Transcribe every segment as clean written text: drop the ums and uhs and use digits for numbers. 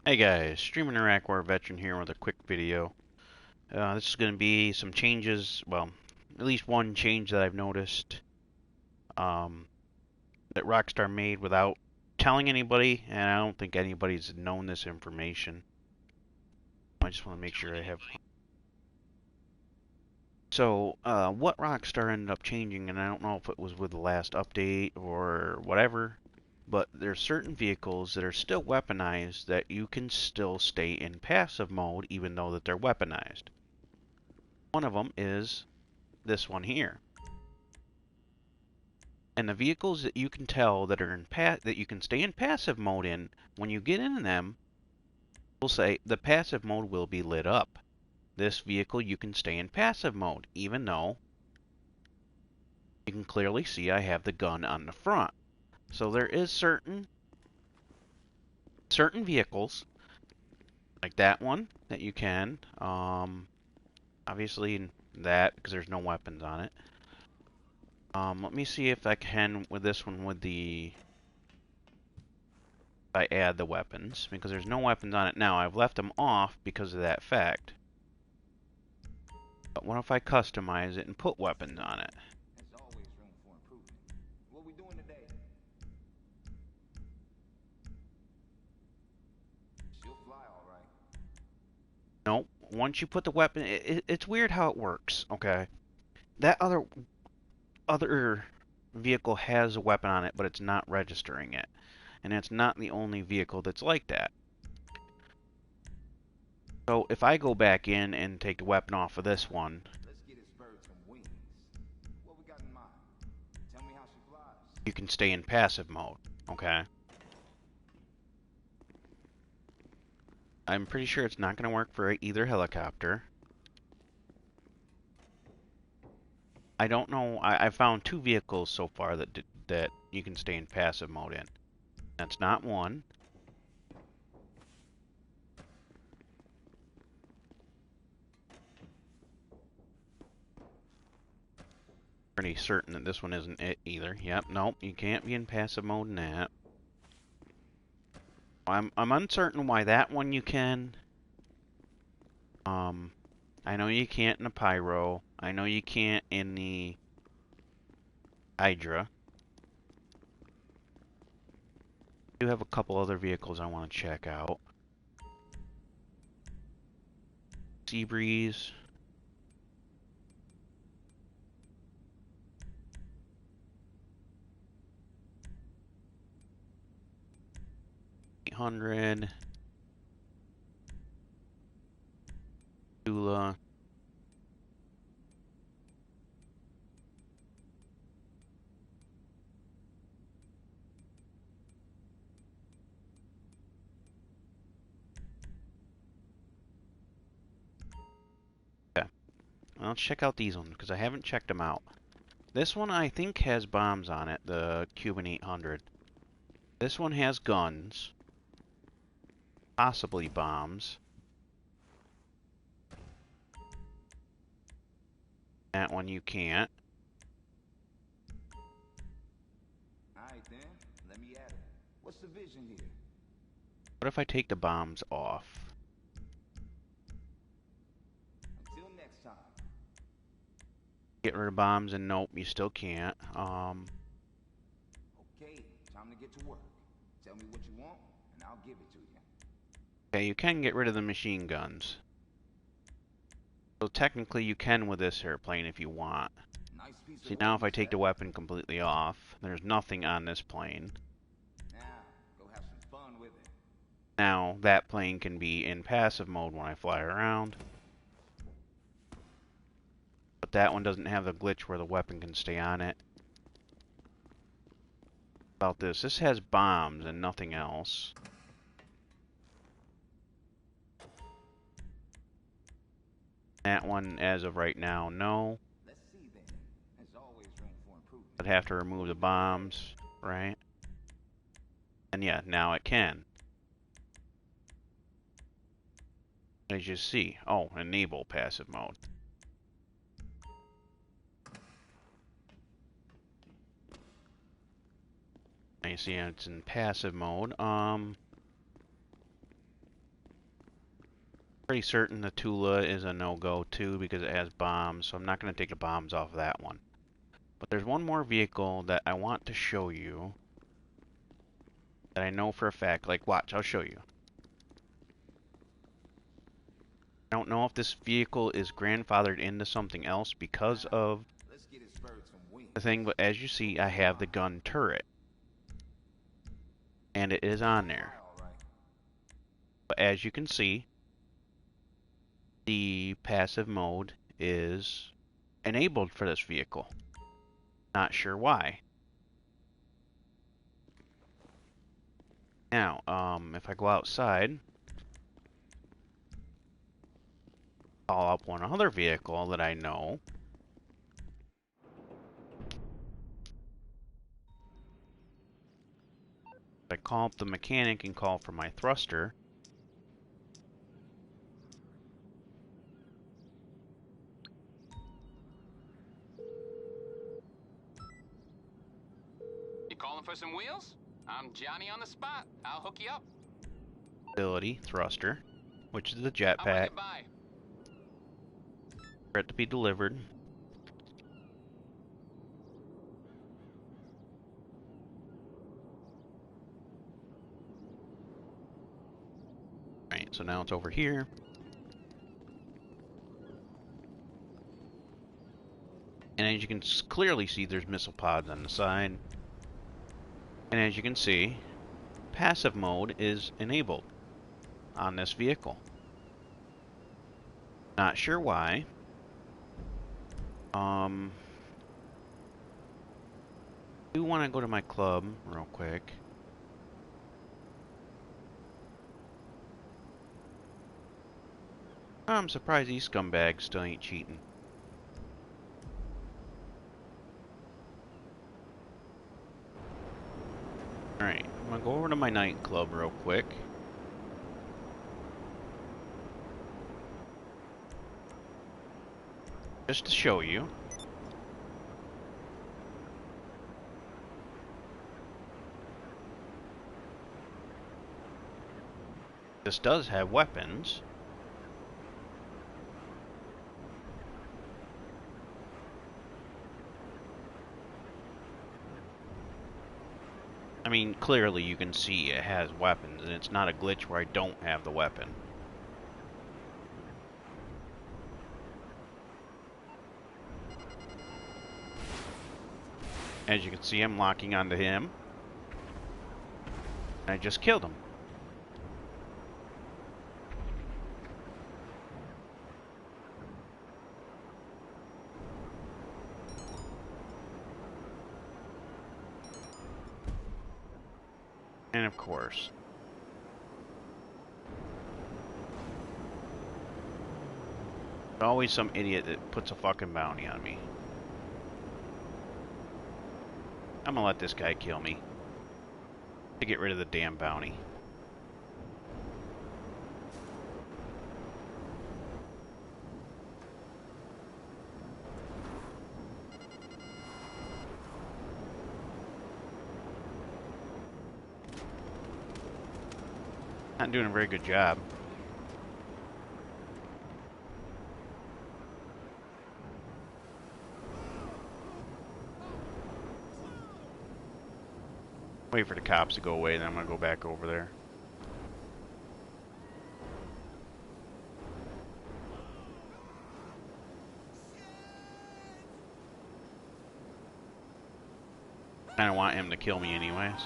Hey guys, Streaming Iraq War Veteran here with a quick video. This is going to be some changes, well, at least one change that I've noticed um, that Rockstar made without telling anybody, and I don't think anybody's known this information. I just want to make sure I have... So, what Rockstar ended up changing, and I don't know if it was with the last update or whatever, but there's certain vehicles that are still weaponized that you can still stay in passive mode even though that they're weaponized. One of them is this one here. And the vehicles that you can tell that are in that you can stay in passive mode in, when you get in them, will say the passive mode will be lit up. This vehicle you can stay in passive mode, even though you can clearly see I have the gun on the front. So there is certain vehicles, like that one, that you can, obviously that, because there's no weapons on it. Let me see if I can with this one with the... I add the weapons, because there's no weapons on it now. I've left them off because of that fact. But what if I customize it and put weapons on it? There's always room for improvement. What we doing today? She'll fly all right. Nope. Once you put the weapon, it's weird how it works. Okay, that other vehicle has a weapon on it, but it's not registering it, and it's not the only vehicle that's like that. So if I go back in and take the weapon off of this one, Let's get his bird some wings. What we got in mind? Tell me how she flies. you can stay in passive mode. Okay. I'm pretty sure it's not going to work for either helicopter. I don't know. I found two vehicles so far that you can stay in passive mode in. That's not one. Pretty certain that this one isn't it either. Yep, nope, you can't be in passive mode in that. I'm uncertain why that one you can. I know you can't in the Pyro. I know you can't in the Hydra. I do have a couple other vehicles I want to check out. Seabreeze. 800. Tula. Okay. Well, let's check out these ones because I haven't checked them out. This one I think has bombs on it, the Cuban 800. This one has guns. Possibly bombs. That one you can't. Alright then, let me at it. What's the vision here? What if I take the bombs off? Until next time. Get rid of bombs and nope, you still can't. Okay, time to get to work. Tell me what you want, and I'll give it to you. Okay, you can get rid of the machine guns. So technically you can with this airplane if you want. Nice piece See, of now work, if I take the Chad. weapon completely off, there's nothing on this plane. Now, go have some fun with it. Now, that plane can be in passive mode when I fly around. But that one doesn't have the glitch where the weapon can stay on it. About this has bombs and nothing else. That one, as of right now, no. Let's see then. There's always room for improvement. I'd have to remove the bombs, right? And yeah, now it can. As you see. Oh, enable passive mode. And you see it's in passive mode. Pretty certain the Tula is a no-go too because it has bombs, so I'm not going to take the bombs off of that one. But there's one more vehicle that I want to show you that I know for a fact. Like, watch, I'll show you. I don't know if this vehicle is grandfathered into something else because of the thing, but as you see, I have the gun turret. And it is on there. But as you can see, the passive mode is enabled for this vehicle. Not sure why. Now, if I go outside, call up one other vehicle that I know. I call up the mechanic and call for my thruster. You calling for some wheels? I'm Johnny on the spot. I'll hook you up. Ability, thruster, which is the I'll run jetpack, you by. for it to be delivered. Right, so now it's over here. And as you can clearly see, there's missile pods on the side. And as you can see, passive mode is enabled on this vehicle. Not sure why. I do want to go to my club real quick. I'm surprised these scumbags still ain't cheating. Alright, I'm gonna go over to my nightclub real quick. Just to show you. This does have weapons. I mean, clearly you can see it has weapons, and it's not a glitch where I don't have the weapon. As you can see, I'm locking onto him. I just killed him. And of course, there's always some idiot that puts a fucking bounty on me. I'm gonna let this guy kill me to get rid of the damn bounty. Not doing a very good job. Wait for the cops to go away, then I'm gonna go back over there. I don't want him to kill me anyways.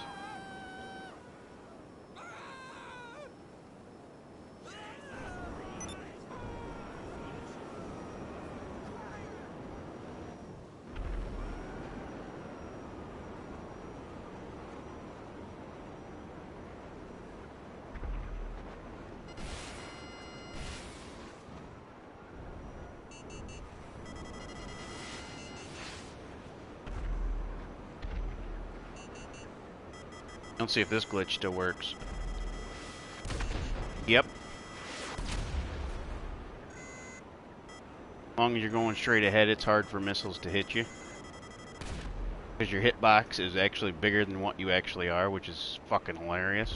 Let's see if this glitch still works. Yep. As long as you're going straight ahead, it's hard for missiles to hit you. Because your hitbox is actually bigger than what you actually are, which is fucking hilarious.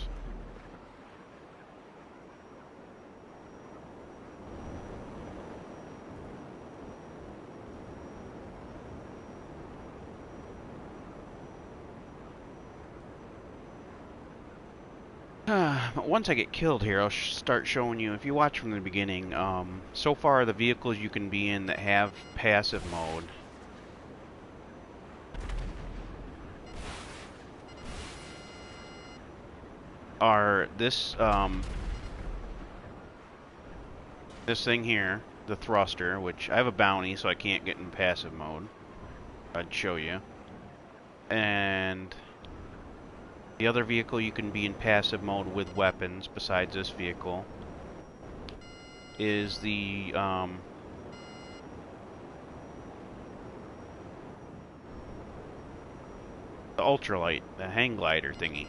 Once I get killed here, I'll start showing you. If you watch from the beginning, so far the vehicles you can be in that have passive mode are this thing here, the thruster, which I have a bounty, so I can't get in passive mode. I'd show you. And the other vehicle you can be in passive mode with weapons, besides this vehicle, is the ultralight, the hang glider thingy.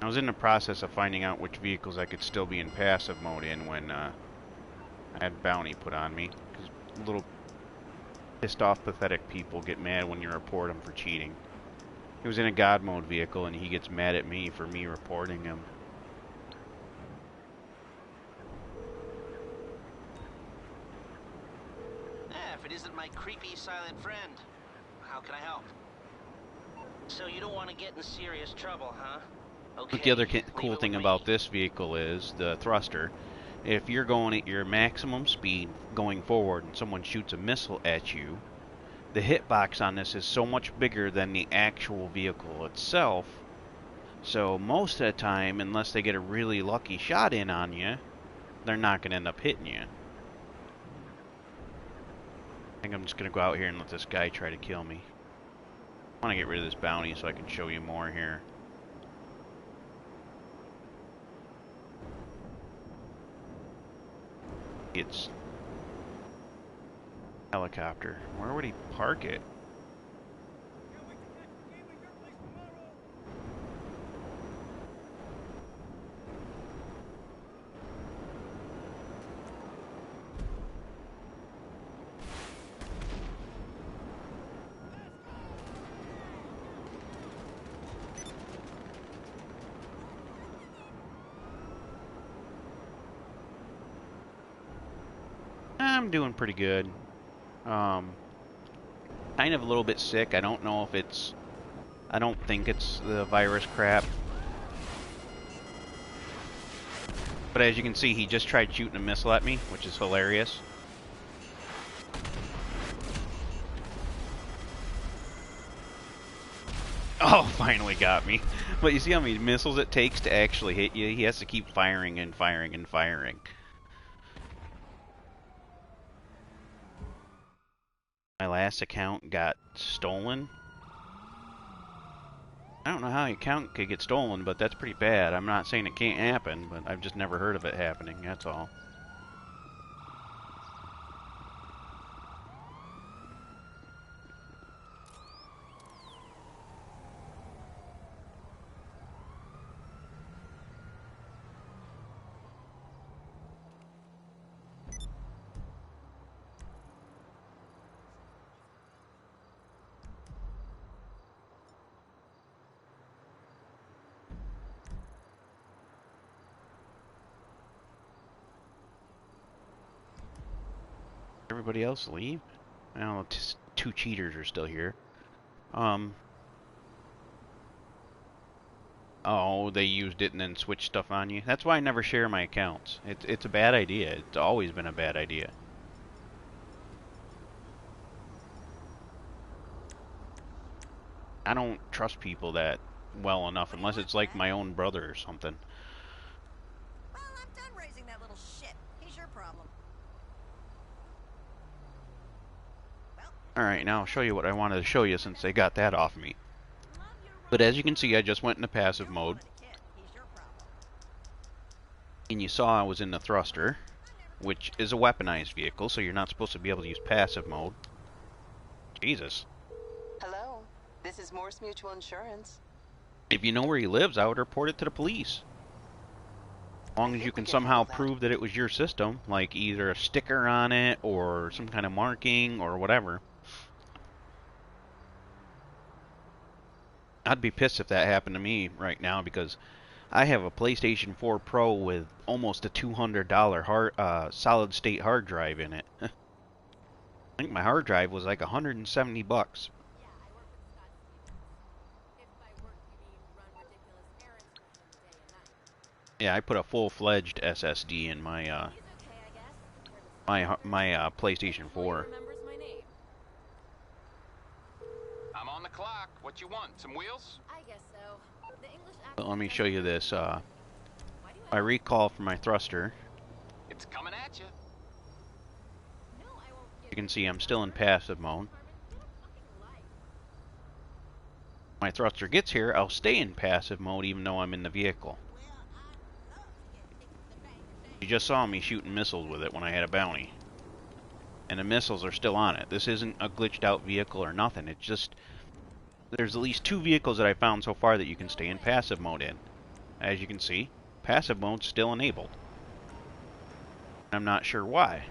I was in the process of finding out which vehicles I could still be in passive mode in when I had bounty put on me. Because little pissed off, pathetic people get mad when you report them for cheating. He was in a God mode vehicle and he gets mad at me for me reporting him. If it isn't my creepy silent friend, how can I help? So you don't want to get in serious trouble, huh? Okay. But the other cool thing about this vehicle is the thruster. If you're going at your maximum speed going forward and someone shoots a missile at you, the hitbox on this is so much bigger than the actual vehicle itself. So most of the time, unless they get a really lucky shot in on you, they're not going to end up hitting you. I think I'm just going to go out here and let this guy try to kill me. I want to get rid of this bounty so I can show you more here. It's helicopter. Where would he park it? I'm doing pretty good. Kind of a little bit sick. I don't know if it's... I don't think it's the virus crap. But as you can see, he just tried shooting a missile at me, which is hilarious. Oh, finally got me. But you see how many missiles it takes to actually hit you? He has to keep firing and firing and firing. My last account got stolen. I don't know how your account could get stolen, but that's pretty bad. I'm not saying it can't happen, but I've just never heard of it happening, that's all. Everybody else leave? Well, two cheaters are still here. Oh, they used it and then switched stuff on you. That's why I never share my accounts. It's a bad idea. It's always been a bad idea. I don't trust people that well enough unless it's like my own brother or something. Well, I'm done raising that little shit. He's your problem. Alright, now I'll show you what I wanted to show you since they got that off me. But as you can see, I just went into passive mode. And you saw I was in the thruster, which is a weaponized vehicle, so you're not supposed to be able to use passive mode. Jesus. Hello, this is Morse Mutual Insurance. If you know where he lives, I would report it to the police. As long as you can somehow prove that it was your system, like either a sticker on it or some kind of marking or whatever. I'd be pissed if that happened to me right now because I have a PlayStation 4 Pro with almost a $200 solid state hard drive in it. I think my hard drive was like $170. Yeah, I put a full-fledged SSD in my PlayStation 4. I'm on the clock. What you want? Some wheels? But let me show you this. I recall from my thruster. It's coming at you. You can see I'm still in passive mode. When my thruster gets here, I'll stay in passive mode even though I'm in the vehicle. You just saw me shooting missiles with it when I had a bounty. And the missiles are still on it. This isn't a glitched out vehicle or nothing. It's just, there's at least 2 vehicles that I found so far that you can stay in passive mode in. As you can see, passive mode's still enabled. I'm not sure why.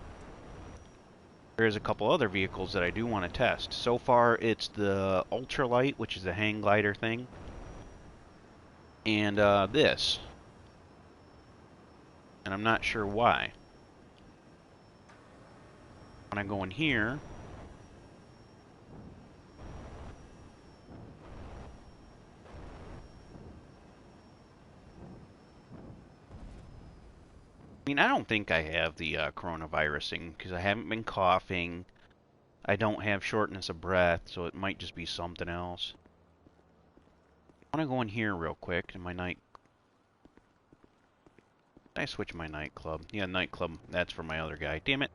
There's a couple other vehicles that I do want to test. So far, it's the ultralight, which is the hang glider thing, and this. And I'm not sure why. When I go in here, I mean, I don't think I have the coronavirus thing because I haven't been coughing. I don't have shortness of breath, so it might just be something else. I want to go in here real quick in my night. Did I switch my nightclub? Yeah, nightclub. That's for my other guy. Damn it.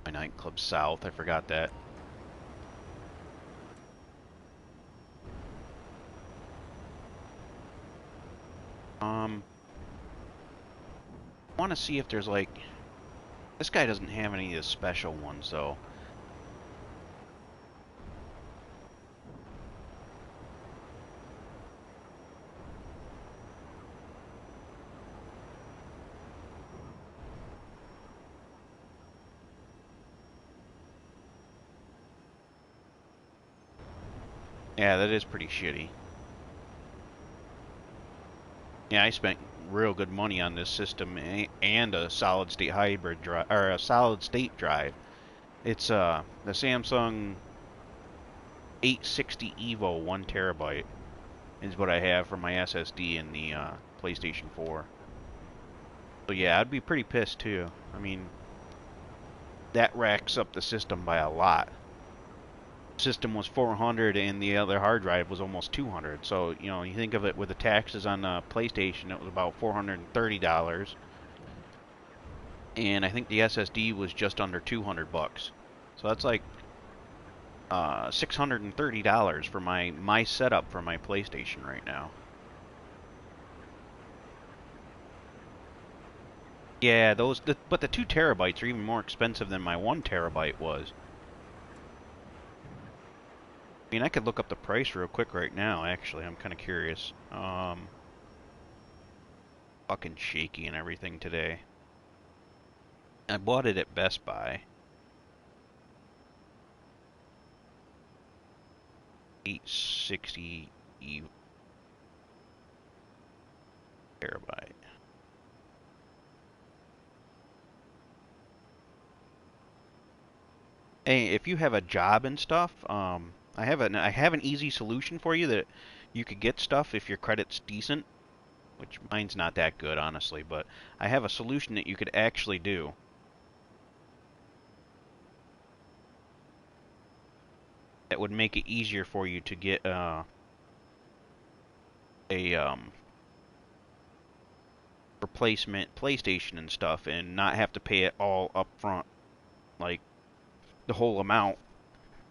My nightclub south. I forgot that. I want to see if there's like... This guy doesn't have any of the special ones, though. Yeah, that is pretty shitty. Yeah, I spent real good money on this system and a solid state hybrid drive or a solid state drive. It's the Samsung 860 Evo 1 terabyte is what I have for my SSD in the PlayStation 4. So yeah, I'd be pretty pissed too. I mean, that racks up the system by a lot. System was 400 and the other hard drive was almost 200. So, you know, you think of it with the taxes on the PlayStation, it was about $430. And I think the SSD was just under 200 bucks. So that's like $630 for my setup for my PlayStation right now. Yeah, but the 2 terabytes are even more expensive than my 1 terabyte was. I mean, I could look up the price real quick right now, actually. I'm kind of curious. Fucking shaky and everything today. I bought it at Best Buy. 860 terabyte. Hey, if you have a job and stuff, I have an easy solution for you that you could get stuff if your credit's decent, which mine's not that good, honestly, but I have a solution that you could actually do. That would make it easier for you to get a replacement PlayStation and stuff and not have to pay it all up front, like the whole amount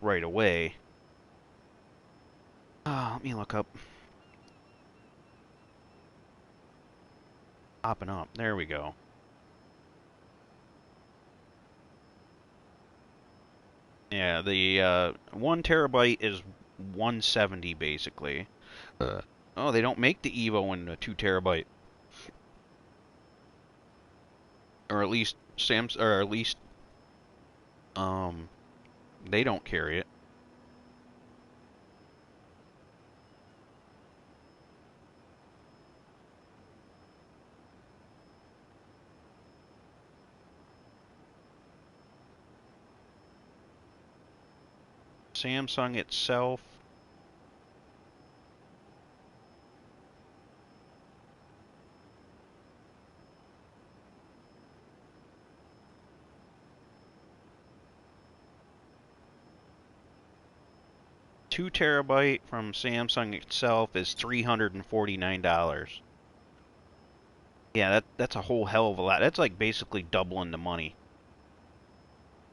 right away. Let me look up. Popping up. There we go. Yeah, the 1 terabyte is 170 basically. Oh, they don't make the Evo in a 2 terabyte. Or at least they don't carry it. Samsung itself 2 terabyte from Samsung itself is $349. Yeah, that's a whole hell of a lot. That's like basically doubling the money.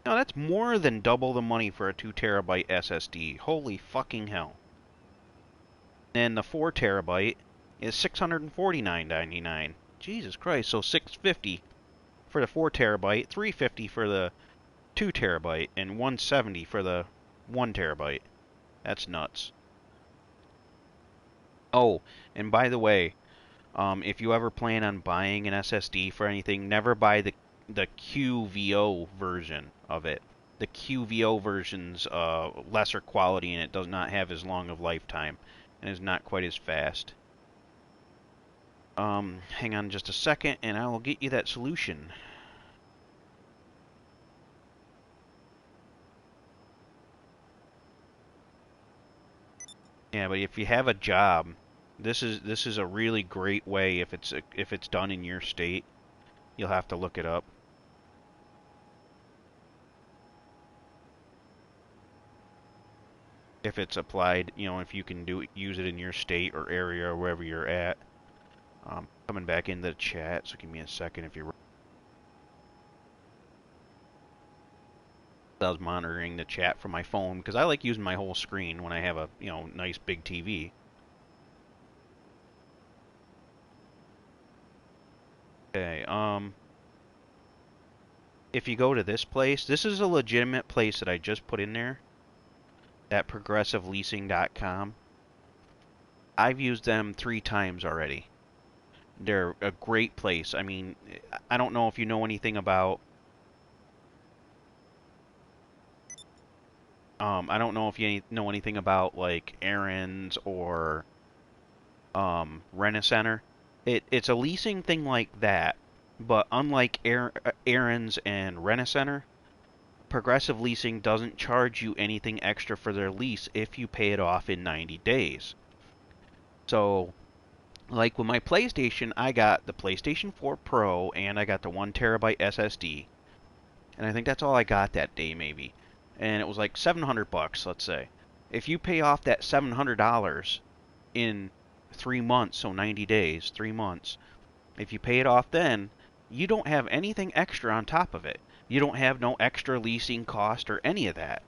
No, that's more than double the money for a 2 terabyte SSD. Holy fucking hell. And the 4 terabyte is $649.99. Jesus Christ, so $650 for the 4 terabyte, $350 for the 2 terabyte, and $170 for the 1 terabyte. That's nuts. Oh, and by the way, if you ever plan on buying an SSD for anything, never buy the QVO version of it. The QVO version's lesser quality and it does not have as long of lifetime and is not quite as fast. Hang on just a second and I will get you that solution. Yeah, but if you have a job, this is a really great way if it's done in your state. You'll have to look it up. If it's applied, you know, if you can use it in your state or area or wherever you're at. Coming back into the chat, so give me a second if you're. I was monitoring the chat from my phone because I like using my whole screen when I have a nice big TV. Okay, if you go to this place, this is a legitimate place that I just put in there. At progressiveleasing.com. I've used them 3 times already. They're a great place. I mean, I don't know if you know anything about. I don't know if you know anything about like Aaron's or Rent-A-Center. It's a leasing thing like that, but unlike Aaron's and Rent-A-Center, Progressive Leasing doesn't charge you anything extra for their lease if you pay it off in 90 days. So, like with my PlayStation, I got the PlayStation 4 Pro and I got the 1 terabyte SSD. And I think that's all I got that day maybe. And it was like $700, let's say. If you pay off that $700 in 3 months, so 90 days, 3 months, if you pay it off then, you don't have anything extra on top of it. You don't have no extra leasing cost or any of that,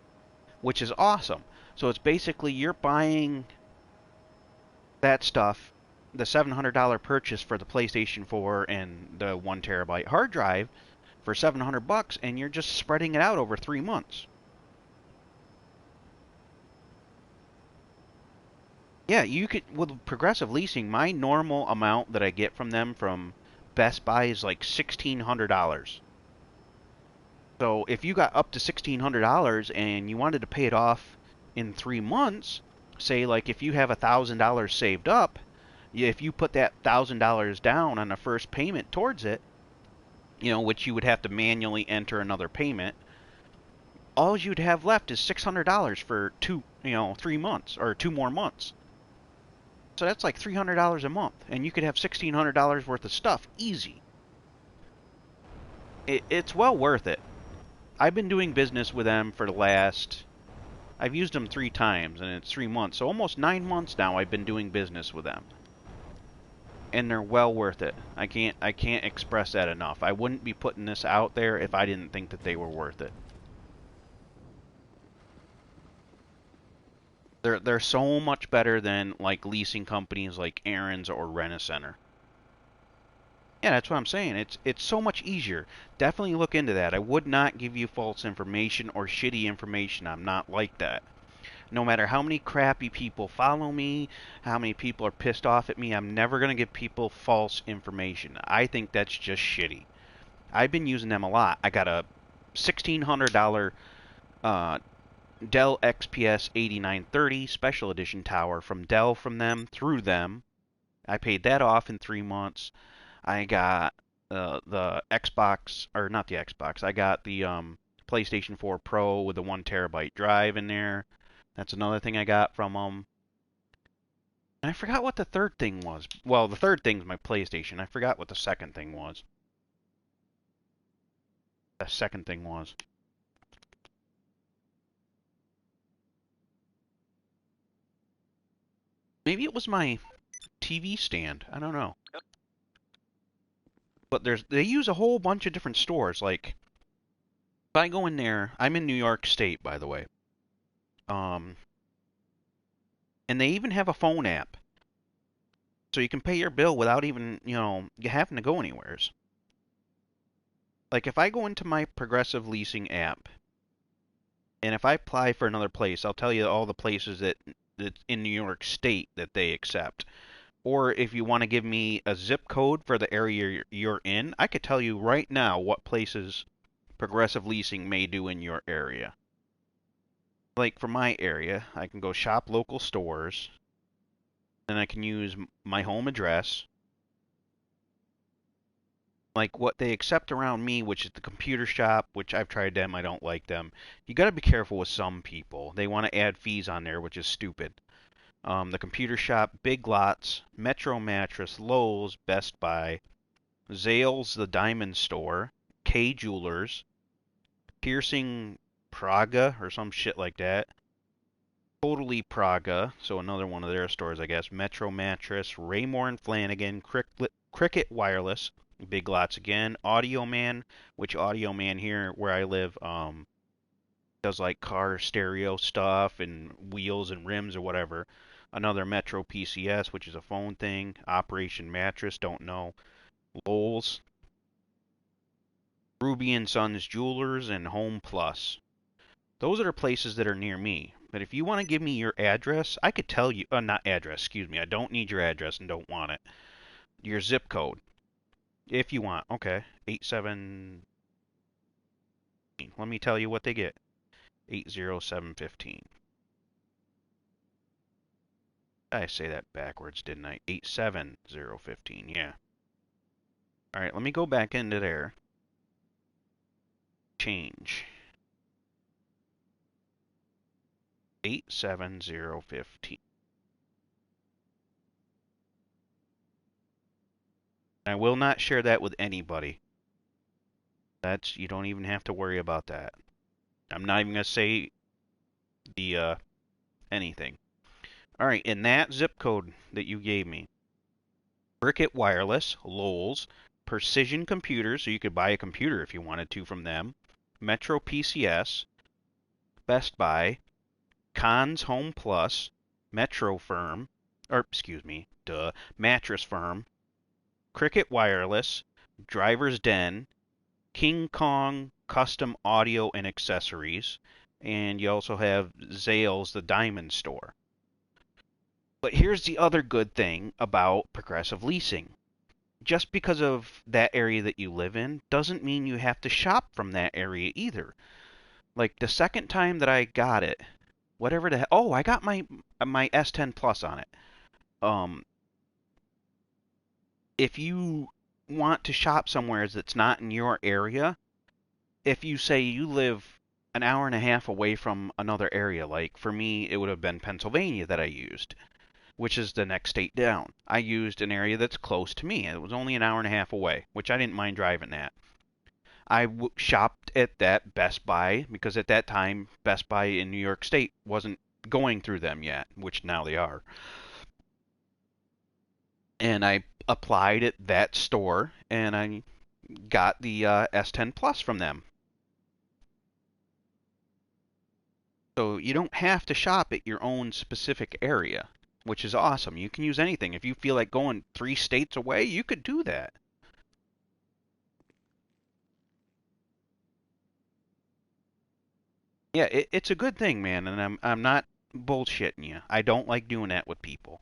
which is awesome. So it's basically you're buying that stuff, the $700 purchase for the PlayStation 4 and the 1 terabyte hard drive for $700, and you're just spreading it out over 3 months. Yeah, you could with Progressive Leasing. My normal amount that I get from them from Best Buy is like $1,600. So if you got up to $1,600 and you wanted to pay it off in 3 months, say like if you have $1,000 saved up, if you put that $1,000 down on the first payment towards it, which you would have to manually enter another payment, all you'd have left is $600 for 3 months or 2 more months. So that's like $300 a month, and you could have $1,600 worth of stuff easy. It's well worth it. I've been doing business with them for the last. I've used them 3 times, and it's 3 months, so almost 9 months now. I've been doing business with them, and they're well worth it. I can't express that enough. I wouldn't be putting this out there if I didn't think that they were worth it. They're so much better than like leasing companies like Aaron's or Rent-A-Center. Yeah, that's what I'm saying. It's so much easier. Definitely look into that. I would not give you false information or shitty information. I'm not like that. No matter how many crappy people follow me, how many people are pissed off at me, I'm never going to give people false information. I think that's just shitty. I've been using them a lot. I got a $1,600 Dell XPS 8930 Special Edition tower from Dell through them. I paid that off in 3 months. I got the Xbox, or not the Xbox, I got the PlayStation 4 Pro with the 1 terabyte drive in there. That's another thing I got from them. And I forgot what the third thing was. Well, the third thing's my PlayStation. I forgot what the second thing was. The second thing was. Maybe it was my TV stand. I don't know. But they use a whole bunch of different stores. Like if I go in there, I'm in New York State, by the way. Um, and they even have a phone app, so you can pay your bill without even you having to go anywheres. Like if I go into my Progressive Leasing app, and if I apply for another place, I'll tell you all the places that in New York State that they accept. Or if you want to give me a zip code for the area you're in, I could tell you right now what places Progressive Leasing may do in your area. Like for my area, I can go shop local stores, and I can use my home address. Like what they accept around me, which is the computer shop, which I've tried them, I don't like them. You got to be careful with some people. They want to add fees on there, which is stupid. The computer shop, Big Lots, Metro Mattress, Lowe's, Best Buy, Zales, the Diamond Store, K Jewelers, Piercing Praga or some shit like that. Totally Praga, so another one of their stores, I guess. Metro Mattress, Raymore and Flanagan, Cricket Wireless, Big Lots again. Audio Man, which Audio Man here where I live does like car stereo stuff and wheels and rims or whatever. Another Metro PCS, which is a phone thing. Operation Mattress, don't know. Lowell's, Ruby and Sons Jewelers, and Home Plus. Those are the places that are near me. But if you want to give me your address, I could tell you, not address, excuse me. I don't need your address and don't want it. Your zip code, if you want. Okay, 87. Let me tell you what they get. 80715. I say that backwards, didn't I? 87015. Yeah. All right, let me go back into there. Change. 87015. I will not share that with anybody. You don't even have to worry about that. I'm not even going to say the anything. All right, in that zip code that you gave me, Cricket Wireless, Lowell's, Precision Computers, so you could buy a computer if you wanted to from them, Metro PCS, Best Buy, Cons Home Plus, Metro Firm, or excuse me, Mattress Firm, Cricket Wireless, Driver's Den, King Kong Custom Audio and Accessories, and you also have Zales, the Diamond Store. But here's the other good thing about Progressive Leasing. Just because of that area that you live in doesn't mean you have to shop from that area either. Like the second time that I got it, whatever the hell, oh, I got my S10 Plus on it. Um, if you want to shop somewhere that's not in your area, if you say you live an hour and a half away from another area, like for me, it would have been Pennsylvania that I used, which is the next state down. I used an area that's close to me. It was only an hour and a half away, which I didn't mind driving that. I shopped at that Best Buy because at that time, Best Buy in New York State wasn't going through them yet, which now they are. And I applied at that store, and I got the S10 Plus from them. So you don't have to shop at your own specific area, which is awesome. You can use anything. If you feel like going 3 states away, you could do that. Yeah, it's a good thing, man, and I'm not bullshitting you. I don't like doing that with people.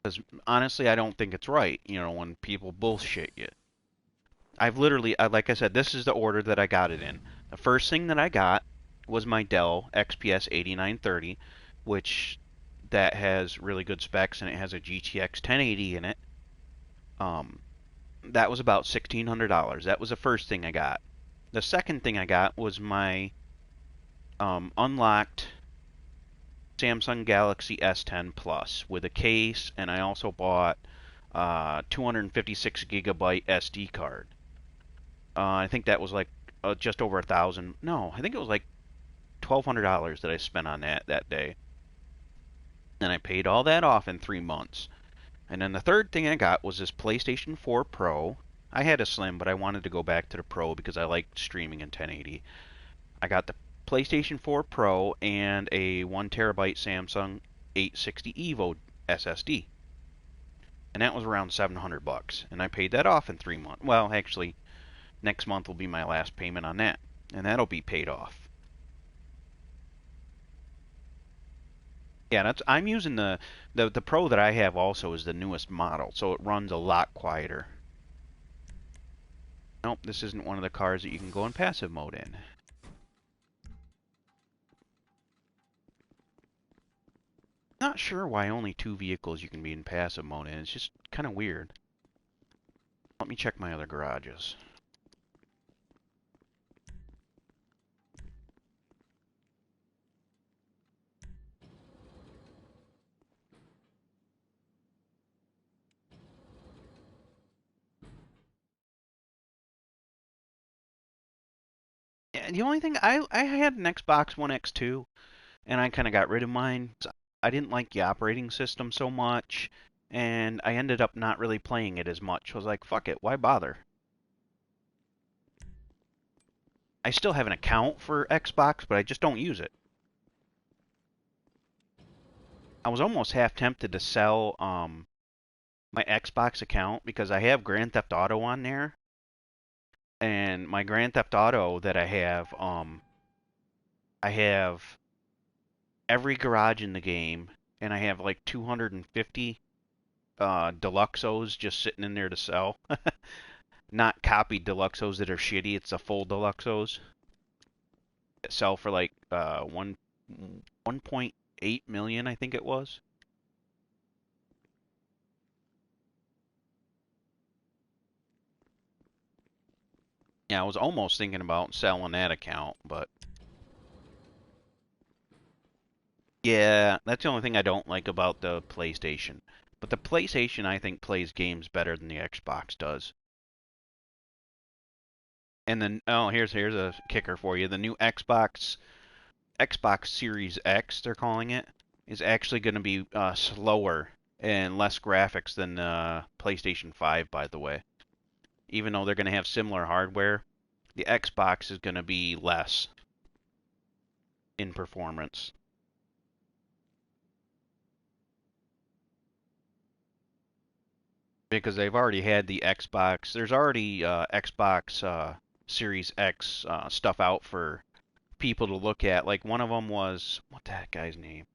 Because honestly, I don't think it's right, when people bullshit you. I've literally, like I said, this is the order that I got it in. The first thing that I got was my Dell XPS 8930, which that has really good specs and it has a GTX 1080 in it. Um, that was about $1,600. That was the first thing I got. The second thing I got was my unlocked Samsung Galaxy S10 Plus with a case, and I also bought 256 gigabyte SD card. I think that was like just over 1,000. No, I think it was like $1,200 that I spent on that day. And I paid all that off in 3 months. And then the third thing I got was this PlayStation 4 Pro. I had a Slim, but I wanted to go back to the Pro because I liked streaming in 1080. I got the PlayStation 4 Pro and a 1 terabyte Samsung 860 Evo SSD. And that was around $700. And I paid that off in 3 months. Well, actually, next month will be my last payment on that. And that'll be paid off. Yeah, I'm using the Pro that I have also is the newest model, so it runs a lot quieter. Nope, this isn't one of the cars that you can go in passive mode in. Not sure why only 2 vehicles you can be in passive mode in. It's just kind of weird. Let me check my other garages. Yeah, the only thing I had an Xbox One X2, and I kind of got rid of mine. I didn't like the operating system so much, and I ended up not really playing it as much. I was like, fuck it, why bother? I still have an account for Xbox, but I just don't use it. I was almost half tempted to sell my Xbox account because I have Grand Theft Auto on there, and my Grand Theft Auto that I have every garage in the game, and I have like 250 Deluxos just sitting in there to sell. Not copied Deluxos that are shitty. It's the full Deluxos that sell for like 1.8 million, I think it was. Yeah, I was almost thinking about selling that account, but yeah, that's the only thing I don't like about the PlayStation. But the PlayStation, I think, plays games better than the Xbox does. And then, oh, here's a kicker for you. The new Xbox Series X, they're calling it, is actually going to be slower and less graphics than PlayStation 5, by the way. Even though they're going to have similar hardware, the Xbox is going to be less in performance. Because they've already had the Xbox. There's already Xbox Series X stuff out for people to look at. Like one of them was what that guy's name?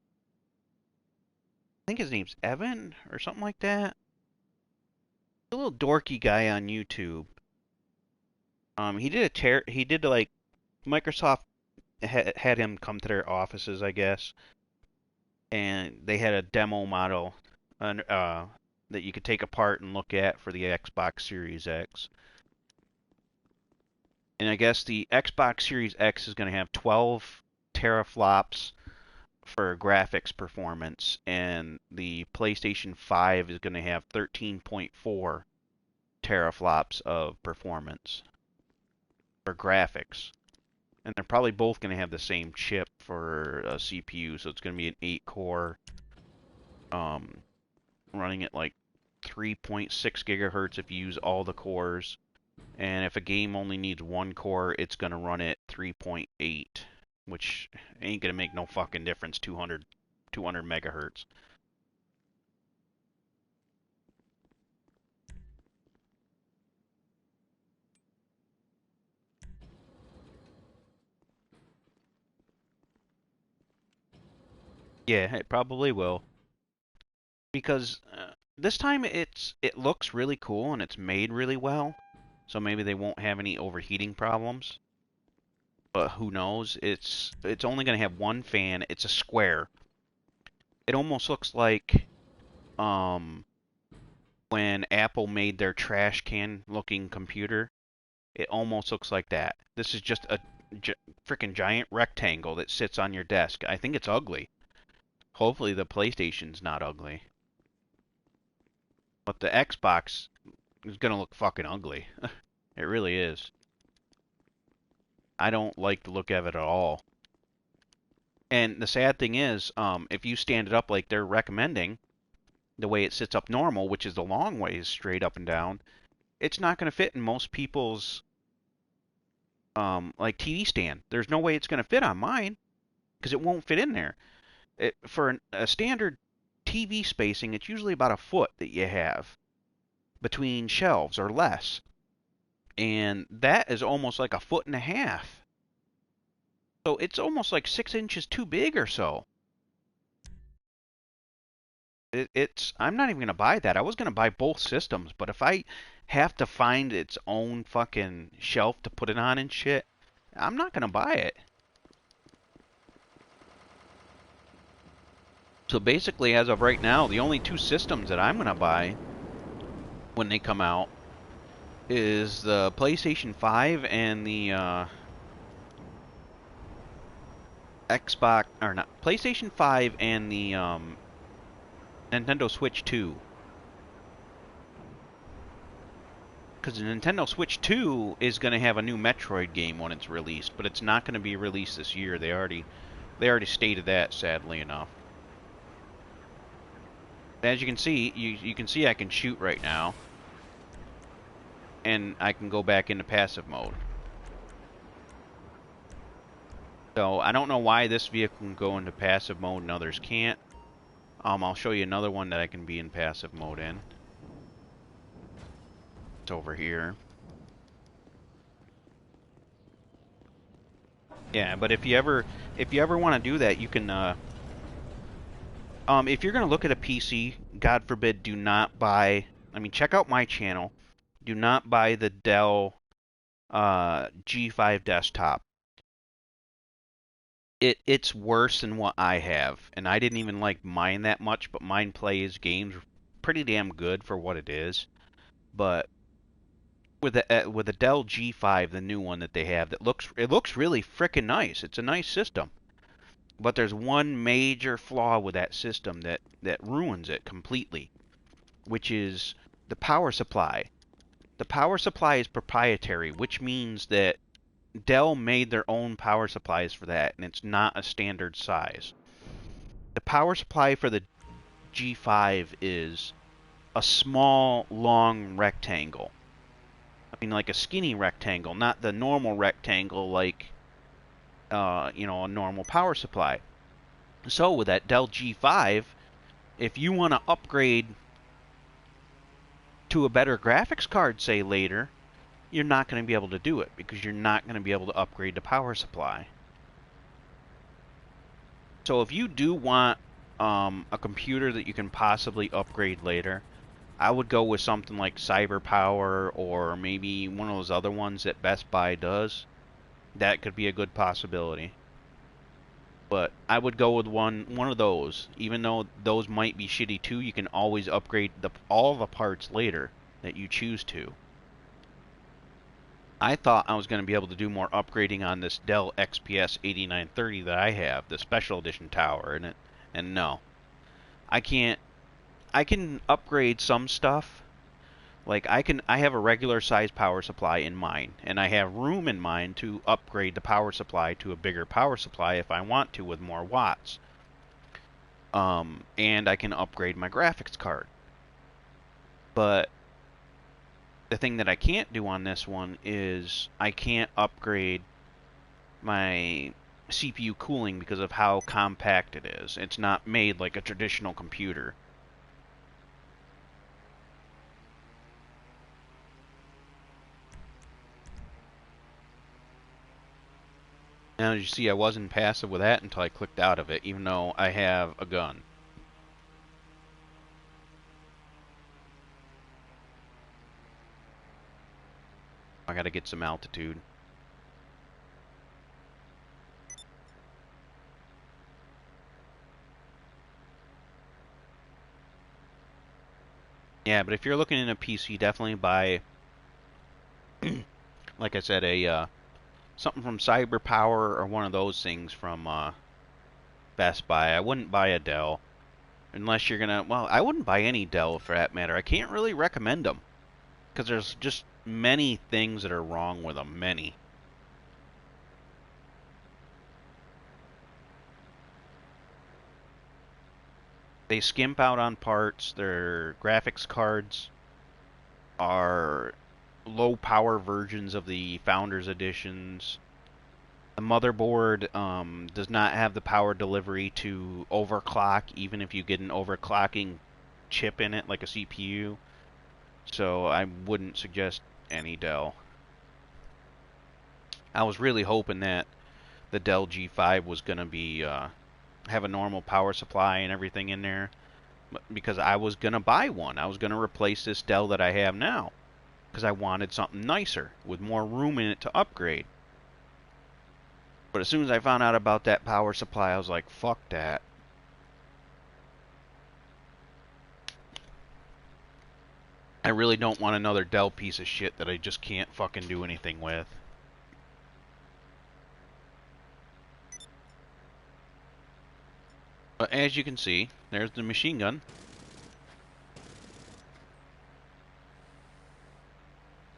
I think his name's Evan or something like that. A little dorky guy on YouTube. He did like Microsoft had him come to their offices, I guess, and they had a demo model that you could take apart and look at for the Xbox Series X. And I guess the Xbox Series X is going to have 12 teraflops for graphics performance, and the PlayStation 5 is going to have 13.4 teraflops of performance for graphics. And they're probably both going to have the same chip for a CPU, so it's going to be an 8-core, running at like 3.6 gigahertz if you use all the cores. And if a game only needs 1 core, it's going to run at 3.8, which ain't going to make no fucking difference, 200 megahertz. Yeah, it probably will. Because this time it looks really cool and it's made really well. So maybe they won't have any overheating problems. But who knows? It's only going to have one fan. It's a square. It almost looks like when Apple made their trash can looking computer. It almost looks like that. This is just a freaking giant rectangle that sits on your desk. I think it's ugly. Hopefully the PlayStation's not ugly. But the Xbox is going to look fucking ugly. It really is. I don't like the look of it at all. And the sad thing is, if you stand it up like they're recommending, the way it sits up normal, which is the long ways straight up and down, it's not going to fit in most people's like TV stand. There's no way it's going to fit on mine because it won't fit in there. For a standard TV spacing, it's usually about a foot that you have between shelves or less. And that is almost like a foot and a half. So it's almost like 6 inches too big or so. I'm not even going to buy that. I was going to buy both systems, but if I have to find its own fucking shelf to put it on and shit, I'm not going to buy it. So basically, as of right now, the only two systems that I'm going to buy when they come out is the PlayStation 5 and the Xbox, or not, PlayStation 5 and the Nintendo Switch 2. Because the Nintendo Switch 2 is going to have a new Metroid game when it's released, but it's not going to be released this year. They already stated that, sadly enough. As you can see, you can see I can shoot right now, and I can go back into passive mode. So I don't know why this vehicle can go into passive mode and others can't. I'll show you another one that I can be in passive mode in. It's over here. Yeah, but if you ever want to do that, you can. If you're gonna look at a PC, God forbid, do not buy. I mean, check out my channel. Do not buy the Dell G5 desktop. It's worse than what I have, and I didn't even like mine that much, but mine plays games pretty damn good for what it is. But with the Dell G5, the new one that they have, it looks really frickin' nice. It's a nice system, but there's one major flaw with that system that ruins it completely, which is the power supply. The power supply is proprietary, which means that Dell made their own power supplies for that, and it's not a standard size. The power supply for the G5 is a small, long rectangle. I mean, like a skinny rectangle, not the normal rectangle like, a normal power supply. So with that Dell G5, if you want to upgrade to a better graphics card, say later, you're not going to be able to do it because you're not going to be able to upgrade the power supply. So if you do want a computer that you can possibly upgrade later, I would go with something like CyberPower or maybe one of those other ones that Best Buy does. That could be a good possibility. But I would go with one of those. Even though those might be shitty too, you can always upgrade all the parts later that you choose to. I thought I was going to be able to do more upgrading on this Dell XPS 8930 that I have, the special edition tower, and no. I can't. I can upgrade some stuff. Like I have a regular size power supply in mine, and I have room in mine to upgrade the power supply to a bigger power supply if I want to with more watts. And I can upgrade my graphics card. But the thing that I can't do on this one is I can't upgrade my CPU cooling because of how compact it is. It's not made like a traditional computer. Now, as you see, I wasn't passive with that until I clicked out of it, even though I have a gun. I gotta get some altitude. Yeah, but if you're looking in a PC, definitely buy, like I said, something from CyberPower or one of those things from Best Buy. I wouldn't buy a Dell unless you're gonna. Well, I wouldn't buy any Dell for that matter. I can't really recommend them because there's just many things that are wrong with them. Many. They skimp out on parts. Their graphics cards are low power versions of the Founders Editions. The motherboard does not have the power delivery to overclock, even if you get an overclocking chip in it, like a CPU. So I wouldn't suggest any Dell. I was really hoping that the Dell G5 was going to be have a normal power supply and everything in there, because I was going to buy one. I was going to replace this Dell that I have now, because I wanted something nicer with more room in it to upgrade. But as soon as I found out about that power supply, I was like, fuck that. I really don't want another Dell piece of shit that I just can't fucking do anything with. But as you can see, there's the machine gun.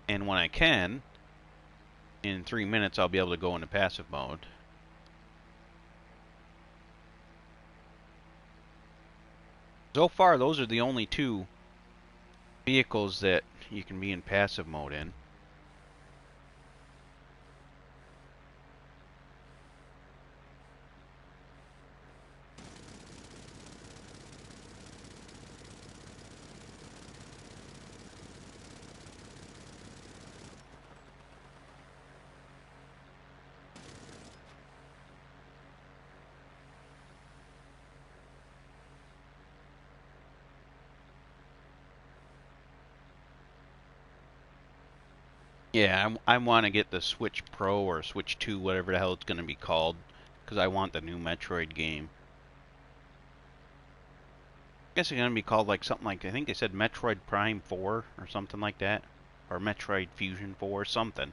And when I can, in 3 minutes, I'll be able to go into passive mode. So far, those are the only two vehicles that you can be in passive mode in. Yeah, I want to get the Switch Pro or Switch 2, whatever the hell it's going to be called, because I want the new Metroid game. I guess it's going to be called like something like, I think they said Metroid Prime 4 or something like that. Or Metroid Fusion 4, something.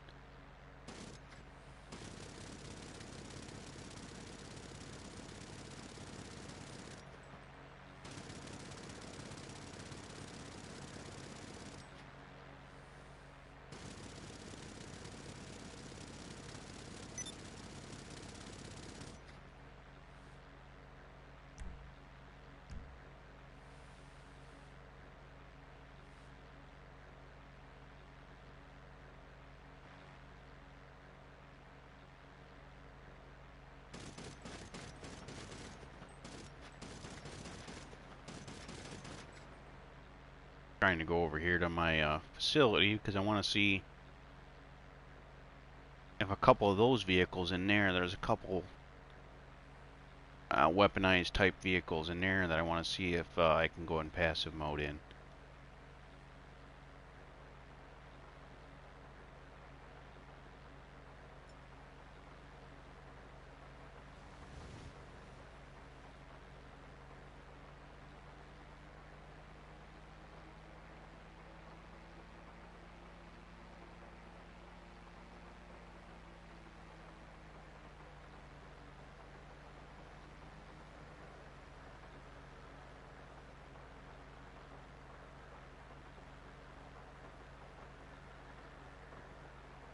Trying to go over here to my facility because I want to see if a couple of those vehicles in there, there's a couple weaponized type vehicles in there that I want to see if I can go in passive mode in.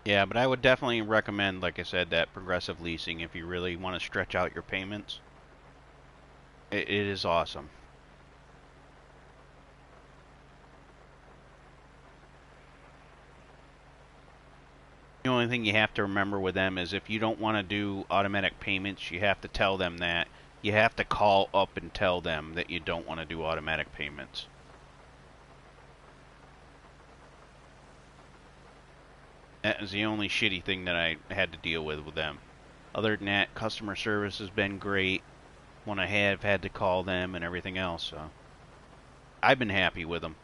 Yeah, but I would definitely recommend, like I said, that progressive leasing if you really want to stretch out your payments. It is awesome. The only thing you have to remember with them is if you don't want to do automatic payments, you have to tell them that. You have to call up and tell them that you don't want to do automatic payments. That is the only shitty thing that I had to deal with them. Other than that, customer service has been great when I have had to call them and everything else, so I've been happy with them.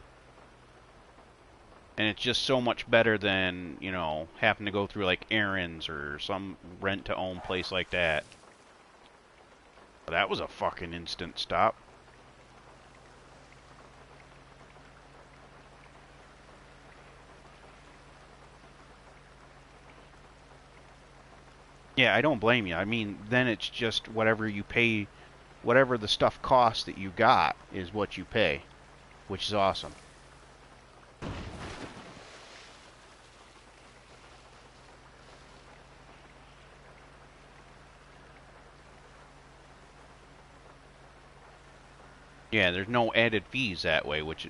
And it's just so much better than, you know, having to go through like errands or some rent-to-own place like that. But that was a fucking instant stop. Yeah, I don't blame you. I mean, then it's just whatever you pay, whatever the stuff costs that you got is what you pay, which is awesome. Yeah, there's no added fees that way, which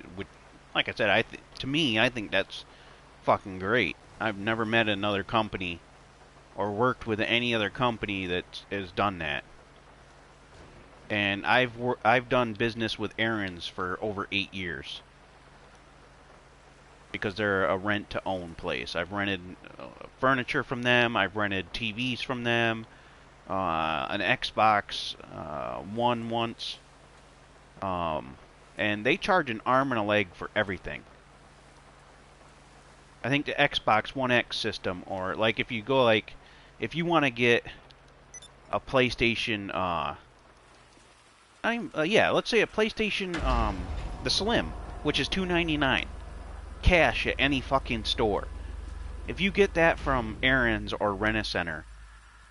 like I said, to me, I think that's fucking great. I've never met another company or worked with any other company that has done that. And I've done business with Aaron's for over 8 years because they're a rent to own place. I've rented furniture from them. I've rented TVs from them. An Xbox One once. And they charge an arm and a leg for everything. I think the Xbox One X system, or like if you go like, if you want to get a PlayStation, yeah, let's say a PlayStation, the Slim, which is $299, cash at any fucking store. If you get that from Aaron's or Rent-A-Center,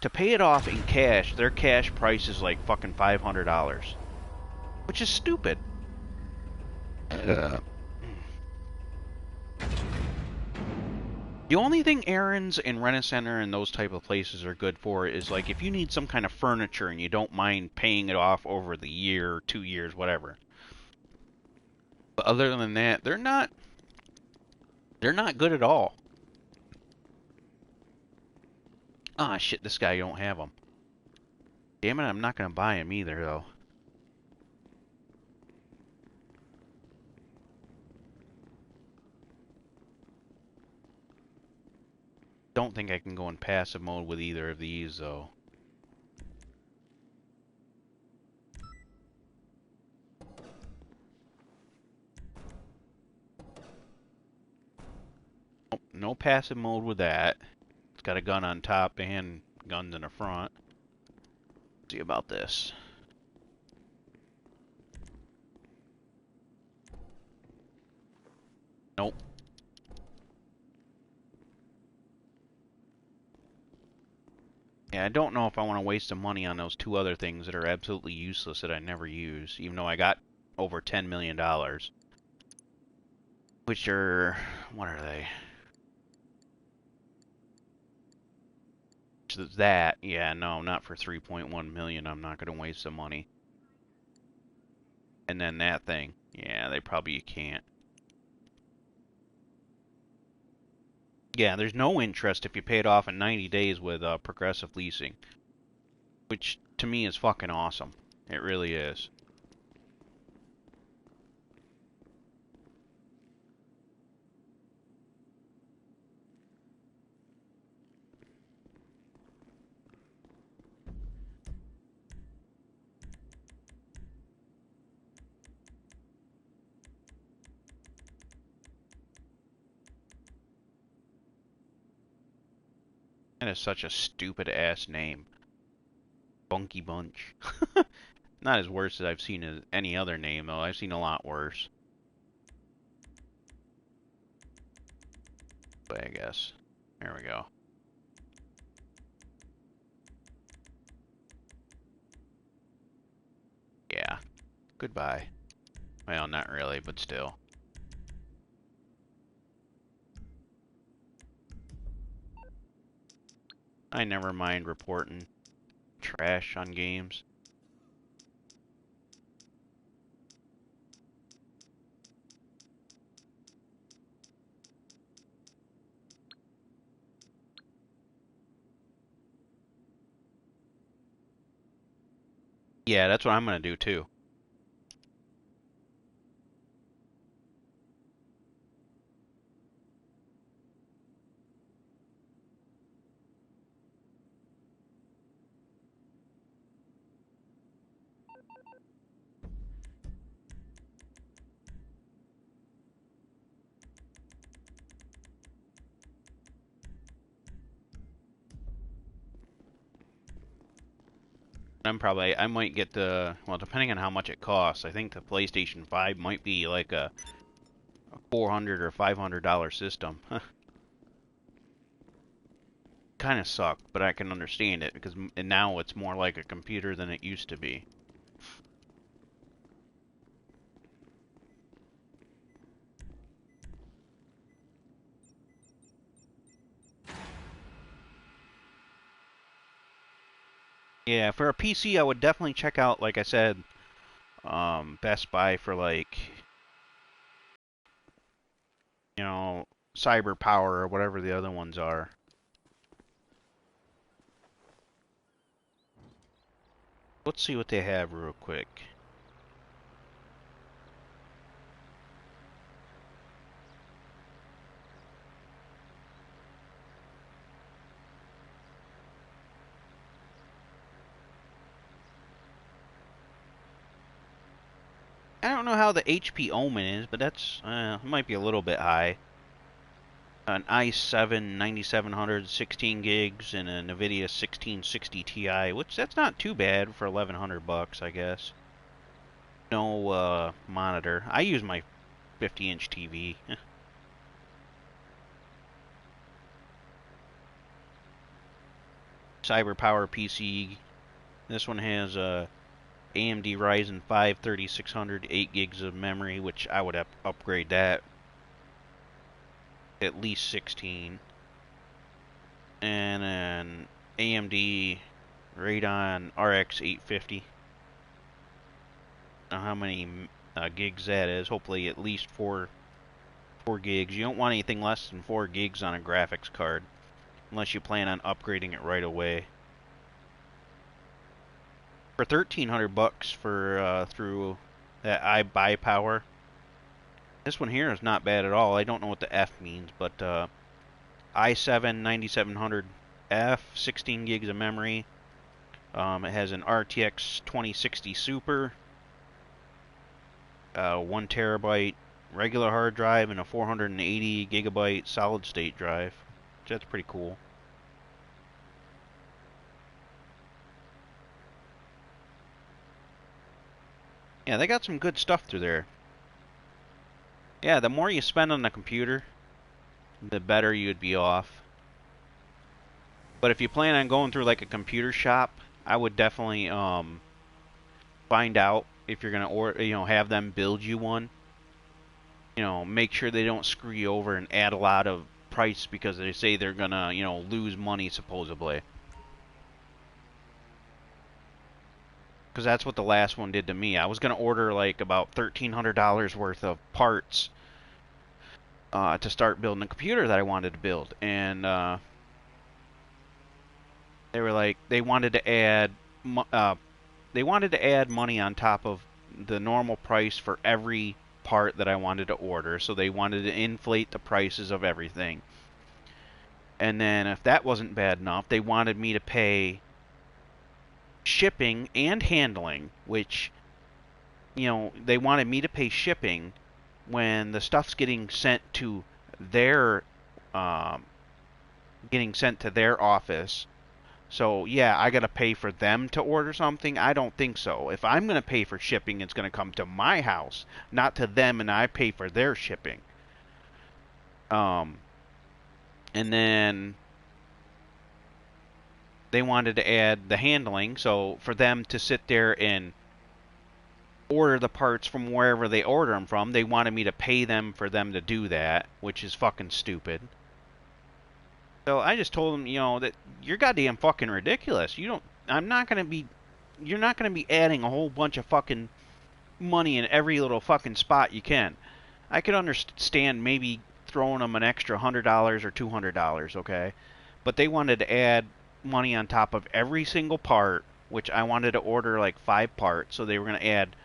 to pay it off in cash, their cash price is like fucking $500, which is stupid. The only thing Aaron's and Rent-A-Center and those type of places are good for is like if you need some kind of furniture and you don't mind paying it off over the year, 2 years, whatever. But other than that, they're not good at all. Ah, shit, this guy don't have them. Damn it, I'm not gonna buy him either though. Don't think I can go in passive mode with either of these though. Nope, no passive mode with that. It's got a gun on top and guns in the front. Let's see about this. Nope. Yeah, I don't know if I want to waste the money on those two other things that are absolutely useless that I never use, even though I got over $10 million. Which are, what are they? That, yeah, no, not for 3.1 million. I'm not going to waste the money. And then that thing, yeah, they probably can't. Yeah, there's no interest if you pay it off in 90 days with progressive leasing, which to me is fucking awesome. It really is. That is such a stupid ass name. Bunky Bunch. Not as worse as I've seen as any other name, though. I've seen a lot worse. But I guess. There we go. Yeah. Goodbye. Well, not really, but still. I never mind reporting trash on games. Yeah, that's what I'm gonna do too. I might get well, depending on how much it costs, I think the PlayStation 5 might be like a $400 or $500 system. Kind of sucked, but I can understand it because now it's more like a computer than it used to be. Yeah, for a PC, I would definitely check out, like I said, Best Buy for like, Cyber Power or whatever the other ones are. Let's see what they have real quick. I don't know how the HP Omen is, but that's it might be a little bit high. An i7 9700 16 gigs and a NVIDIA 1660 Ti, which that's not too bad for 1100 bucks, I guess. No monitor. I use my 50-inch TV. Cyber Power PC. This one has a AMD Ryzen 5 3600, 8 gigs of memory, which I would upgrade that at least 16. And an AMD Radeon RX 850. I don't know how many gigs that is. Hopefully at least 4 gigs. You don't want anything less than 4 gigs on a graphics card, unless you plan on upgrading it right away. For 1,300 bucks for through that iBuyPower. This one here is not bad at all. I don't know what the F means, but i7 9700F, 16 gigs of memory. It has an RTX 2060 Super, 1 terabyte regular hard drive, and a 480 gigabyte solid state drive. So that's pretty cool. Yeah, they got some good stuff through there. Yeah, the more you spend on the computer, the better you'd be off. But if you plan on going through like a computer shop, I would definitely find out if you're gonna have them build you one. Make sure they don't screw you over and add a lot of price because they say they're gonna lose money supposedly. Because that's what the last one did to me. I was gonna order like about $1,300 worth of parts to start building a computer that I wanted to build, and they were like they wanted to add money on top of the normal price for every part that I wanted to order. So they wanted to inflate the prices of everything. And then if that wasn't bad enough, they wanted me to pay shipping and handling, which they wanted me to pay shipping when the stuff's getting sent to their office. So yeah, I gotta pay for them to order something? I don't think so. If I'm gonna pay for shipping, it's gonna come to my house, not to them, and I pay for their shipping. And then they wanted to add the handling, so for them to sit there and order the parts from wherever they order them from, they wanted me to pay them for them to do that, which is fucking stupid. So I just told them, that you're goddamn fucking ridiculous. You're not gonna be adding a whole bunch of fucking money in every little fucking spot you can. I could understand maybe throwing them an extra $100 or $200, okay? But they wanted to add money on top of every single part, which I wanted to order like 5 parts, so they were gonna add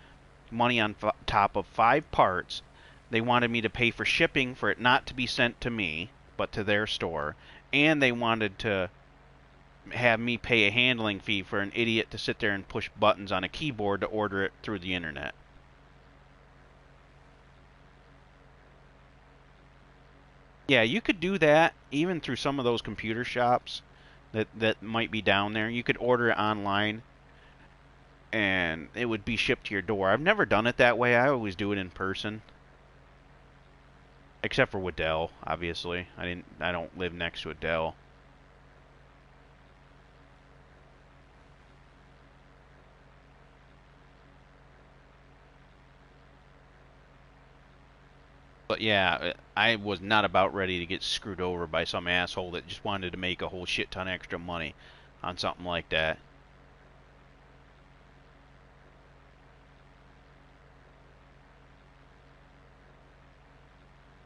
money on top of 5 parts. They wanted me to pay for shipping for it not to be sent to me, but to their store. And they wanted to have me pay a handling fee for an idiot to sit there and push buttons on a keyboard to order it through the internet. Yeah, you could do that even through some of those computer shops that might be down there. You could order it online and it would be shipped to your door. I've never done it that way. I always do it in person. Except for with Dell, obviously. I don't live next to a Dell. But yeah, I was not about ready to get screwed over by some asshole that just wanted to make a whole shit ton extra money on something like that.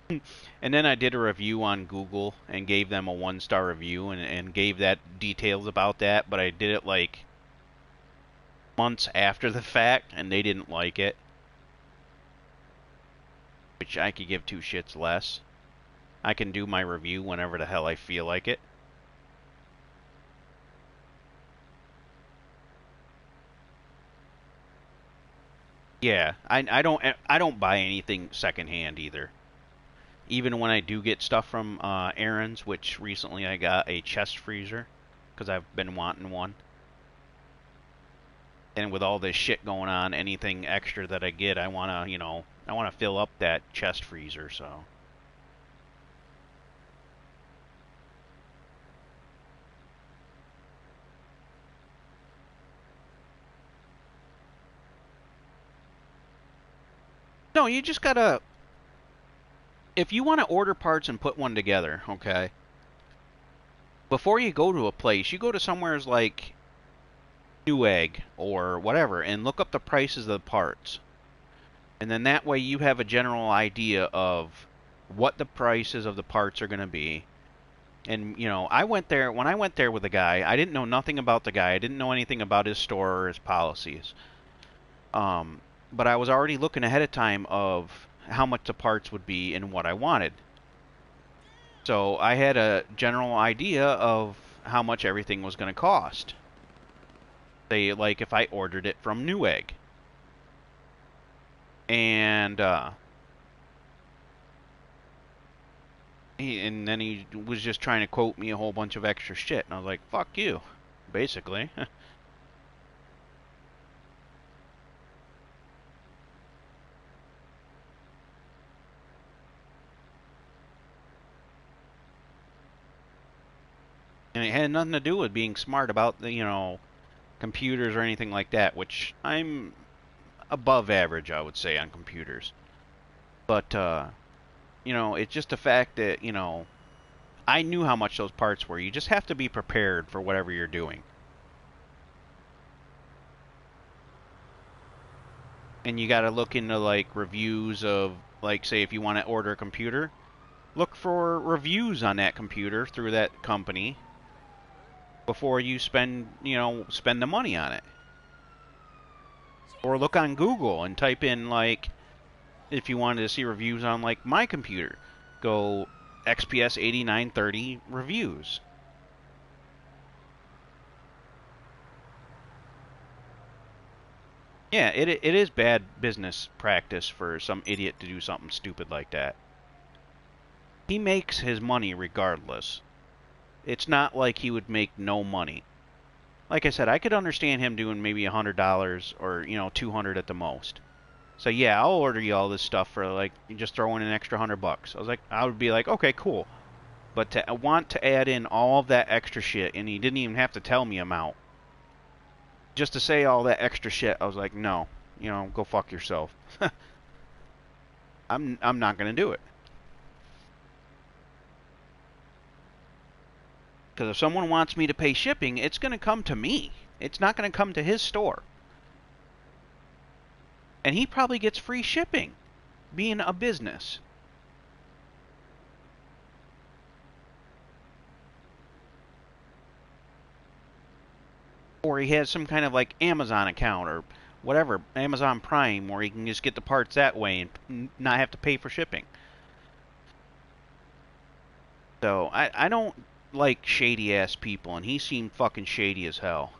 And then I did a review on Google and gave them a 1-star review and gave that details about that, but I did it like months after the fact, and they didn't like it, which I could give two shits less. I can do my review whenever the hell I feel like it. Yeah, I don't buy anything secondhand either. Even when I do get stuff from Aaron's, which recently I got a chest freezer because I've been wanting one. And with all this shit going on, anything extra that I get, I wanna, I wanna fill up that chest freezer. So no, you just gotta. If you want to order parts and put one together, okay. Before you go to a place, you go to somewheres like Newegg or whatever and look up the prices of the parts. And then that way you have a general idea of what the prices of the parts are going to be. And, I went there, when I went there with the guy, I didn't know nothing about the guy. I didn't know anything about his store or his policies. But I was already looking ahead of time of how much the parts would be and what I wanted. So I had a general idea of how much everything was going to cost. Say, like, if I ordered it from Newegg. And, and then he was just trying to quote me a whole bunch of extra shit. And I was like, fuck you, basically. And it had nothing to do with being smart about the, computers or anything like that, which I'm above average, I would say, on computers. But, it's just the fact that, I knew how much those parts were. You just have to be prepared for whatever you're doing. And you got to look into, like, reviews of, like, say, if you want to order a computer, look for reviews on that computer through that company before you spend the money on it. Or look on Google and type in, like, if you wanted to see reviews on, like, my computer, go XPS 8930 reviews. Yeah, it is bad business practice for some idiot to do something stupid like that. He makes his money regardless. It's not like he would make no money. Like I said, I could understand him doing maybe $100 or, 200 at the most. So yeah, I'll order you all this stuff for, like, you just throw in an extra $100. I would be like, okay, cool. But to want to add in all of that extra shit, and he didn't even have to tell me amount, just to say all that extra shit, I was like, no, go fuck yourself. I'm not gonna do it. Because if someone wants me to pay shipping, it's gonna come to me. It's not gonna come to his store. And he probably gets free shipping, being a business. Or he has some kind of, like, Amazon account or whatever, Amazon Prime, where he can just get the parts that way and not have to pay for shipping. So I don't like shady ass people, and he seemed fucking shady as hell.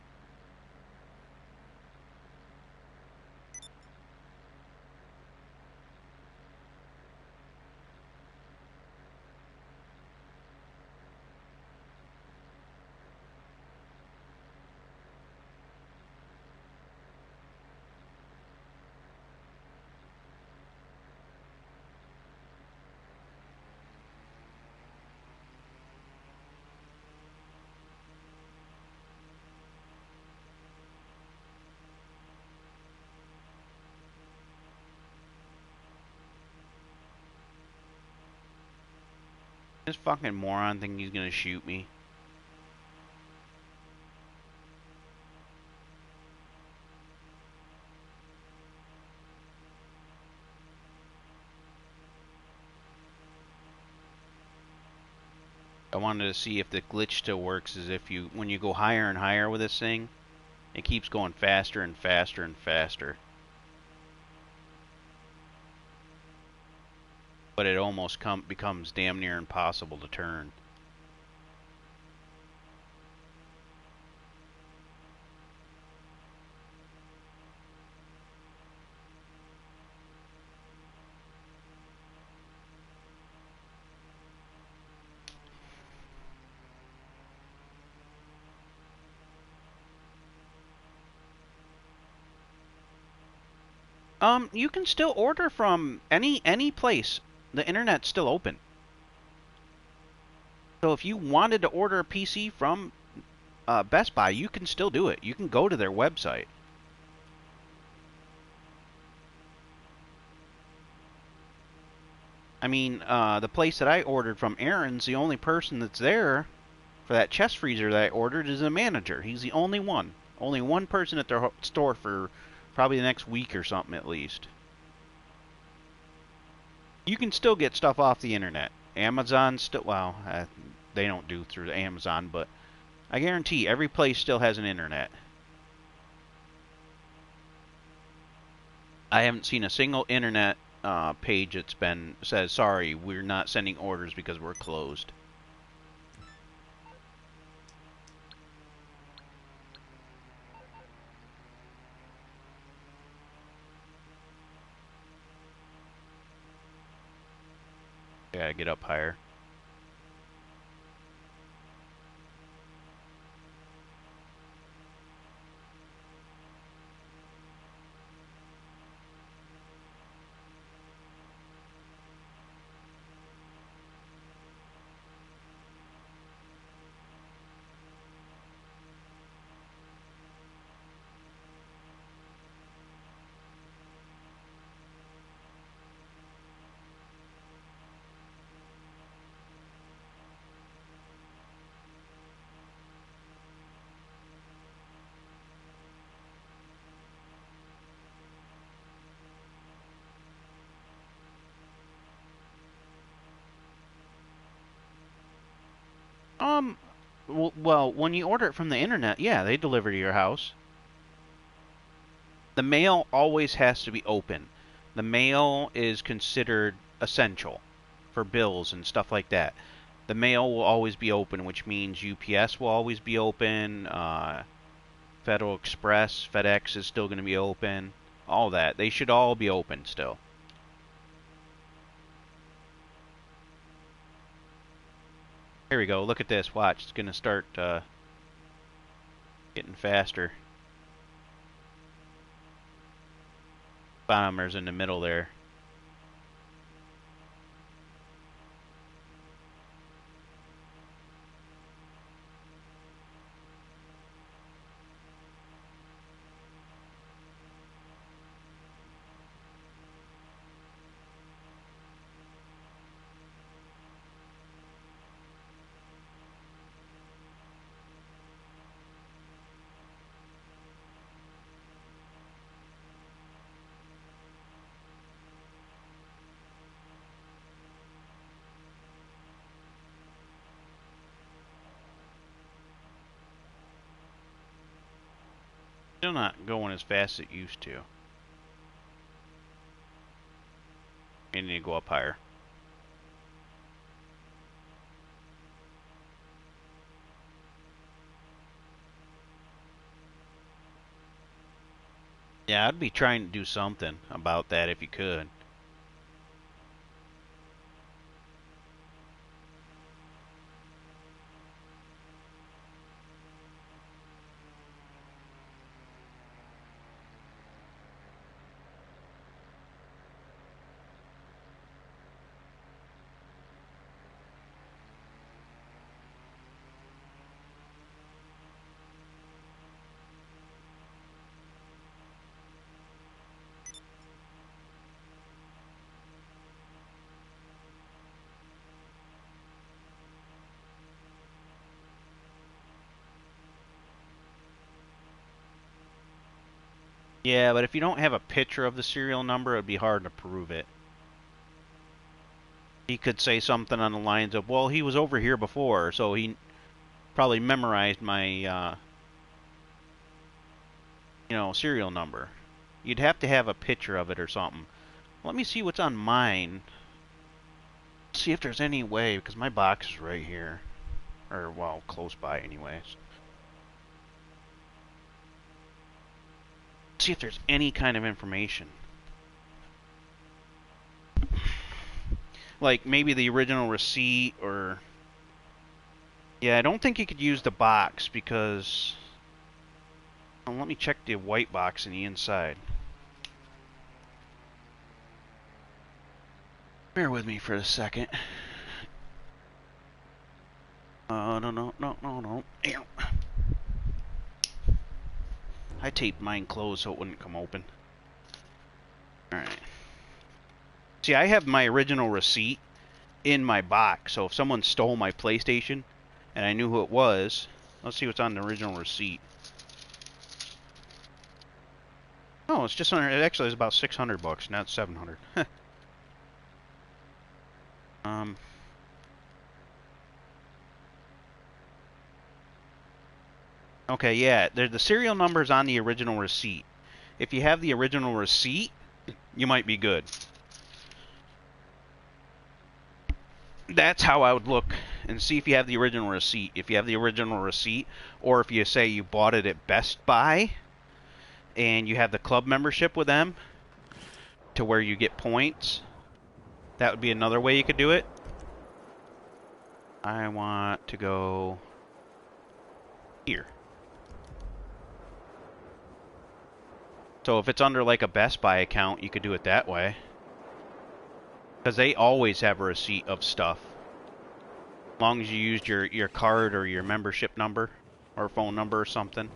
This fucking moron think he's gonna shoot me. I wanted to see if the glitch still works. Is if you, when you go higher and higher with this thing, it keeps going faster and faster and faster. But it almost becomes damn near impossible to turn. You can still order from any place. The internet's still open. So if you wanted to order a PC from Best Buy, you can still do it. You can go to their website. I mean, the place that I ordered from, Aaron's, the only person that's there for that chest freezer that I ordered is a manager. He's the only one. Only one person at their store for probably the next week or something at least. You can still get stuff off the internet. Amazon still, well, they don't do through Amazon, but I guarantee every place still has an internet. I haven't seen a single internet page that's says, sorry, we're not sending orders because we're closed. Gotta get up higher. Um, well, when you order it from the internet, yeah, they deliver to your house. The mail always has to be open. The mail is considered essential for bills and stuff like that. The mail will always be open, which means UPS will always be open. Federal Express, FedEx is still going to be open. All that. They should all be open still. Here we go. Look at this. Watch. It's going to start getting faster. Bombers in the middle there. Still not going as fast as it used to. I need to go up higher. Yeah, I'd be trying to do something about that if you could. Yeah, but if you don't have a picture of the serial number, it'd be hard to prove it. He could say something on the lines of, well, he was over here before, so he probably memorized my, serial number. You'd have to have a picture of it or something. Let me see what's on mine. See if there's any way, because my box is right here. Or, well, close by anyways. See if there's any kind of information. Like, maybe the original receipt, or... Yeah, I don't think you could use the box, because... Well, let me check the white box in the inside. Bear with me for a second. No. Ew. I taped mine closed so it wouldn't come open. Alright. See, I have my original receipt in my box, so if someone stole my PlayStation and I knew who it was, let's see what's on the original receipt. Oh, it's just under, it actually is about 600 bucks, not 700. Okay, yeah, the serial number's on the original receipt. If you have the original receipt, you might be good. That's how I would look and see if you have the original receipt. If you have the original receipt, or if you say you bought it at Best Buy and you have the club membership with them to where you get points, that would be another way you could do it. I want to go here. So if it's under like a Best Buy account, you could do it that way. Because they always have a receipt of stuff. As long as you used your card or your membership number or phone number or something.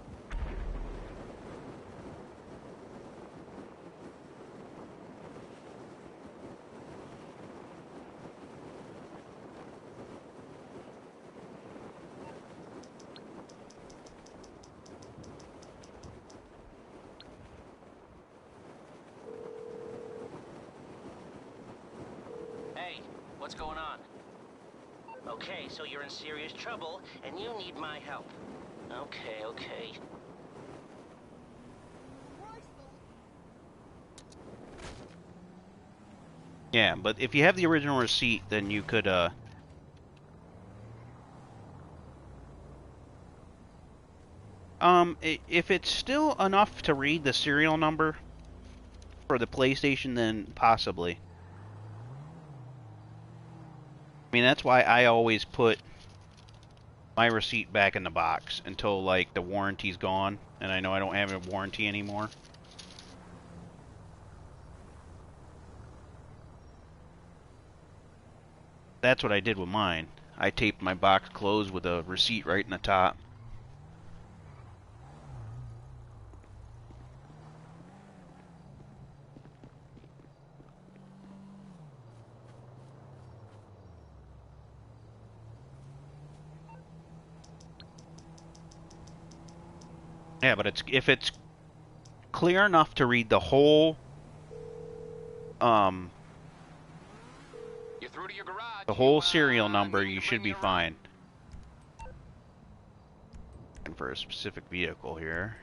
Hey, what's going on? Okay, so you're in serious trouble, and you need my help. Okay. Yeah, but if you have the original receipt, then you could, if it's still enough to read the serial number for the PlayStation, then possibly. I mean, that's why I always put my receipt back in the box until, like, the warranty's gone, and I know I don't have a warranty anymore. That's what I did with mine. I taped my box closed with a receipt right in the top. Yeah, but if it's clear enough to read the whole You're through to your garage. the whole You, serial number, need you to should bring be your own. fine. Looking for a specific vehicle here.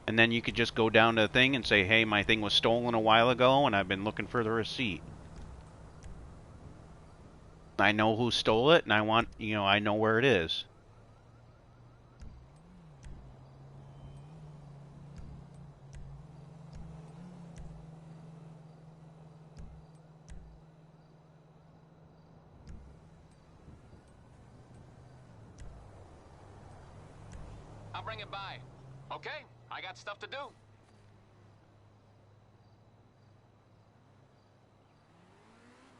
And then you could just go down to the thing and say, hey, my thing was stolen a while ago and I've been looking for the receipt. I know who stole it and I want, I know where it is. I'll bring it by. Okay, I got stuff to do.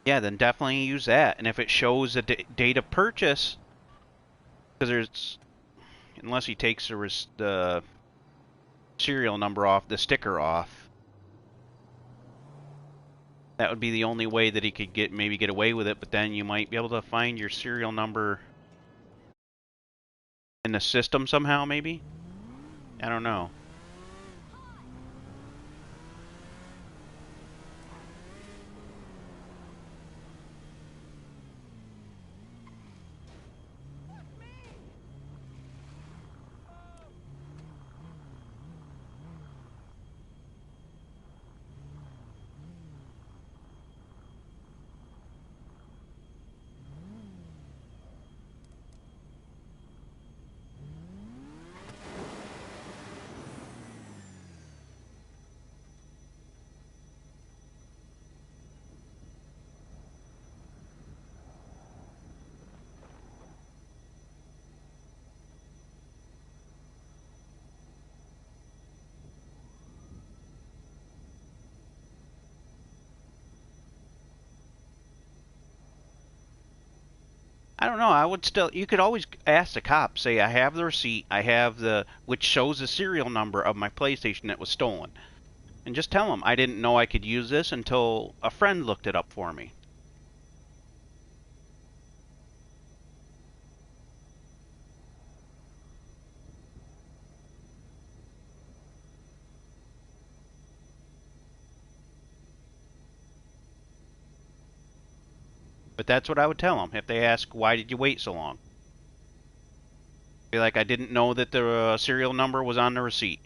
Yeah, then definitely use that. And if it shows a date of purchase, because there's, unless he takes the serial number off, the sticker off, that would be the only way that he could maybe get away with it. But then you might be able to find your serial number in the system somehow, maybe. I don't know. don't know. I would still. You could always ask the cop. Say, I have the receipt. I have which shows the serial number of my PlayStation that was stolen, and just tell them I didn't know I could use this until a friend looked it up for me. But that's what I would tell them if they ask, why did you wait so long? Be like, I didn't know that the serial number was on the receipt.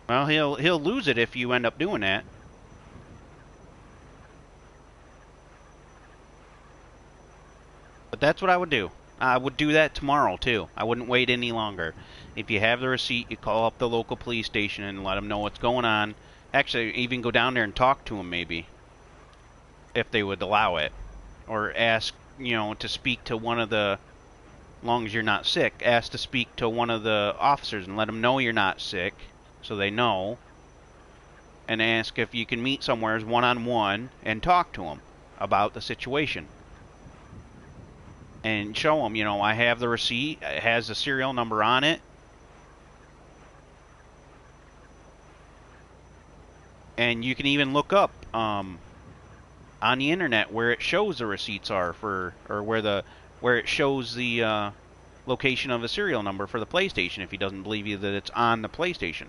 Well, he'll lose it if you end up doing that. But that's what I would do. I would do that tomorrow, too. I wouldn't wait any longer. If you have the receipt, you call up the local police station and let them know what's going on. Actually, even go down there and talk to them, maybe, if they would allow it. Or ask, to speak to one of the, as long as you're not sick, ask to speak to one of the officers and let them know you're not sick, so they know. And ask if you can meet somewhere one-on-one and talk to them about the situation. And show them, I have the receipt. It has the serial number on it. And you can even look up on the internet where it shows the receipts are or where it shows the location of a serial number for the PlayStation if he doesn't believe you that it's on the PlayStation.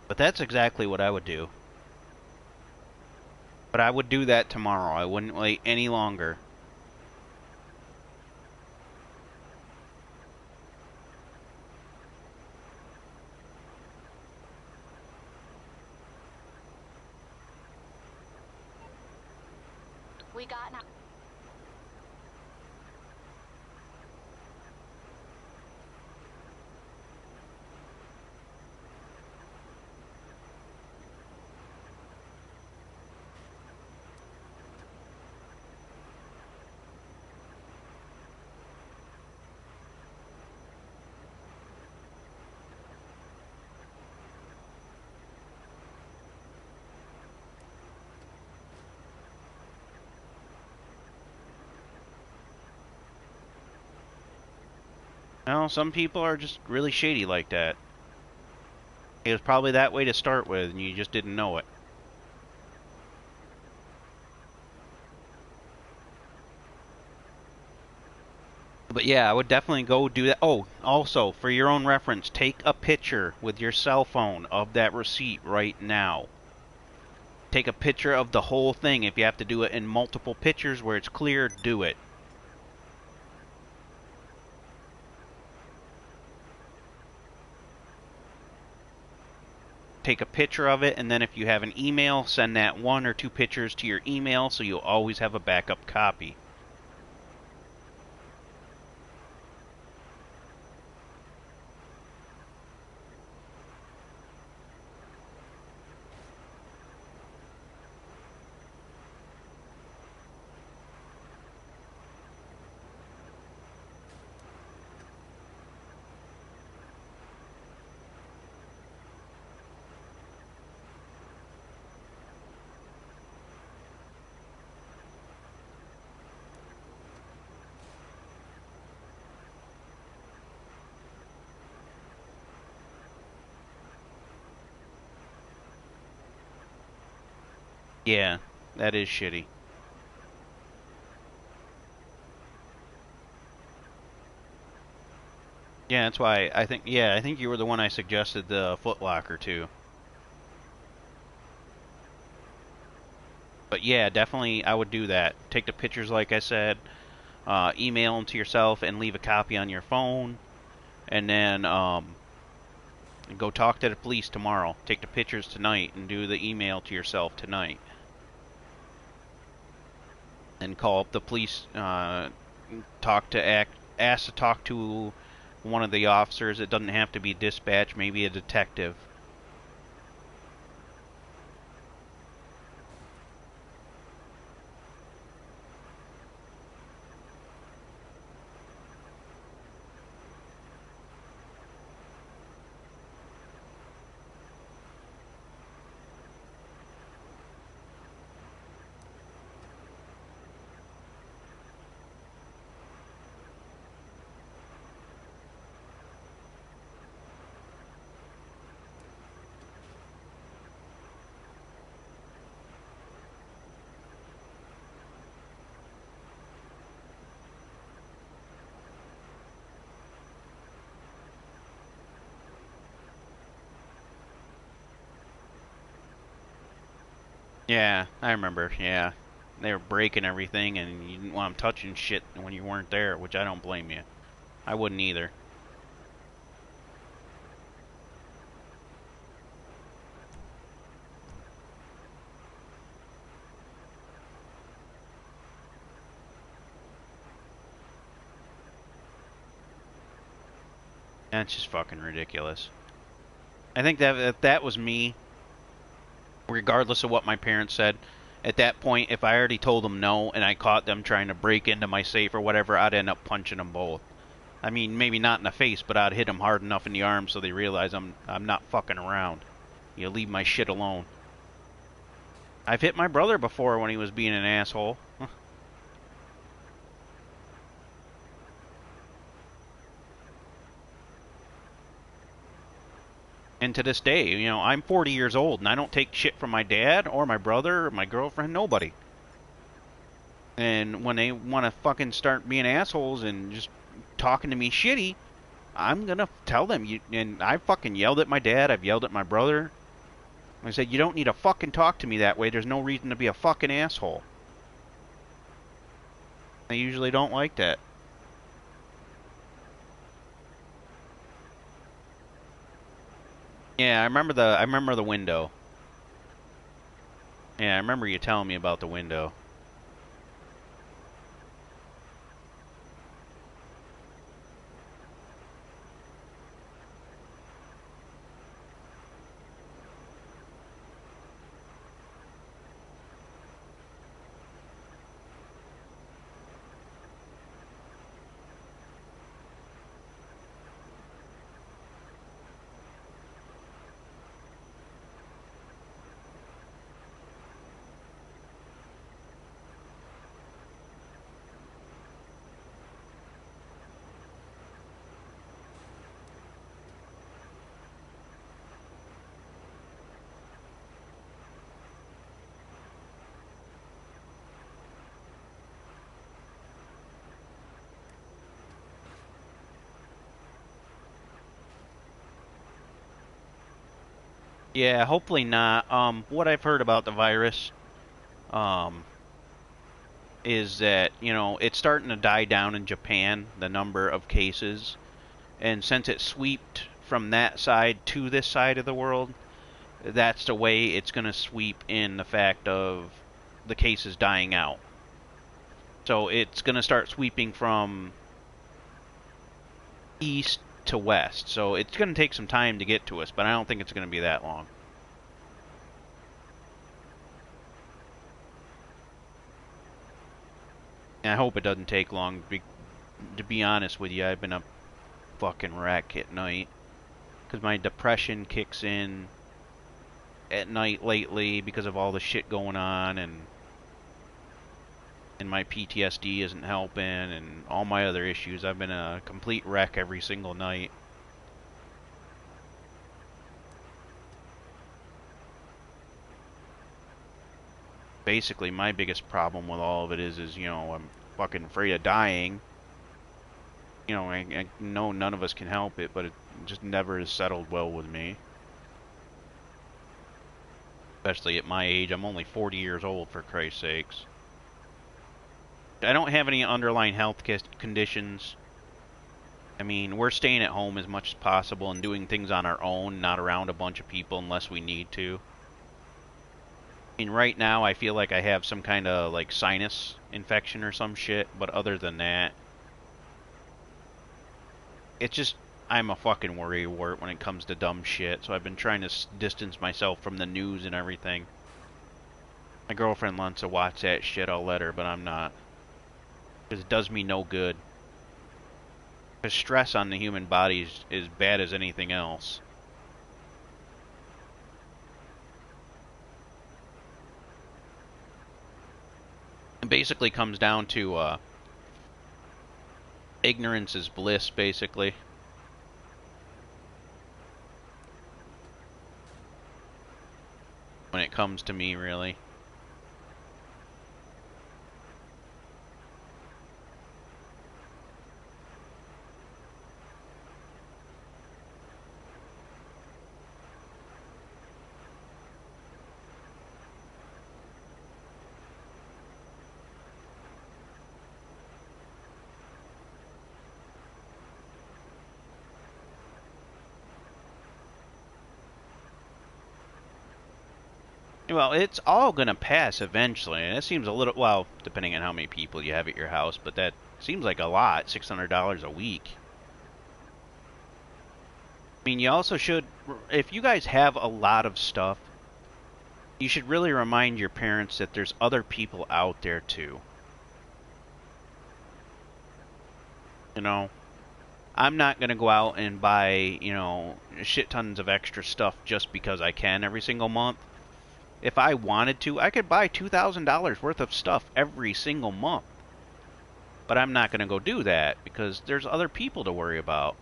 But that's exactly what I would do. But I would do that tomorrow. I wouldn't wait any longer. We got now. Well, some people are just really shady like that. It was probably that way to start with, and you just didn't know it. But yeah, I would definitely go do that. Oh, also, for your own reference, take a picture with your cell phone of that receipt right now. Take a picture of the whole thing. If you have to do it in multiple pictures where it's clear, do it. Take a picture of it, and then if you have an email, send that 1 or 2 pictures to your email so you'll always have a backup copy. Yeah, that is shitty. Yeah, that's why I think, yeah, I think you were the one I suggested the Foot Locker to. But yeah, definitely I would do that. Take the pictures like I said. email them to yourself and leave a copy on your phone, and then go talk to the police tomorrow. Take the pictures tonight and do the email to yourself tonight. And call up the police, ask to talk to one of the officers. It doesn't have to be dispatch, maybe a detective. Yeah, I remember, yeah. They were breaking everything, and you didn't want them touching shit when you weren't there, which I don't blame you. I wouldn't either. That's just fucking ridiculous. I think that if that was me, regardless of what my parents said, at that point, if I already told them no and I caught them trying to break into my safe or whatever, I'd end up punching them both. I mean, maybe not in the face, but I'd hit them hard enough in the arm so they realize I'm not fucking around. You leave my shit alone. I've hit my brother before when he was being an asshole. And to this day, you know, I'm 40 years old and I don't take shit from my dad or my brother or my girlfriend, nobody. And when they want to fucking start being assholes and just talking to me shitty, I'm gonna tell them. And I fucking yelled at my dad. I've yelled at my brother. I said, you don't need to fucking talk to me that way. There's no reason to be a fucking asshole. They usually don't like that. Yeah, I remember the window. Yeah, I remember you telling me about the window. Yeah, hopefully not. What I've heard about the virus, um, is that, you know, it's starting to die down in Japan, the number of cases. And since it swept from that side to this side of the world, that's the way it's going to sweep in the fact of the cases dying out. So it's going to start sweeping from east to west. So it's going to take some time to get to us, but I don't think it's going to be that long. And I hope it doesn't take long. To be honest with you, I've been a fucking wreck at night. Because my depression kicks in at night lately because of all the shit going on, and my PTSD isn't helping, and all my other issues. I've been a complete wreck every single night. Basically, my biggest problem with all of it is, you know, I'm fucking afraid of dying. You know, I know none of us can help it, but it just never has settled well with me. Especially at my age. I'm only 40 years old, for Christ's sakes. I don't have any underlying health conditions. I mean, we're staying at home as much as possible and doing things on our own, not around a bunch of people unless we need to. I mean, right now I feel like I have some kind of like sinus infection or some shit, but other than that, it's just I'm a fucking worrywart when it comes to dumb shit. So I've been trying to distance myself from the news and everything. My girlfriend wants to watch that shit. I'll let her, but I'm not, because it does me no good. Because stress on the human body is as bad as anything else. It basically comes down to ignorance is bliss, basically. When it comes to me, really. Well, it's all gonna pass eventually, and it seems a little, well, depending on how many people you have at your house, but that seems like a lot, $600 a week. I mean, you also should, if you guys have a lot of stuff, you should really remind your parents that there's other people out there too. You know, I'm not gonna go out and buy, shit tons of extra stuff just because I can every single month. If I wanted to, I could buy $2,000 worth of stuff every single month. But I'm not going to go do that because there's other people to worry about.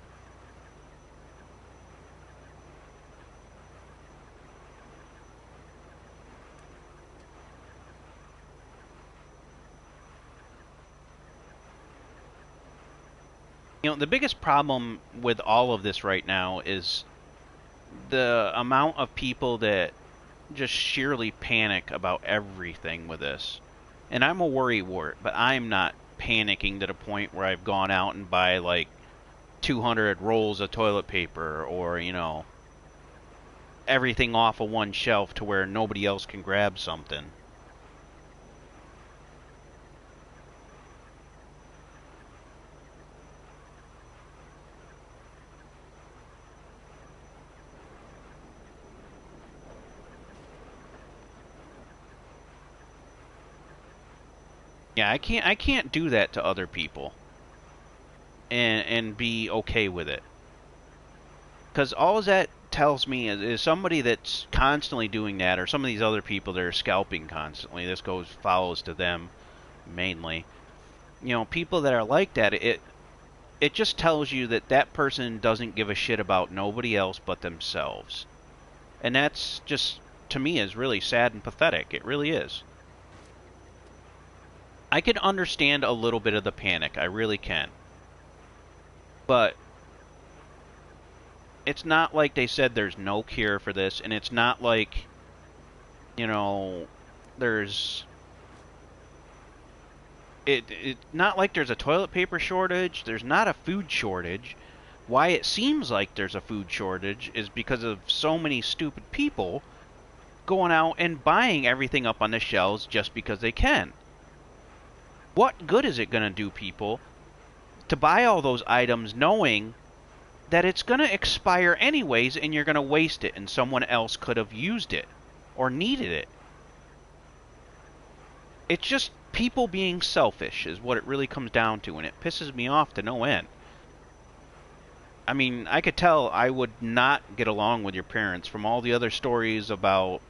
The biggest problem with all of this right now is the amount of people that just sheerly panic about everything with this. And I'm a worrywart, but I'm not panicking to the point where I've gone out and buy like 200 rolls of toilet paper or, everything off of one shelf to where nobody else can grab something. Yeah, I can't do that to other people and be okay with it. Because all that tells me is somebody that's constantly doing that, or some of these other people that are scalping constantly. This follows to them mainly. People that are like that. It just tells you that that person doesn't give a shit about nobody else but themselves, and that's just, to me, is really sad and pathetic. It really is. I can understand a little bit of the panic. I really can. But it's not like they said there's no cure for this, and it's not like, there's not like there's a toilet paper shortage, there's not a food shortage. Why it seems like there's a food shortage is because of so many stupid people going out and buying everything up on the shelves just because they can. What good is it going to do people to buy all those items knowing that it's going to expire anyways and you're going to waste it and someone else could have used it or needed it? It's just people being selfish is what it really comes down to, and it pisses me off to no end. I mean, I could tell I would not get along with your parents from all the other stories about,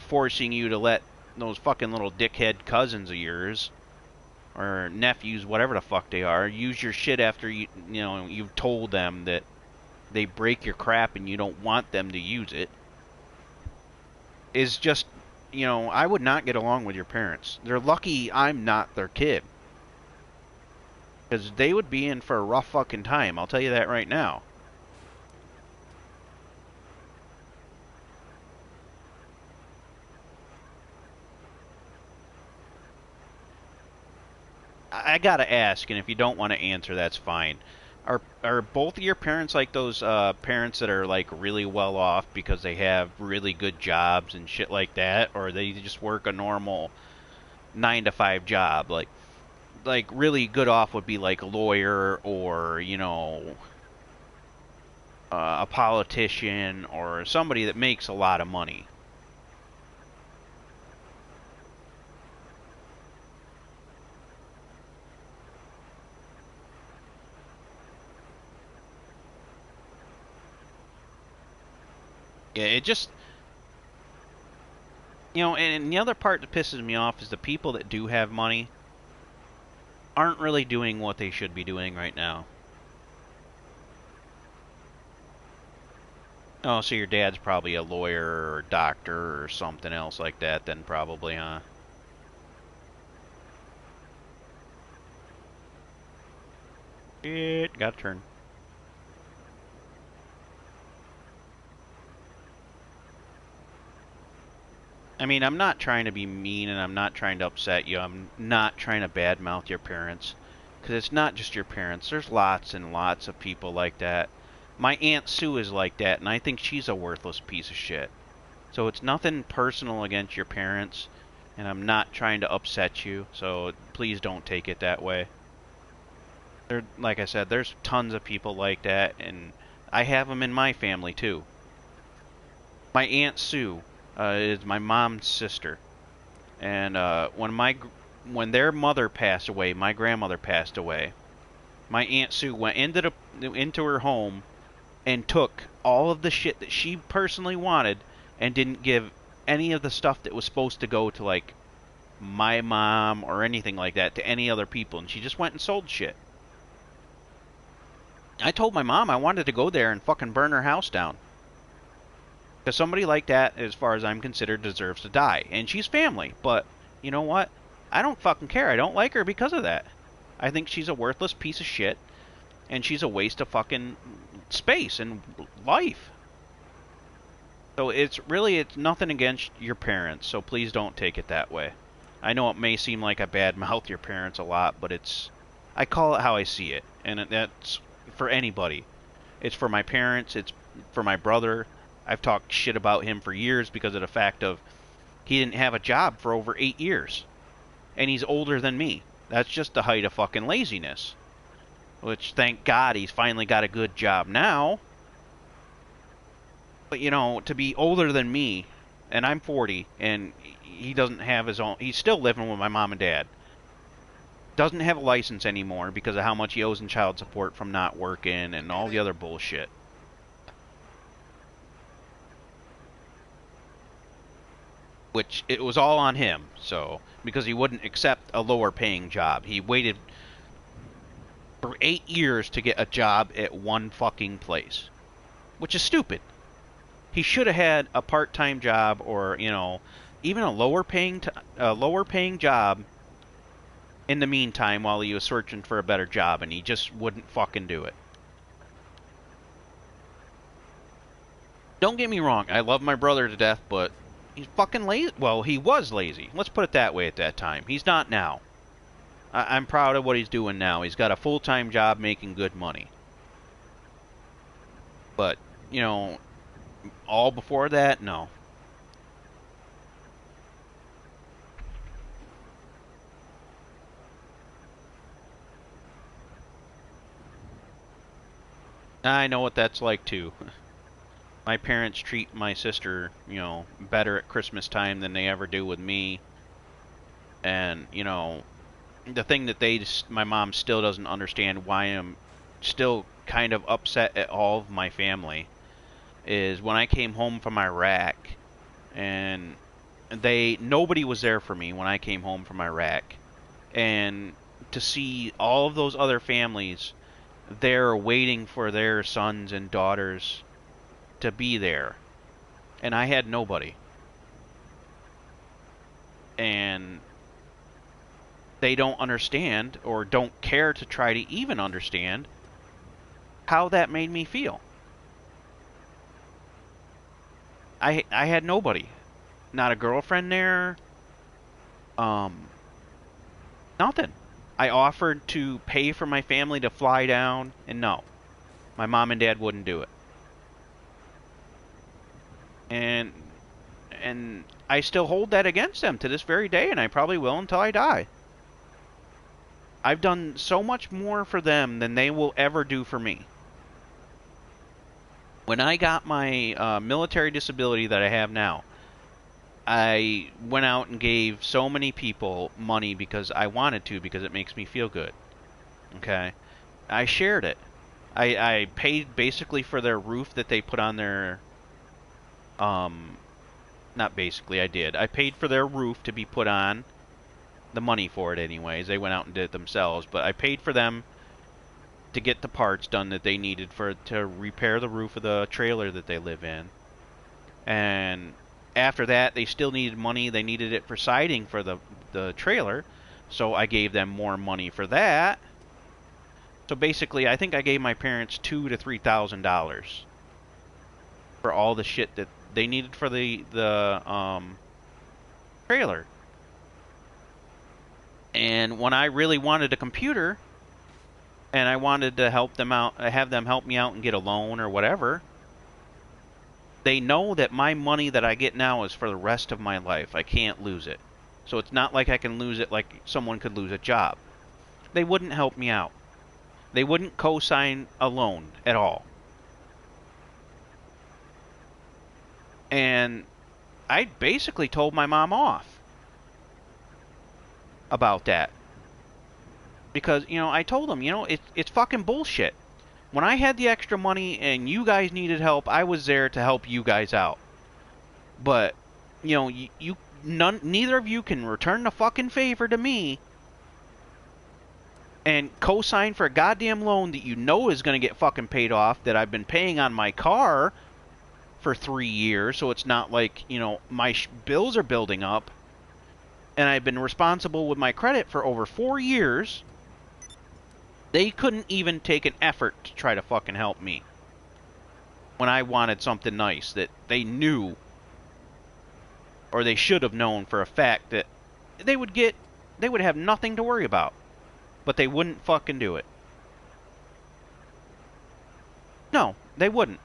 forcing you to let those fucking little dickhead cousins of yours or nephews, whatever the fuck they are, use your shit after you've told them that they break your crap and you don't want them to use it. Is just, I would not get along with your parents. They're lucky I'm not their kid, because they would be in for a rough fucking time, I'll tell you that right now. I gotta ask, and if you don't want to answer, that's fine. Are both of your parents like those parents that are like really well off because they have really good jobs and shit like that, or they just work a normal 9 to 5 job? Like really good off would be like a lawyer or a politician or somebody that makes a lot of money. Yeah, it just and the other part that pisses me off is the people that do have money aren't really doing what they should be doing right now. Oh, so your dad's probably a lawyer or doctor or something else like that, then probably, huh? It got a turn. I mean, I'm not trying to be mean and I'm not trying to upset you. I'm not trying to badmouth your parents. Because it's not just your parents. There's lots and lots of people like that. My Aunt Sue is like that, and I think she's a worthless piece of shit. So it's nothing personal against your parents, and I'm not trying to upset you, so please don't take it that way. Like I said, there's tons of people like that, and I have them in my family too. My Aunt Sue is my mom's sister, and when their mother passed away, my grandmother passed away. My Aunt Sue went into her home and took all of the shit that she personally wanted and didn't give any of the stuff that was supposed to go to like my mom or anything like that to any other people, and she just went and sold shit. I told my mom I wanted to go there and fucking burn her house down. Because somebody like that, as far as I'm considered, deserves to die. And she's family, but you know what? I don't fucking care. I don't like her because of that. I think she's a worthless piece of shit, and she's a waste of fucking space and life. So it's nothing against your parents, so please don't take it that way. I know it may seem like I badmouth your parents a lot, but I call it how I see it, and that's for anybody. It's for my parents, it's for my brother. I've talked shit about him for years because of the fact of he didn't have a job for over 8 years, and he's older than me. That's just the height of fucking laziness. Which, thank God, he's finally got a good job now. But, to be older than me, and I'm 40, and he doesn't have his own... He's still living with my mom and dad. Doesn't have a license anymore because of how much he owes in child support from not working and all the other bullshit. Which, it was all on him, so... Because he wouldn't accept a lower paying job. He waited for 8 years to get a job at one fucking place. Which is stupid. He should have had a part-time job or, even a lower paying job in the meantime while he was searching for a better job, and he just wouldn't fucking do it. Don't get me wrong, I love my brother to death, but he's fucking lazy. Well, he was lazy. Let's put it that way at that time. He's not now. I'm proud of what he's doing now. He's got a full-time job making good money. But, all before that, no. I know what that's like, too. My parents treat my sister, better at Christmas time than they ever do with me. And, the thing that my mom still doesn't understand why I'm still kind of upset at all of my family is when I came home from Iraq, and nobody was there for me when I came home from Iraq. And to see all of those other families there waiting for their sons and daughters to be there, and I had nobody. And they don't understand or don't care to try to even understand how that made me feel. I had nobody. Not a girlfriend there. Nothing. I offered to pay for my family to fly down, and no. My mom and dad wouldn't do it. And I still hold that against them to this very day, and I probably will until I die. I've done so much more for them than they will ever do for me. When I got my military disability that I have now, I went out and gave so many people money because I wanted to, because it makes me feel good. Okay? I shared it. I paid basically for their roof that they put on their... Not basically, I did. I paid for their roof to be put on. The money for it anyways. They went out and did it themselves. But I paid for them to get the parts done that they needed to repair the roof of the trailer that they live in. And after that, they still needed money. They needed it for siding for the trailer. So I gave them more money for that. So basically, I think I gave my parents $2,000 to $3,000 for all the shit that they needed for the trailer. And when I really wanted a computer, and I wanted to help them out, have them help me out and get a loan or whatever, they know that my money that I get now is for the rest of my life. I can't lose it. So it's not like I can lose it like someone could lose a job. They wouldn't help me out. They wouldn't co-sign a loan at all. And I basically told my mom off about that. Because, I told them, it's fucking bullshit. When I had the extra money and you guys needed help, I was there to help you guys out. But, neither of you can return the fucking favor to me and co-sign for a goddamn loan that you know is going to get fucking paid off, that I've been paying on my car for 3 years, so it's not like, my bills are building up. And I've been responsible with my credit for over 4 years. They couldn't even take an effort to try to fucking help me when I wanted something nice that they knew, or they should have known for a fact, that they would have nothing to worry about. But they wouldn't fucking do it. No, they wouldn't.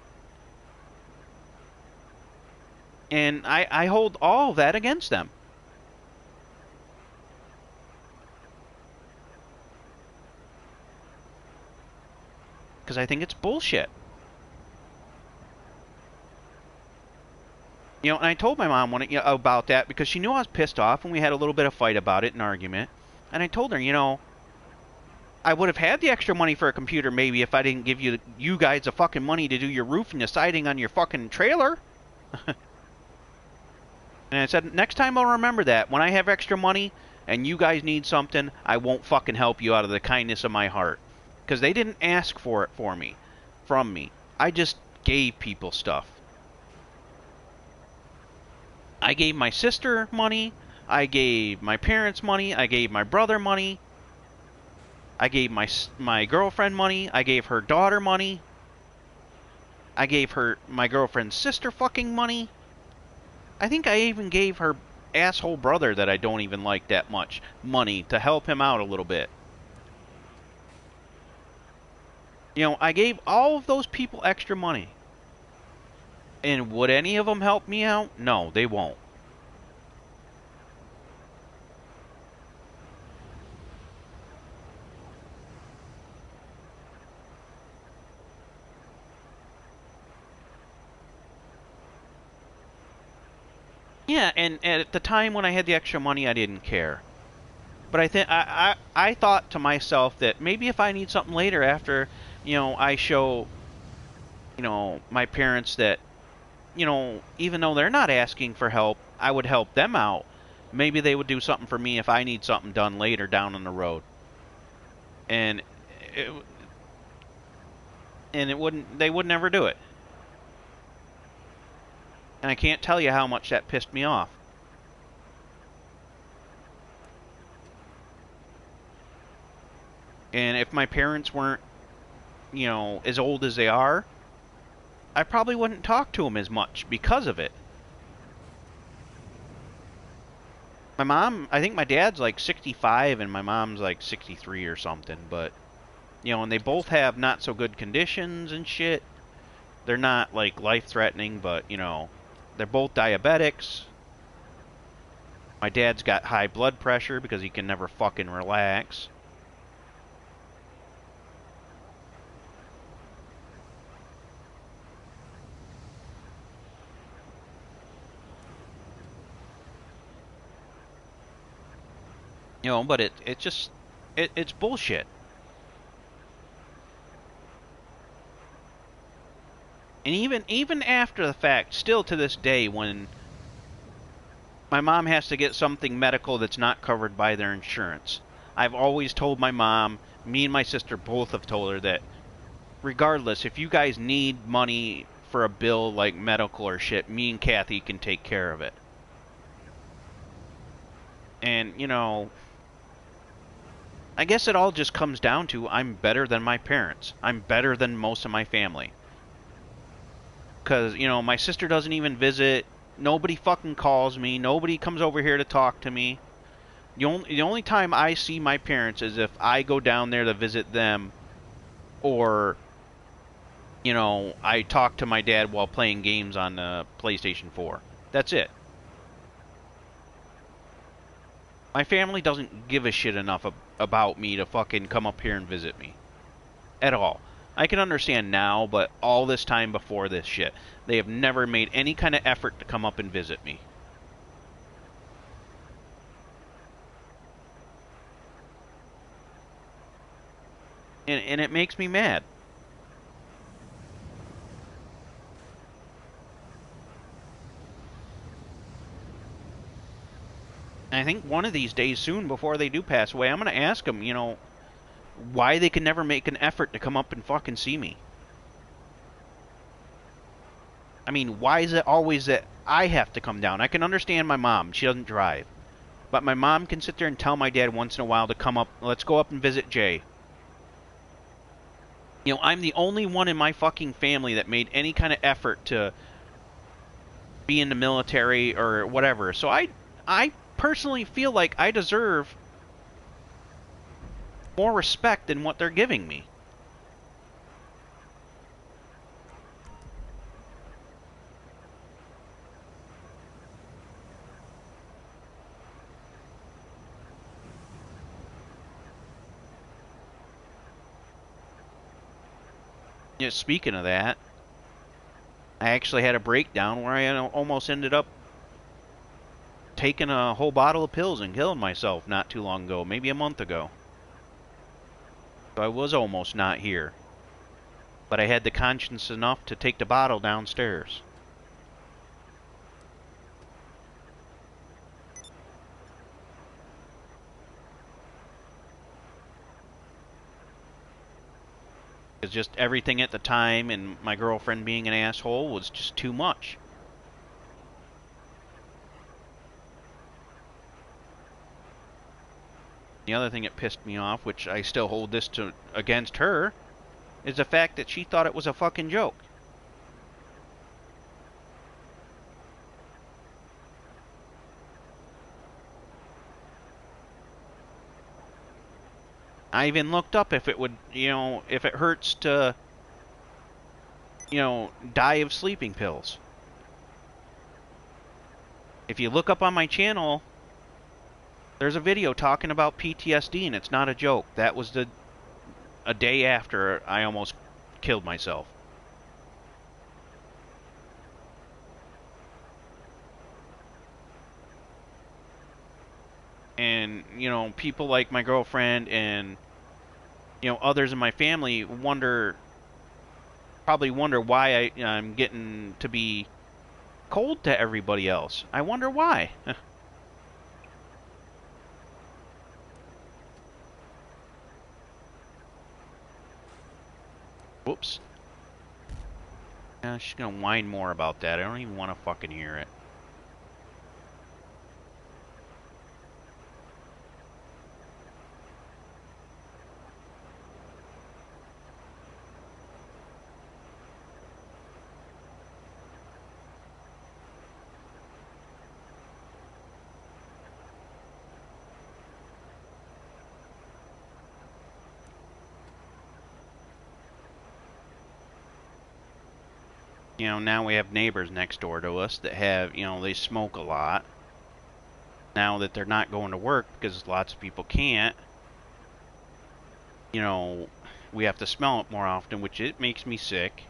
And I hold all of that against them. Because I think it's bullshit. And I told my mom about that because she knew I was pissed off, and we had a little bit of fight about it, an argument. And I told her, I would have had the extra money for a computer maybe if I didn't give you guys the fucking money to do your roof and the siding on your fucking trailer. And I said, next time I'll remember that. When I have extra money and you guys need something, I won't fucking help you out of the kindness of my heart. Because they didn't ask for it from me. I just gave people stuff. I gave my sister money. I gave my parents money. I gave my brother money. I gave my girlfriend money. I gave her daughter money. I gave my girlfriend's sister fucking money. I think I even gave her asshole brother that I don't even like that much money to help him out a little bit. I gave all of those people extra money. And would any of them help me out? No, they won't. Yeah, and at the time when I had the extra money, I didn't care. But I thought to myself that maybe if I need something later after, I show, my parents that, even though they're not asking for help, I would help them out. Maybe they would do something for me if I need something done later down on the road. And they would never do it. And I can't tell you how much that pissed me off. And if my parents weren't, as old as they are, I probably wouldn't talk to them as much because of it. My mom, I think my dad's like 65 and my mom's like 63 or something, but, you know, and they both have not so good conditions and shit. They're not like life threatening, but, you know, they're both diabetics. My dad's got high blood pressure because he can never fucking relax. You know, but it just it's bullshit. And even after the fact, still to this day, when my mom has to get something medical that's not covered by their insurance, I've always told my mom, me and my sister both have told her that regardless, if you guys need money for a bill like medical or shit, me and Kathy can take care of it. And, you know, I guess it all just comes down to I'm better than my parents. I'm better than most of my family. Because, you know, my sister doesn't even visit. Nobody fucking calls me. Nobody comes over here to talk to me. The only time I see my parents is if I go down there to visit them, or, you know, I talk to my dad while playing games on the PlayStation 4. That's it. My family doesn't give a shit enough about me to fucking come up here and visit me. At all. I can understand now, but all this time before this shit, they have never made any kind of effort to come up and visit me. And it makes me mad. And I think one of these days soon, before they do pass away, I'm going to ask them, you know, why they can never make an effort to come up and fucking see me. I mean, why is it always that I have to come down? I can understand my mom. She doesn't drive. But my mom can sit there and tell my dad once in a while to come up, let's go up and visit Jay. You know, I'm the only one in my fucking family that made any kind of effort to be in the military or whatever. So I personally feel like I deserve more respect than what they're giving me. You know, speaking of that, I actually had a breakdown where I almost ended up taking a whole bottle of pills and killing myself not too long ago, maybe a month ago. So I was almost not here. But I had the conscience enough to take the bottle downstairs. Because just everything at the time and my girlfriend being an asshole was just too much. The other thing that pissed me off, which I still hold this to against her, is the fact that she thought it was a fucking joke. I even looked up if it would, you know, if it hurts to, you know, die of sleeping pills. If you look up on my channel, there's a video talking about PTSD, and it's not a joke. That was a day after I almost killed myself. And, you know, people like my girlfriend and, you know, others in my family probably wonder why I'm getting to be cold to everybody else. I wonder why. Whoops. She's gonna whine more about that. I don't even want to fucking hear it. You know, now we have neighbors next door to us that have, you know, they smoke a lot. Now that they're not going to work because lots of people can't, you know, we have to smell it more often, which it makes me sick.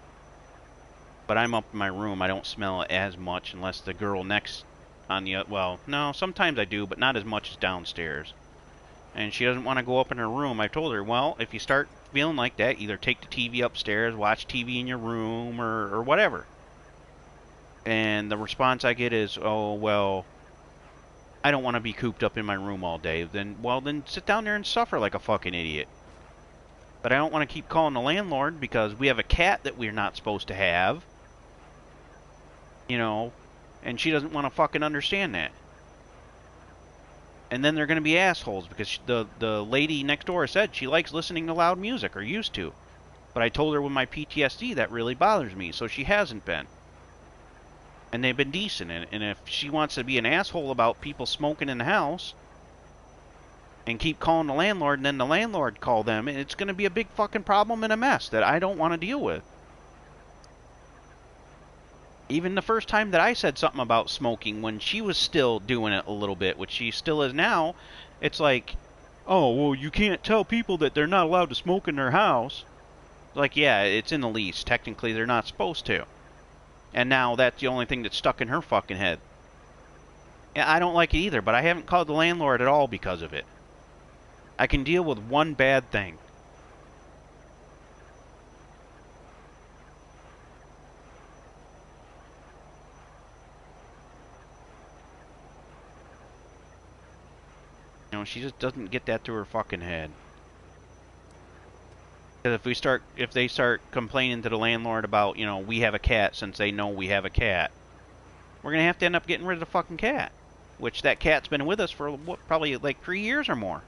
But I'm up in my room. I don't smell it as much unless the girl next on the, well, no, sometimes I do, but not as much as downstairs. And she doesn't want to go up in her room. I told her, well, if you start feeling like that, either take the TV upstairs, watch TV in your room, or whatever. And the response I get is, oh, well, I don't want to be cooped up in my room all day. Then, well, then sit down there and suffer like a fucking idiot. But I don't want to keep calling the landlord because we have a cat that we're not supposed to have. You know, and she doesn't want to fucking understand that. And then they're going to be assholes because the lady next door said she likes listening to loud music, or used to. But I told her with my PTSD that really bothers me, so she hasn't been. And they've been decent. And if she wants to be an asshole about people smoking in the house and keep calling the landlord, and then the landlord call them, it's going to be a big fucking problem and a mess that I don't want to deal with. Even the first time that I said something about smoking when she was still doing it a little bit, which she still is now, it's like, oh, well, you can't tell people that they're not allowed to smoke in their house. Like, yeah, it's in the lease. Technically, they're not supposed to. And now that's the only thing that's stuck in her fucking head. Yeah, I don't like it either, but I haven't called the landlord at all because of it. I can deal with one bad thing. You know, she just doesn't get that through her fucking head. Because if they start complaining to the landlord about, you know, we have a cat, since they know we have a cat, we're gonna have to end up getting rid of the fucking cat. Which that cat's been with us for what, probably like 3 years or more.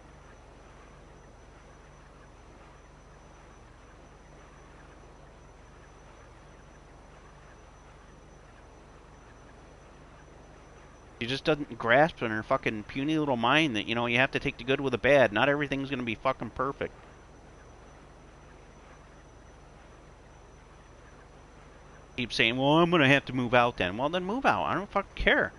She just doesn't grasp in her fucking puny little mind that, you know, you have to take the good with the bad. Not everything's gonna be fucking perfect. Keep saying, well, I'm gonna have to move out then. Well, then move out. I don't fucking care.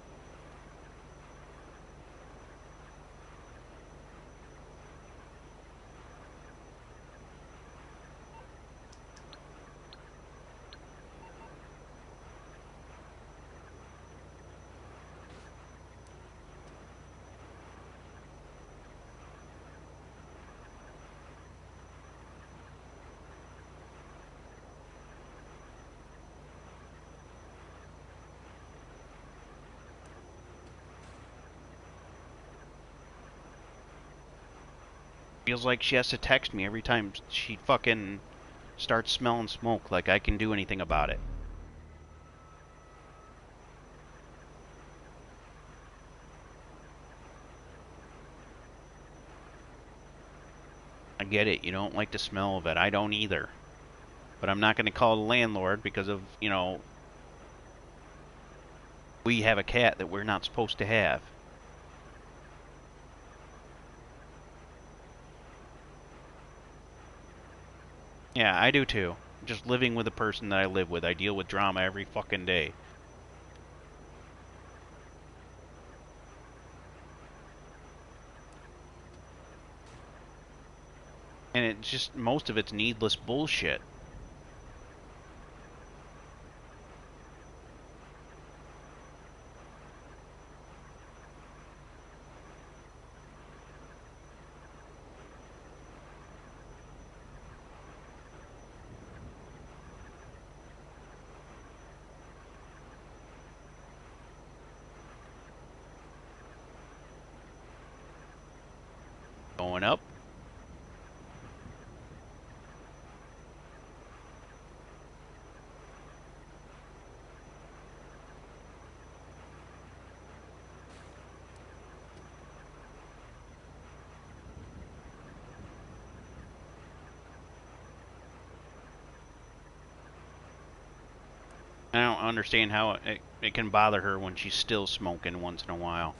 Feels like she has to text me every time she fucking starts smelling smoke, like I can do anything about it. I get it, you don't like the smell of it. I don't either. But I'm not going to call the landlord because of, you know, we have a cat that we're not supposed to have. Yeah, I do too. Just living with the person that I live with, I deal with drama every fucking day. And it's just, most of it's needless bullshit. Going up. I don't understand how it can bother her when she's still smoking once in a while.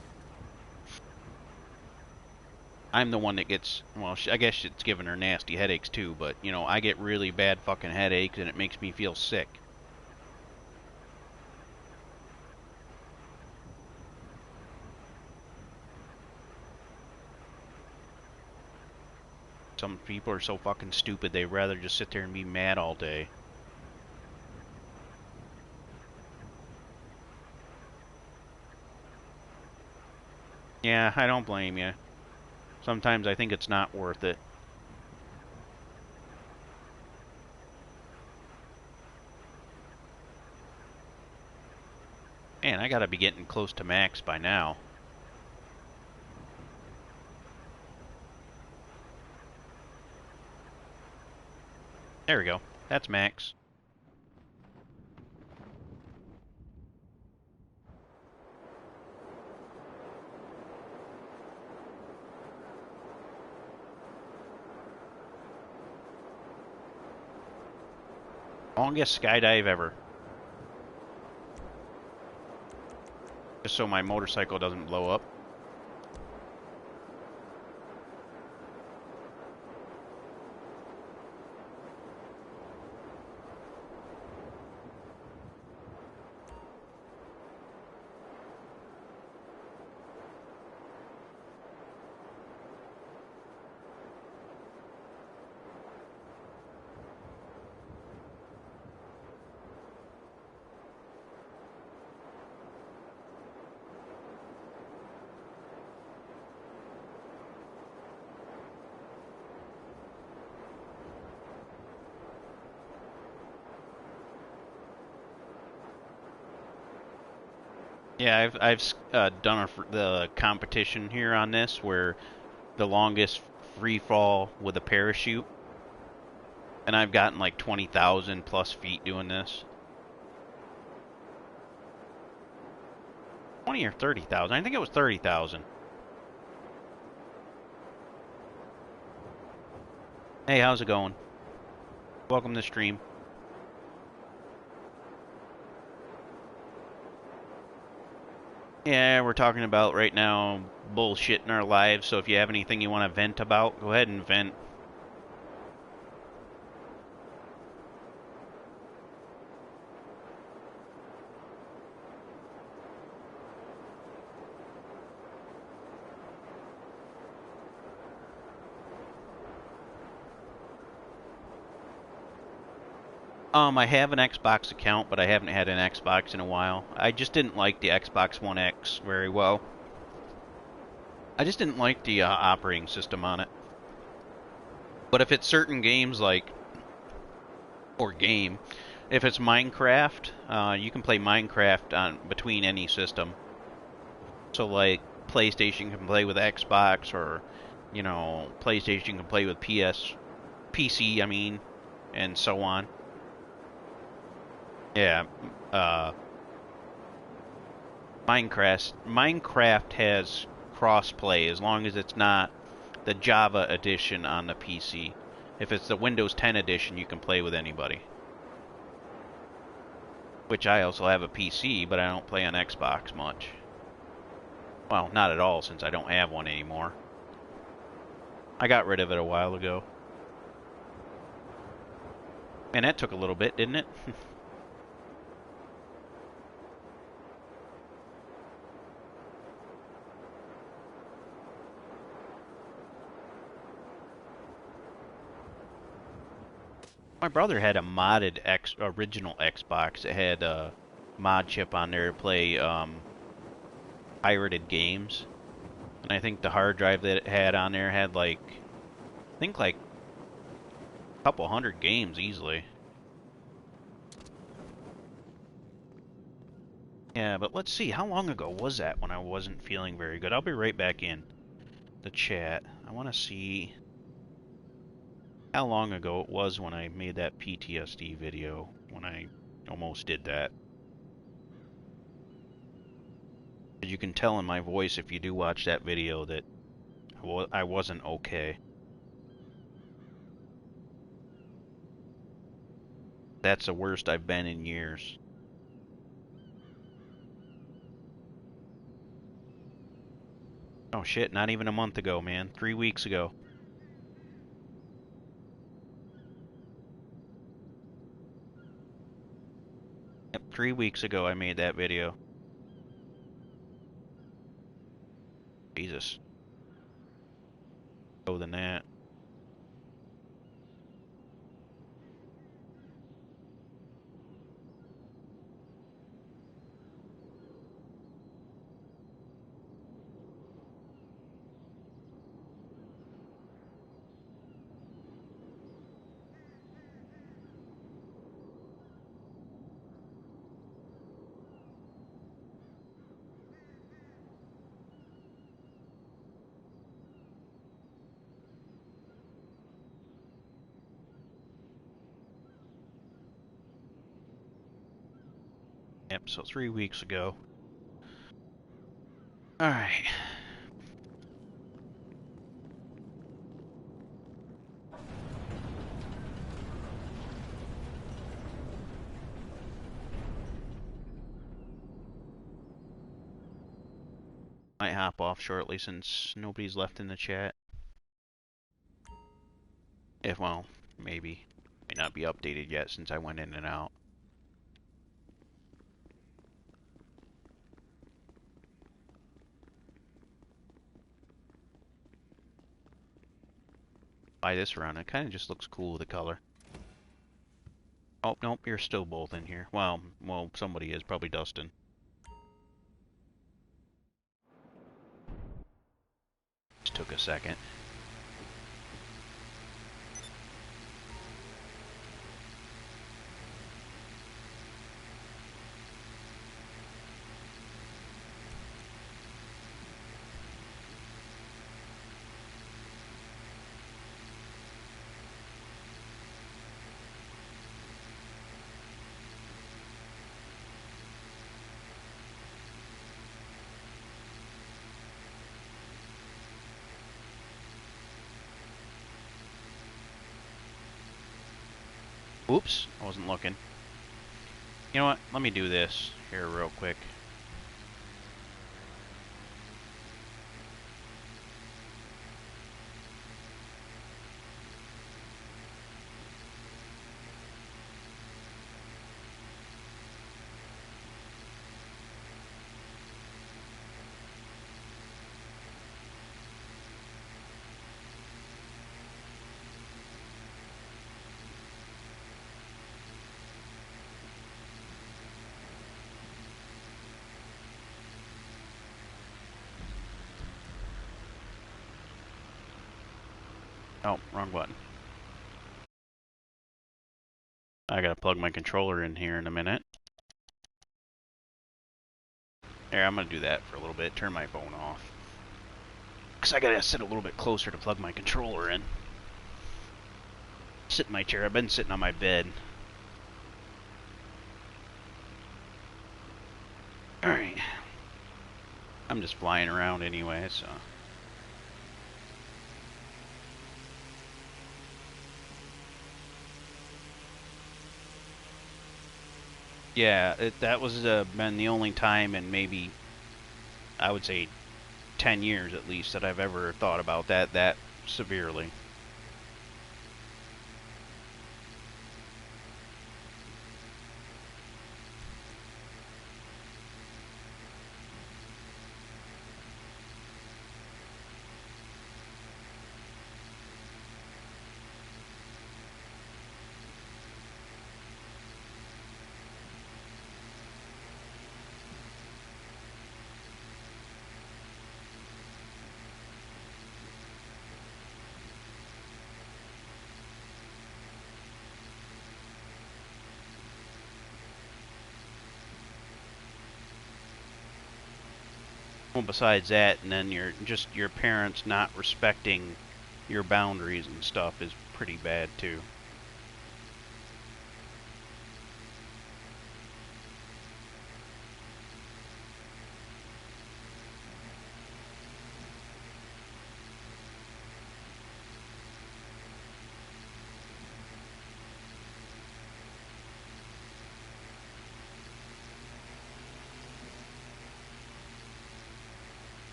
I'm the one that gets, well, I guess it's giving her nasty headaches too, but, you know, I get really bad fucking headaches and it makes me feel sick. Some people are so fucking stupid they'd rather just sit there and be mad all day. Yeah, I don't blame you. Sometimes I think it's not worth it. Man, I gotta be getting close to max by now. There we go. That's max. Longest skydive ever. Just so my motorcycle doesn't blow up. Yeah, I've done the competition here on this where the longest free fall with a parachute, and I've gotten like 20,000 plus feet doing this. 20 or 30,000? I think it was 30,000. Hey, how's it going? Welcome to the stream. Yeah, we're talking about right now bullshit in our lives, so if you have anything you want to vent about, go ahead and vent. I have an Xbox account, but I haven't had an Xbox in a while. I just didn't like the Xbox One X very well. I just didn't like the operating system on it. But if it's certain games like, or game, if it's Minecraft, you can play Minecraft on between any system. So like PlayStation can play with Xbox, or you know, PlayStation can play with PC, I mean, and so on. Yeah, Minecraft has cross-play as long as it's not the Java edition on the PC. If it's the Windows 10 edition, you can play with anybody. Which I also have a PC, but I don't play on Xbox much. Well, not at all, since I don't have one anymore. I got rid of it a while ago. And that took a little bit, didn't it? My brother had a modded original Xbox. It had a mod chip on there to play pirated games. And I think the hard drive that it had on there had like, I think like a couple hundred games easily. Yeah, but let's see, how long ago was that when I wasn't feeling very good? I'll be right back in the chat. I want to see how long ago it was when I made that PTSD video, when I almost did that. You can tell in my voice if you do watch that video that I wasn't okay. That's the worst I've been in years. Oh shit, not even a month ago, man. 3 weeks ago. Yep, 3 weeks ago I made that video. Jesus. Oh, than that. Yep, so 3 weeks ago. Alright. Might hop off shortly since nobody's left in the chat. If, well, maybe. May not be updated yet since I went in and out. Buy this around. It kind of just looks cool, the color. Oh, nope, you're still both in here. Well, somebody is. Probably Dustin. Just took a second. Oops, I wasn't looking. You know what? Let me do this here real quick. Oh, wrong button. I gotta plug my controller in here in a minute. There, I'm gonna do that for a little bit. Turn my phone off. Because I gotta sit a little bit closer to plug my controller in. Sit in my chair. I've been sitting on my bed. Alright. I'm just flying around anyway, so... Yeah, that was been the only time in maybe, I would say, 10 years at least that I've ever thought about that severely. Well, besides that, and then your parents not respecting your boundaries and stuff is pretty bad too.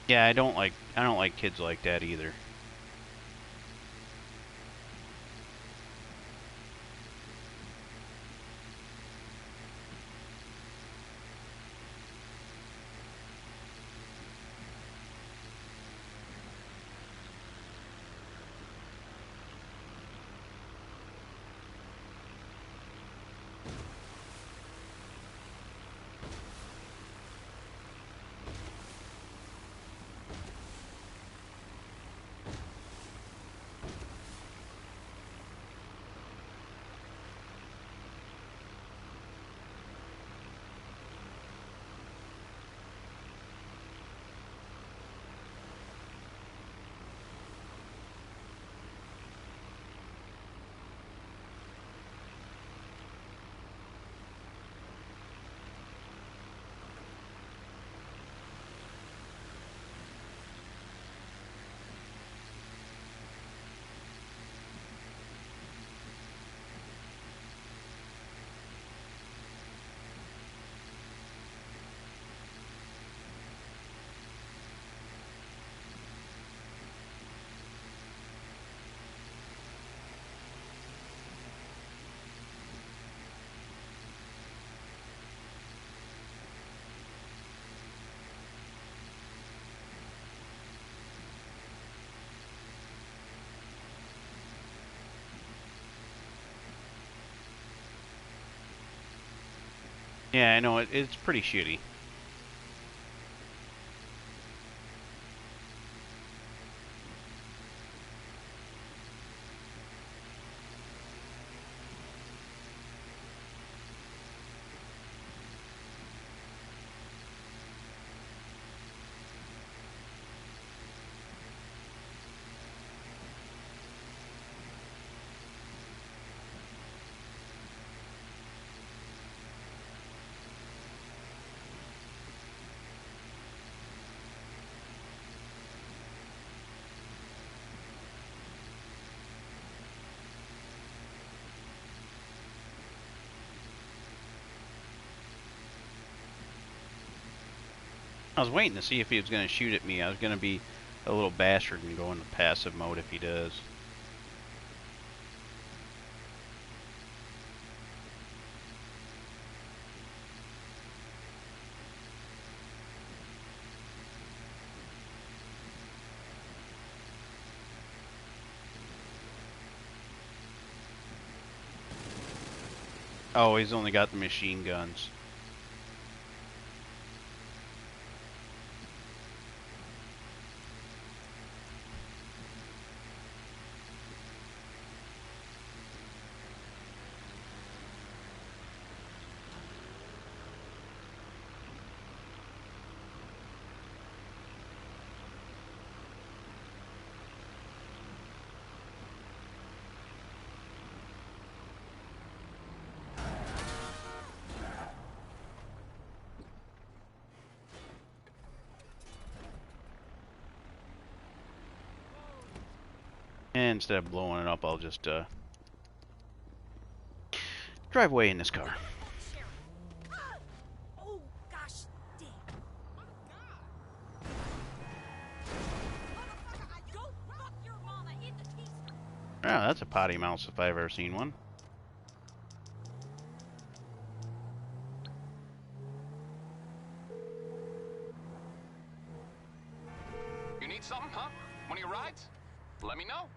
Yeah, I don't like kids like that either. Yeah, I know, it's pretty shitty. I was waiting to see if he was going to shoot at me. I was going to be a little bastard and go into passive mode if he does. Oh, he's only got the machine guns. And instead of blowing it up, I'll just drive away in this car. Oh, gosh, dang. Go fuck your mama in the teeth. Oh, that's a potty mouse if I've ever seen one. You need something, huh? One of your rides? Let me know.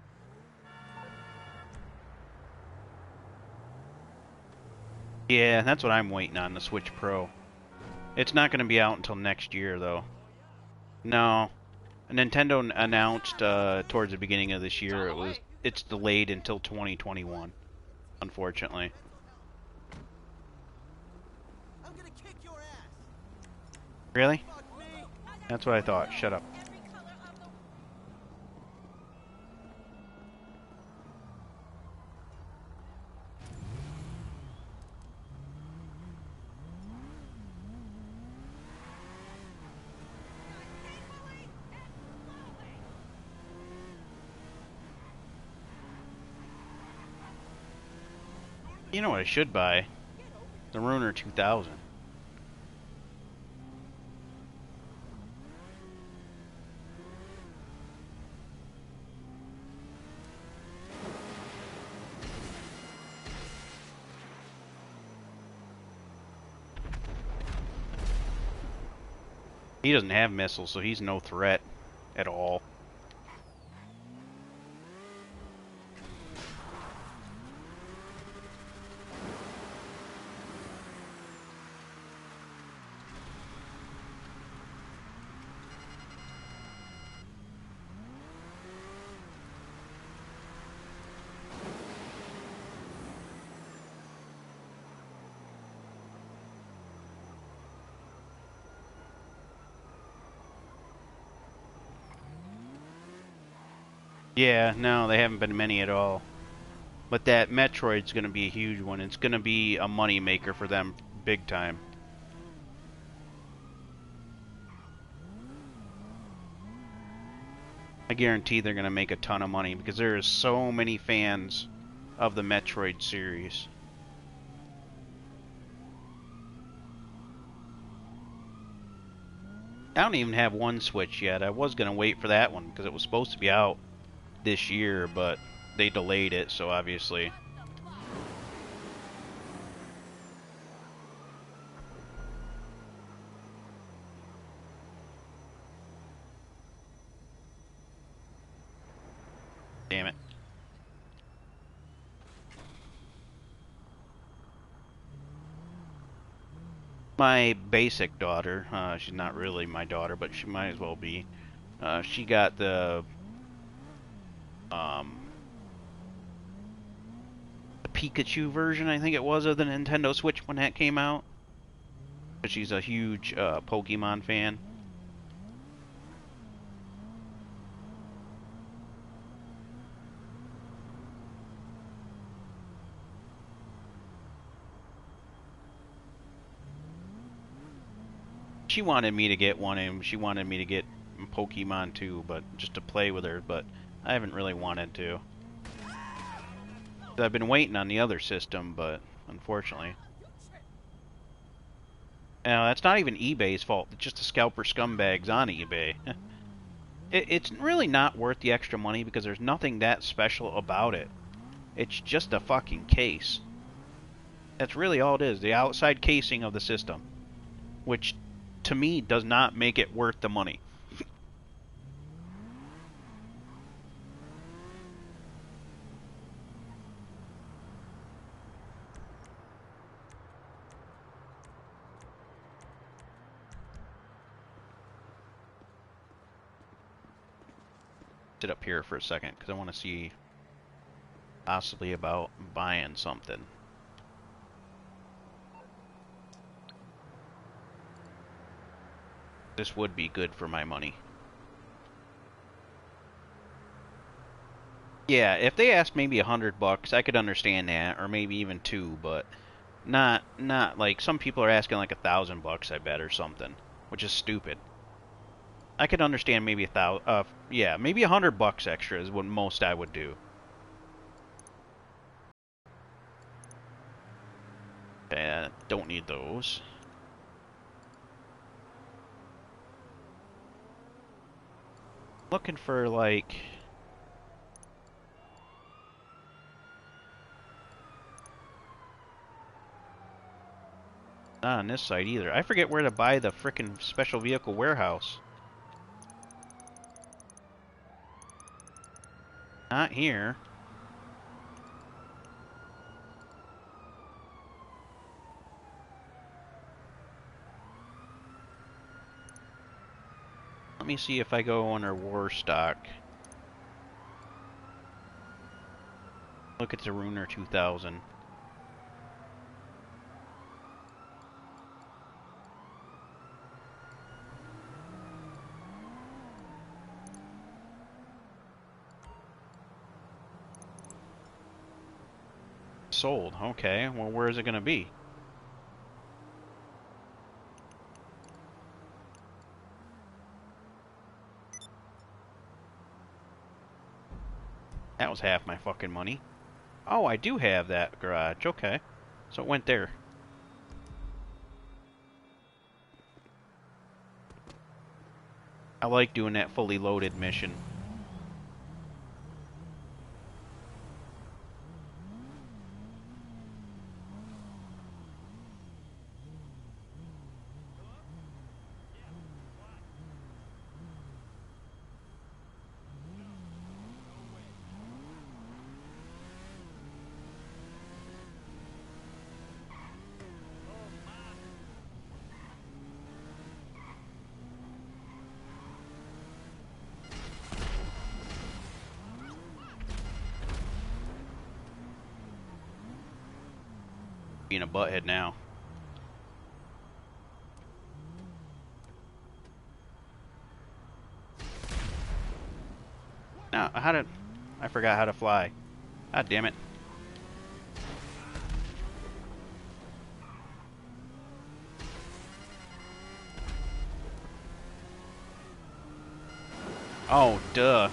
Yeah, that's what I'm waiting on, the Switch Pro. It's not going to be out until next year, though. No. Nintendo announced towards the beginning of this year it's delayed until 2021, unfortunately. I'm gonna kick your ass. Really? Fuck me. That's what I thought. Shut up. Every color of the... You know what I should buy? The Ruiner 2000. He doesn't have missiles, so he's no threat at all. Yeah, no, they haven't been many at all. But that Metroid's going to be a huge one. It's going to be a money maker for them big time. I guarantee they're going to make a ton of money because there are so many fans of the Metroid series. I don't even have one Switch yet. I was going to wait for that one because it was supposed to be out this year, but they delayed it, so obviously. Damn it. My basic daughter, she's not really my daughter, but she might as well be. She got um, the Pikachu version, I think it was, of the Nintendo Switch when that came out. She's a huge Pokemon fan. She wanted me to get one, and she wanted me to get Pokemon too, but just to play with her. But I haven't really wanted to. I've been waiting on the other system, but unfortunately, that's not even eBay's fault. It's just the scalper scumbags on eBay. It's really not worth the extra money because there's nothing that special about it. It's just a fucking case. That's really all it is. The outside casing of the system, which to me does not make it worth the money. Sit up here for a second because I want to see possibly about buying something. This would be good for my money. Yeah, if they asked maybe $100, I could understand that, or maybe even two, but not like some people are asking like $1,000, I bet, or something, which is stupid. I could understand maybe yeah, maybe $100 extra is what most I would do. Don't need those. Looking for like not on this side either. I forget where to buy the frickin' special vehicle warehouse. Not here. Let me see if I go under war stock. Look at the Runer 2000. Sold. Okay, well, where is it going to be? That was half my fucking money. Oh, I do have that garage. Okay. So it went there. I like doing that fully loaded mission. Being a butthead now. No, I forgot how to fly. God damn it. Oh, duh.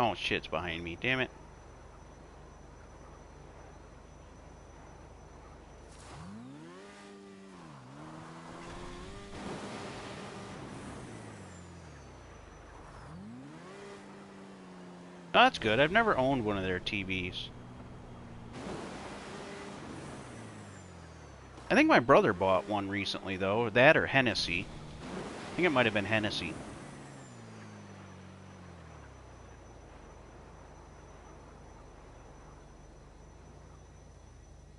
Oh shit, it's behind me. Damn it. Oh, that's good. I've never owned one of their TVs. I think my brother bought one recently, though. That or Hennessy. I think it might have been Hennessy.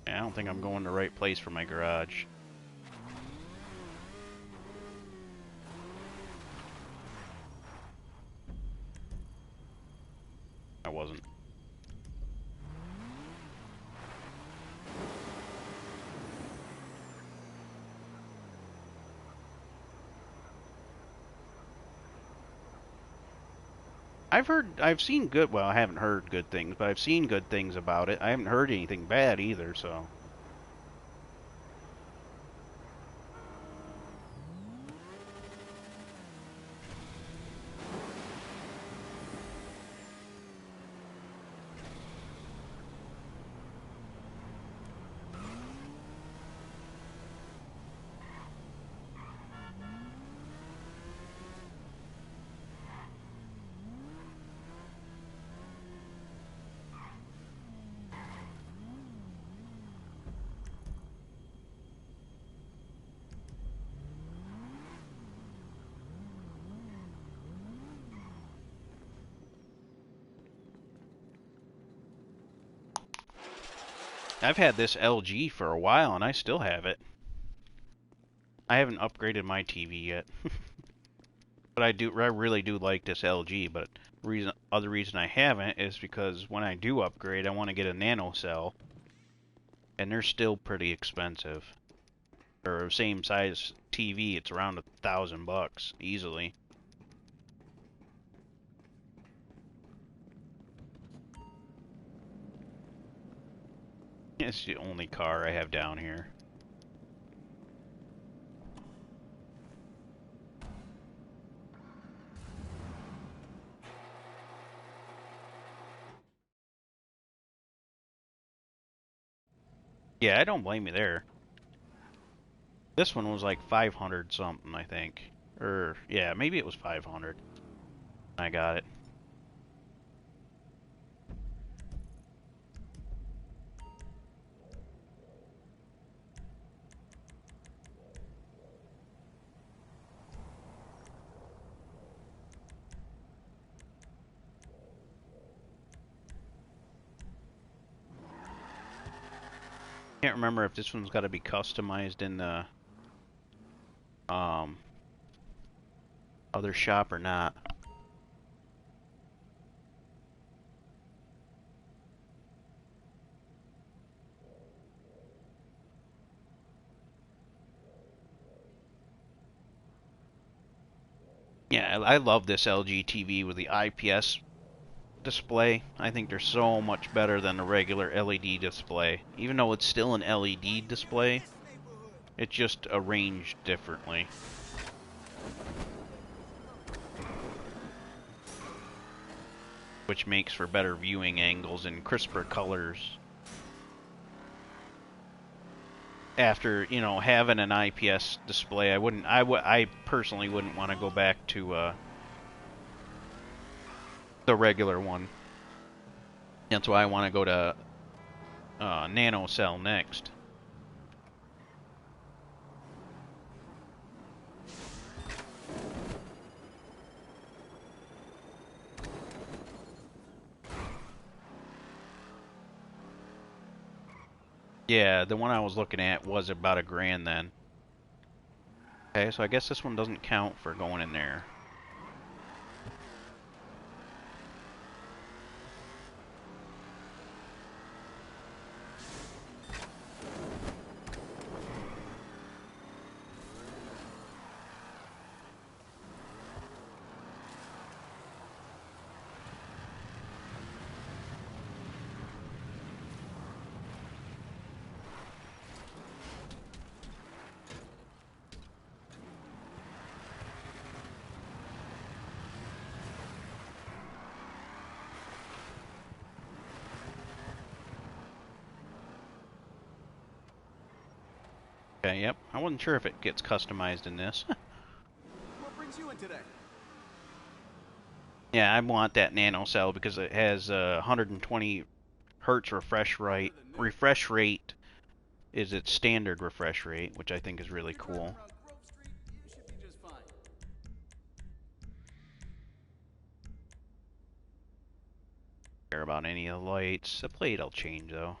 Yeah, I don't think I'm going the right place for my garage. I wasn't. I've seen good, well, I haven't heard good things, but I've seen good things about it. I haven't heard anything bad either, so. I've had this LG for a while, and I still have it. I haven't upgraded my TV yet. But I really do like this LG, but other reason I haven't is because when I do upgrade, I want to get a nano cell, and they're still pretty expensive. For a same size TV, it's around $1,000 easily. It's the only car I have down here. Yeah, I don't blame you there. This one was like 500 something, I think. Or, yeah, maybe it was 500. I got it. Can't remember if this one's got to be customized in the um, other shop or not. Yeah, I love this LG TV with the IPS display. I think they're so much better than a regular LED display. Even though it's still an LED display, it's just arranged differently. Which makes for better viewing angles and crisper colors. After, you know, having an IPS display, I personally wouldn't want to go back to the regular one. That's why I want to go to nano cell next. Yeah, the one I was looking at was about $1,000 then. Okay, so I guess this one doesn't count for going in there. Okay, yep. I wasn't sure if it gets customized in this. What brings you in today? Yeah, I want that nano cell because it has 120 hertz refresh rate is its standard refresh rate, which I think is really You're driving cool. around Grove Street, you should be just fine. Care about any of the lights. The plate will change though.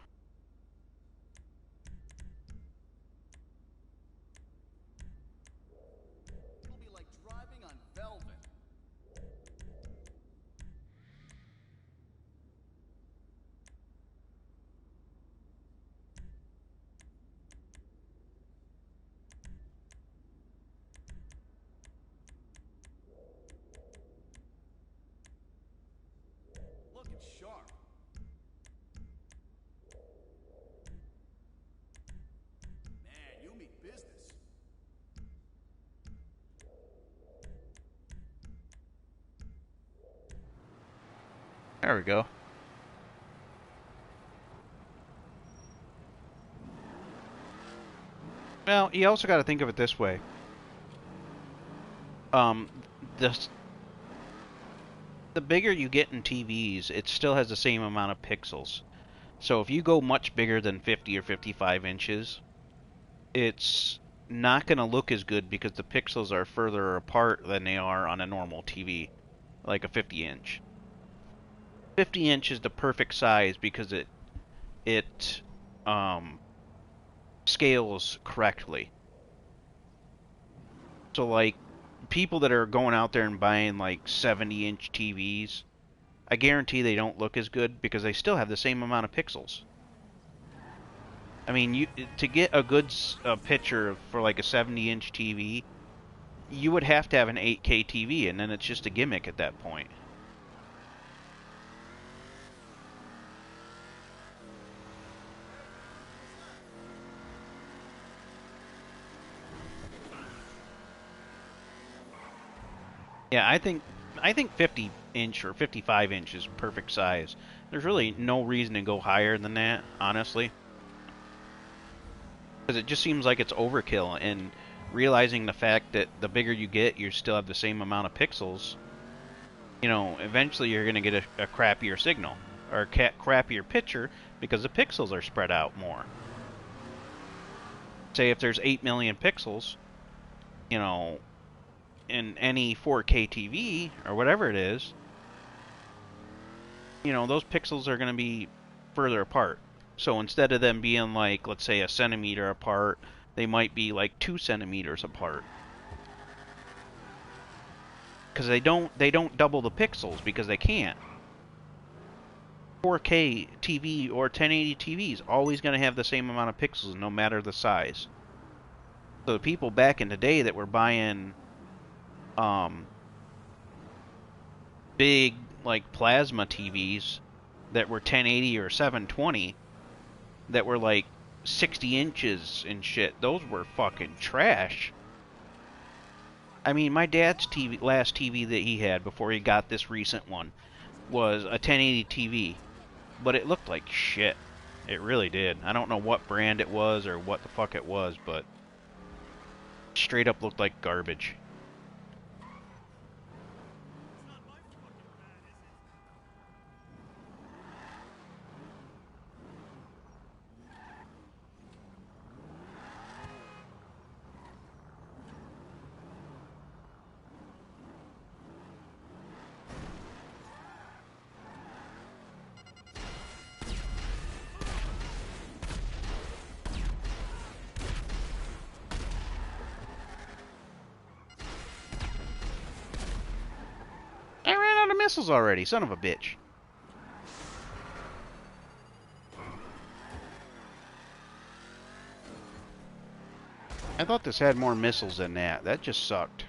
It'll be like driving on velvet. Looking sharp. Man, you mean business. There we go. Well, you also got to think of it this way. Um, the the bigger you get in TVs, it still has the same amount of pixels. So if you go much bigger than 50 or 55 inches, it's not going to look as good because the pixels are further apart than they are on a normal TV, like a 50 inch. 50 inch is the perfect size because it um, scales correctly. So like people that are going out there and buying like 70-inch TVs, I guarantee they don't look as good because they still have the same amount of pixels. I mean, to get a good picture for like a 70-inch TV, you would have to have an 8K TV, and then it's just a gimmick at that point. Yeah, I think 50 inch or 55 inch is perfect size. There's really no reason to go higher than that, honestly, because it just seems like it's overkill. And realizing the fact that the bigger you get, you still have the same amount of pixels. You know, eventually you're going to get a crappier signal or a crappier picture because the pixels are spread out more. Say if there's 8 million pixels, you know, in any 4K TV or whatever it is, you know, those pixels are going to be further apart. So instead of them being like, let's say, a centimeter apart, they might be like 2 centimeters apart. Because they don't double the pixels because they can't. 4K TV or 1080 TV is always going to have the same amount of pixels no matter the size. So the people back in the day that were buying um, big like plasma TVs that were 1080 or 720 that were like 60 inches and shit, those were fucking trash. I mean, my dad's last TV that he had before he got this recent one was a 1080 TV, but it looked like shit. It really did. I don't know what brand it was or what the fuck it was, but straight up looked like garbage. I ran out of missiles already, son of a bitch. I thought this had more missiles than that. That just sucked.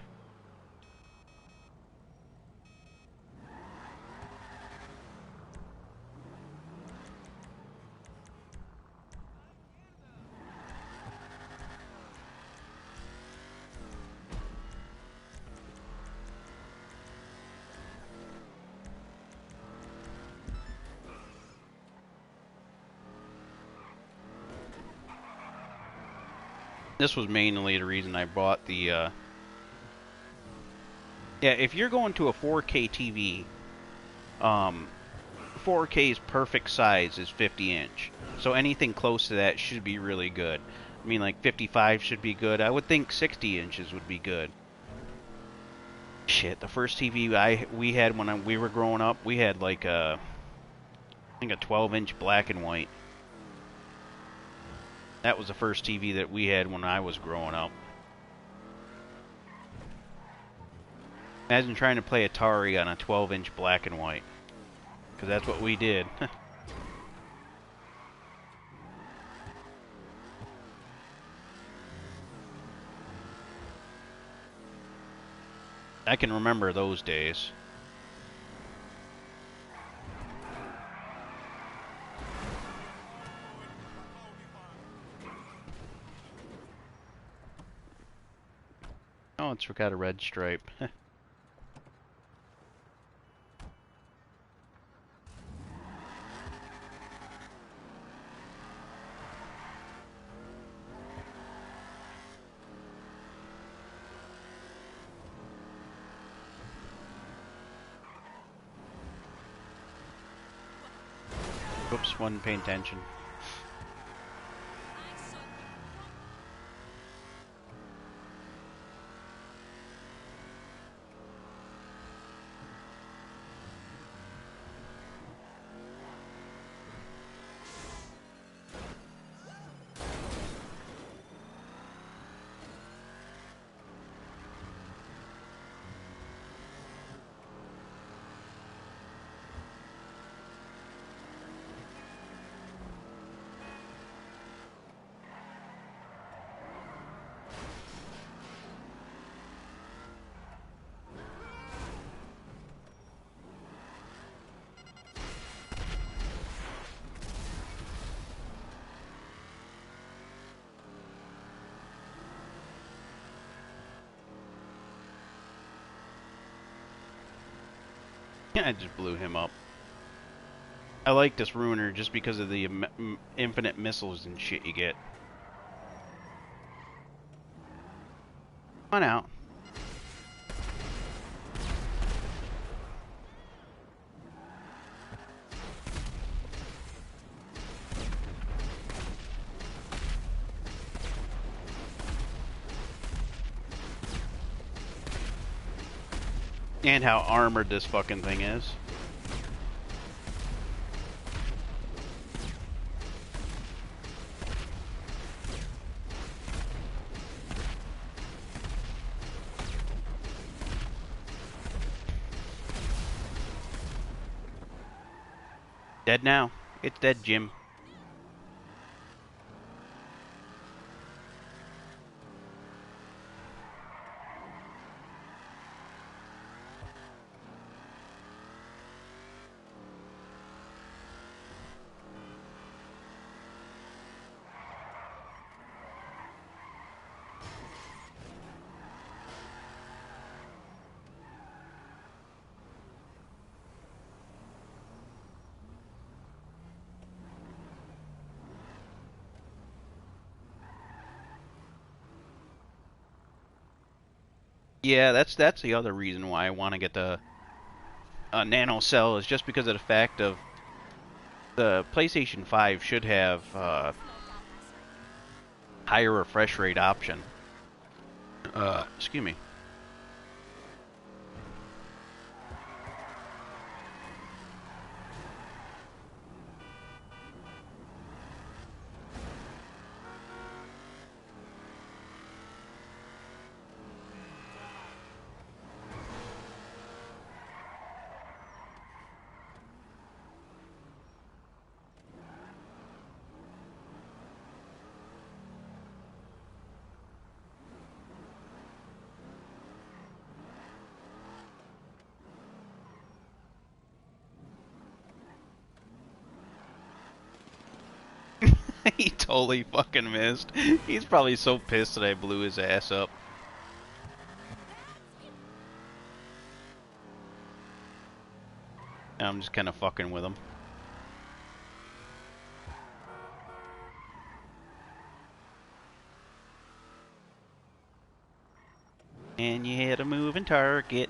This was mainly the reason I bought the. Yeah, if you're going to a 4K TV, 4K's perfect size is 50 inch. So anything close to that should be really good. I mean, like 55 should be good. I would think 60 inches would be good. Shit, the first TV we had when we were growing up, we had like I think a 12-inch black and white. That was the first TV that we had when I was growing up. Imagine trying to play Atari on a 12-inch black and white. Because that's what we did. I can remember those days. Oh, it's got a red stripe. Whoops, wasn't paying attention. I just blew him up. I like this ruiner just because of the infinite missiles and shit you get. Come on out. And how armored this fucking thing is. Dead now. It's dead, Jim. Yeah, that's the other reason why I want to get the nano cell, is just because of the fact of the PlayStation 5 should have higher refresh rate option. Excuse me. He totally fucking missed. He's probably so pissed that I blew his ass up. And I'm just kind of fucking with him. And you hit a moving target.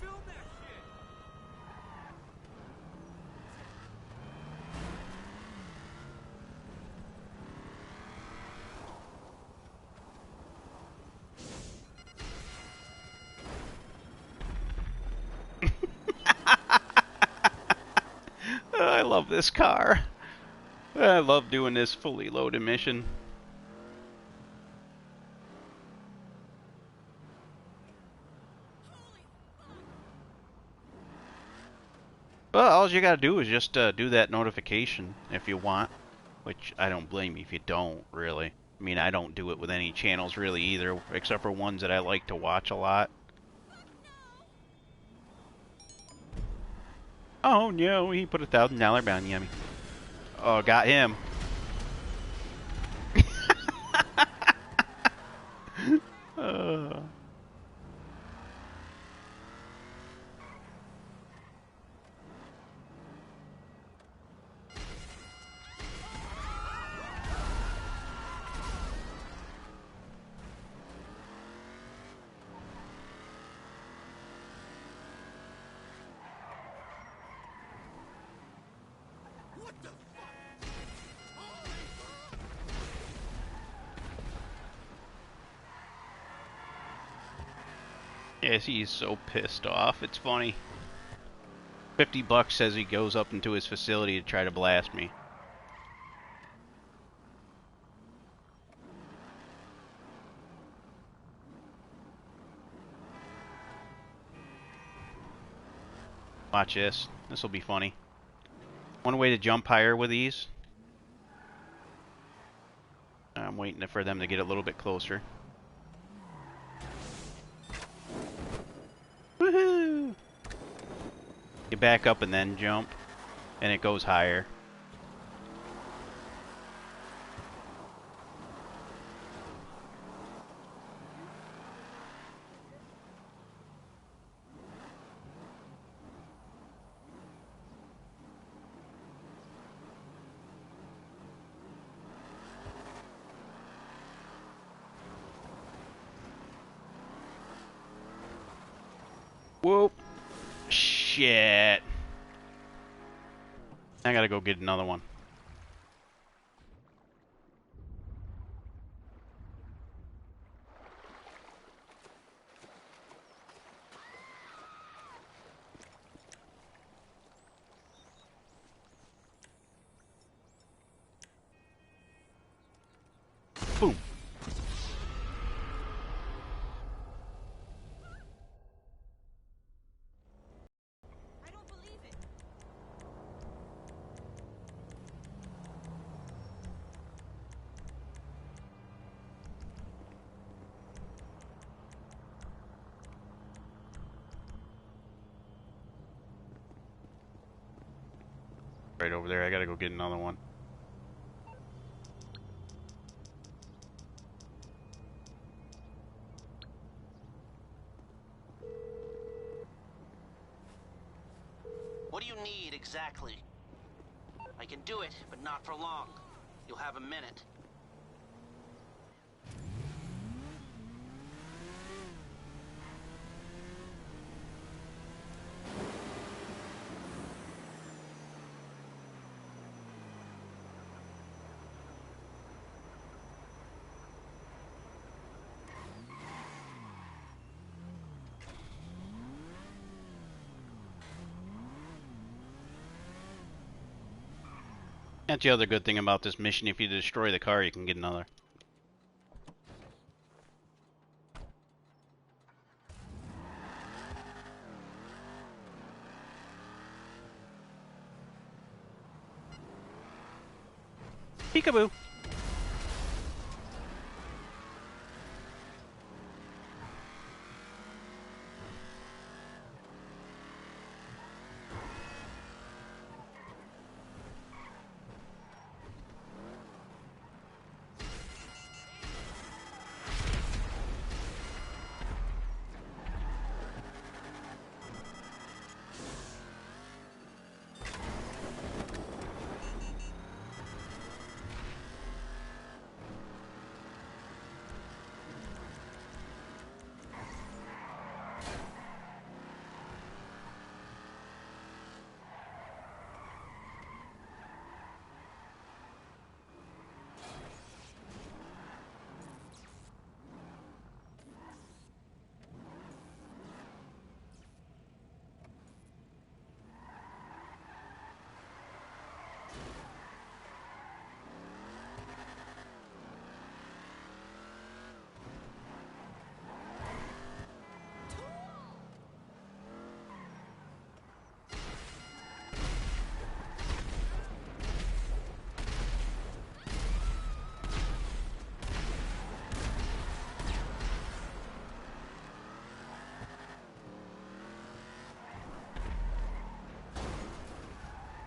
Film that shit! I love this car. I love doing this fully loaded mission. Well, all you gotta do is just do that notification if you want, which I don't blame you if you don't, really. I mean, I don't do it with any channels really either, except for ones that I like to watch a lot. Oh no, he put $1,000 bounty on me. Oh, got him. uh. What the fuck? Holy fuck! Yes, he's so pissed off. It's funny. $50 says he goes up into his facility to try to blast me. Watch this. This will be funny. One way to jump higher with these. I'm waiting for them to get a little bit closer. Woohoo! You back up and then jump, and it goes higher. Whoop. Shit. I gotta go get another one. Boom. I don't believe it. Right over there. I gotta go get another one. What do you need exactly? I can do it, but not for long. You'll have a minute. That's the other good thing about this mission. If you destroy the car, you can get another. Peekaboo.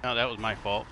No, that was my fault.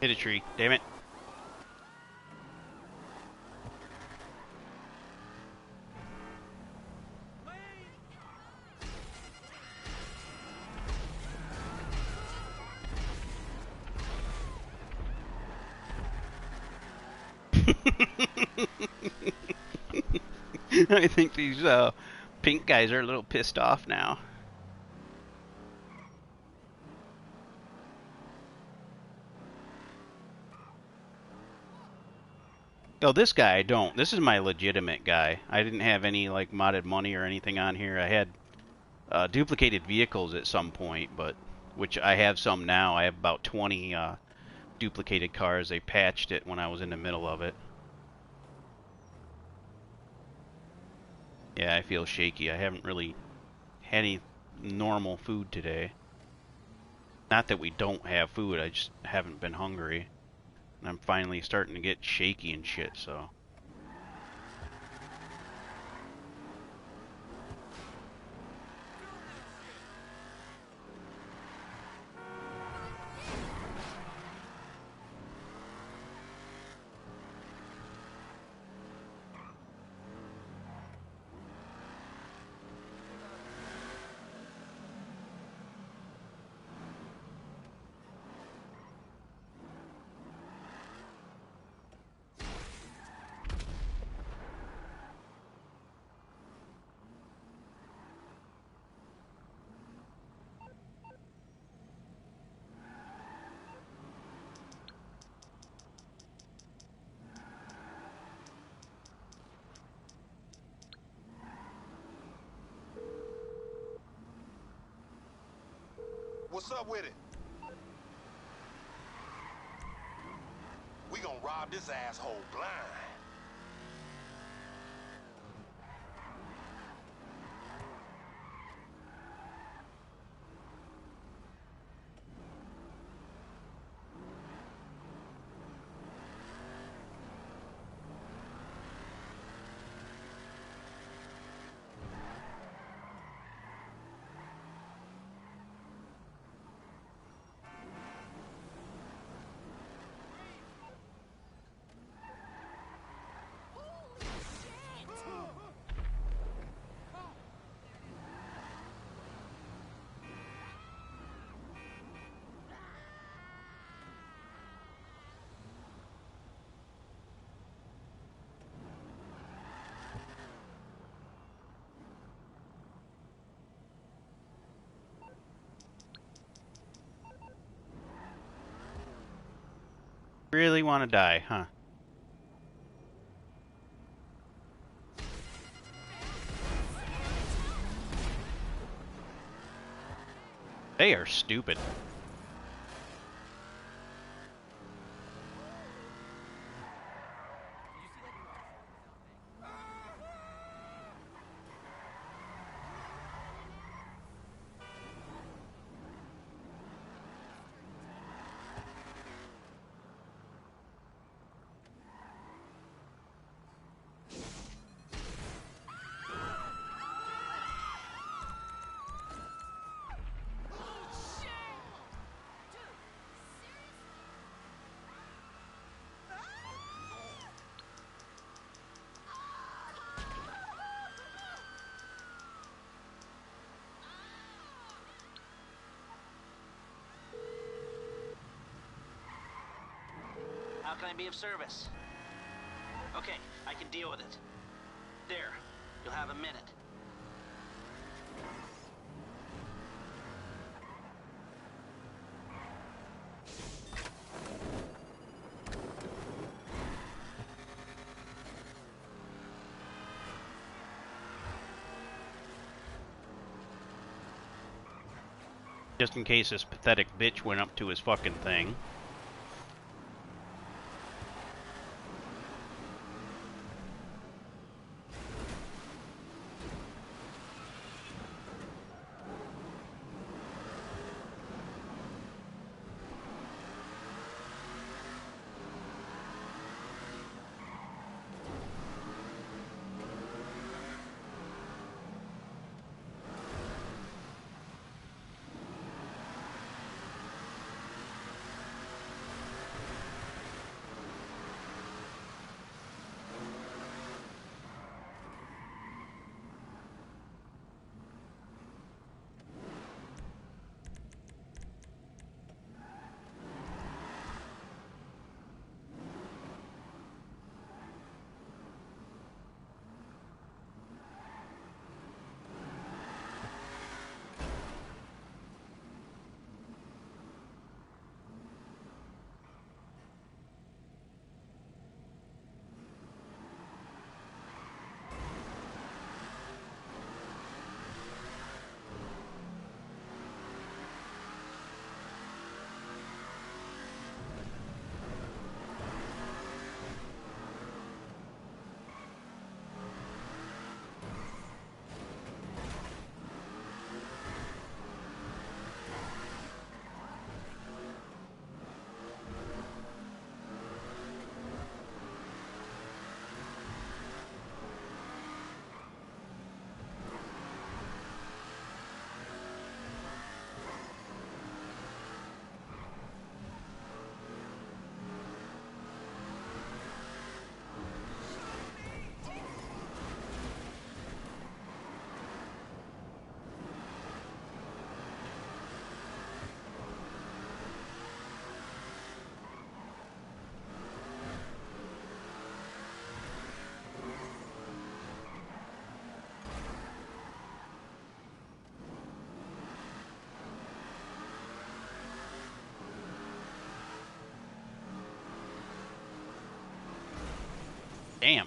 Hit a tree. Damn it. I think these pink guys are a little pissed off now. Oh, this guy I don't. This is my legitimate guy. I didn't have any like modded money or anything on here. I had duplicated vehicles at some point, but which I have some now. I have about 20 duplicated cars. They patched it when I was in the middle of it. Yeah, I feel shaky. I haven't really had any normal food today. Not that we don't have food, I just haven't been hungry. And I'm finally starting to get shaky and shit, so. What's up with it? We gonna rob this asshole blind. Really want to die, huh? They are stupid. How can I be of service? Okay, I can deal with it. There, you'll have a minute. Just in case this pathetic bitch went up to his fucking thing. Damn.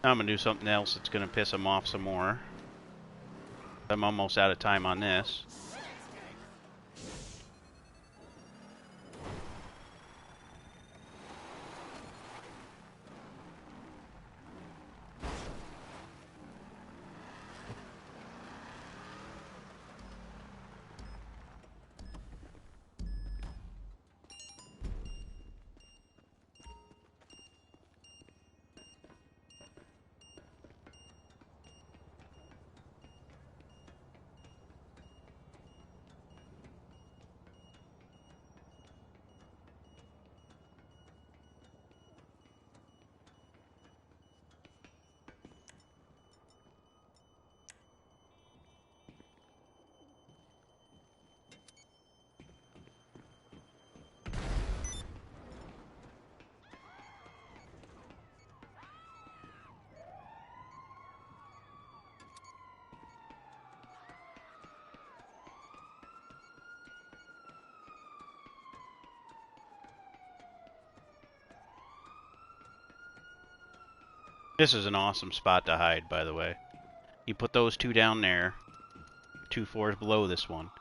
I'm gonna do something else that's gonna piss him off some more. I'm almost out of time on this. This is an awesome spot to hide, by the way. You put those two down there, 2 floors below this one.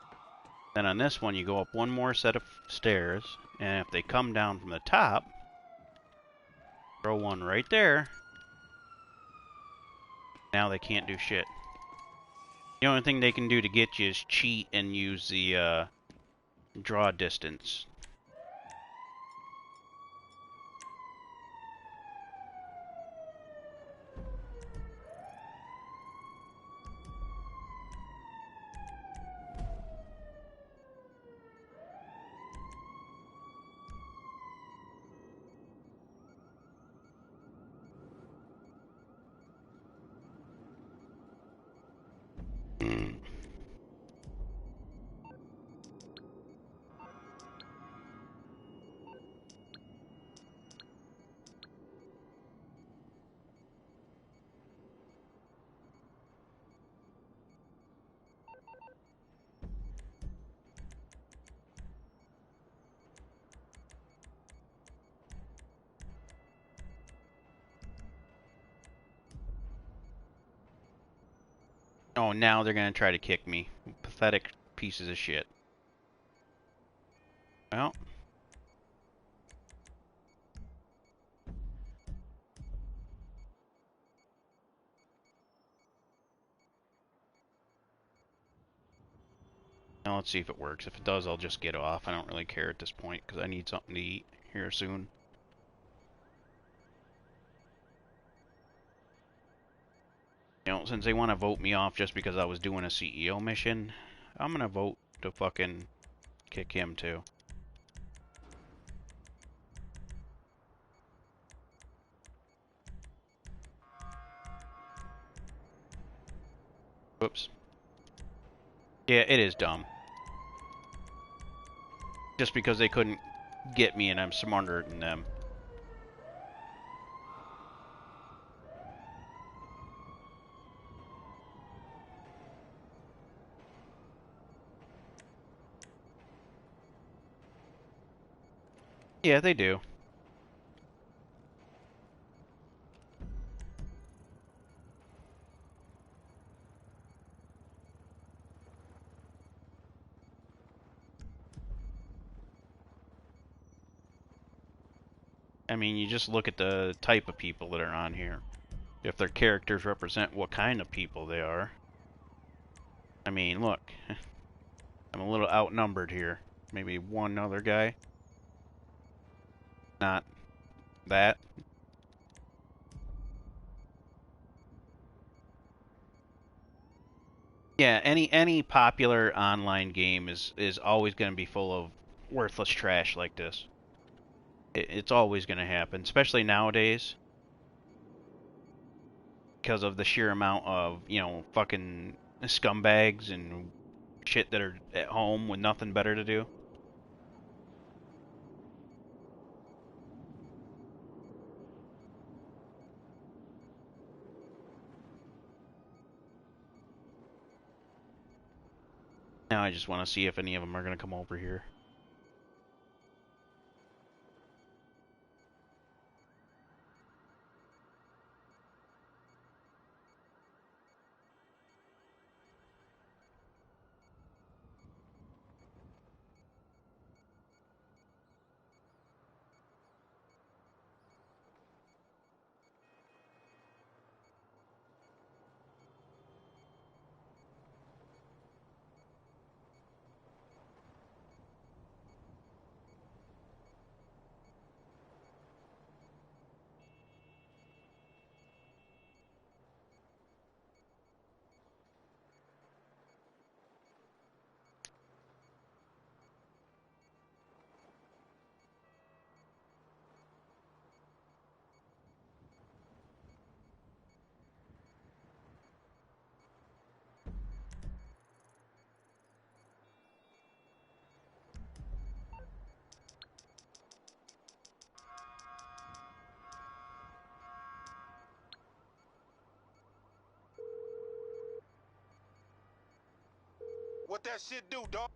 Then on this one, you go up one more set of stairs, and if they come down from the top, throw one right there. Now they can't do shit. The only thing they can do to get you is cheat and use the draw distance. Oh, now they're gonna try to kick me. Pathetic pieces of shit. Well. Now let's see if it works. If it does, I'll just get off. I don't really care at this point, because I need something to eat here soon. You know, since they want to vote me off just because I was doing a CEO mission, I'm gonna vote to fucking kick him too. Whoops. Yeah, it is dumb. Just because they couldn't get me and I'm smarter than them. Yeah, they do. I mean, you just look at the type of people that are on here. If their characters represent what kind of people they are. I mean, look. I'm a little outnumbered here. Maybe one other guy. Not that. Yeah, any popular online game is always going to be full of worthless trash like this. It's always going to happen, especially nowadays, because of the sheer amount of, you know, fucking scumbags and shit that are at home with nothing better to do. Now I just want to see if any of them are going to come over here. What that shit do, dog?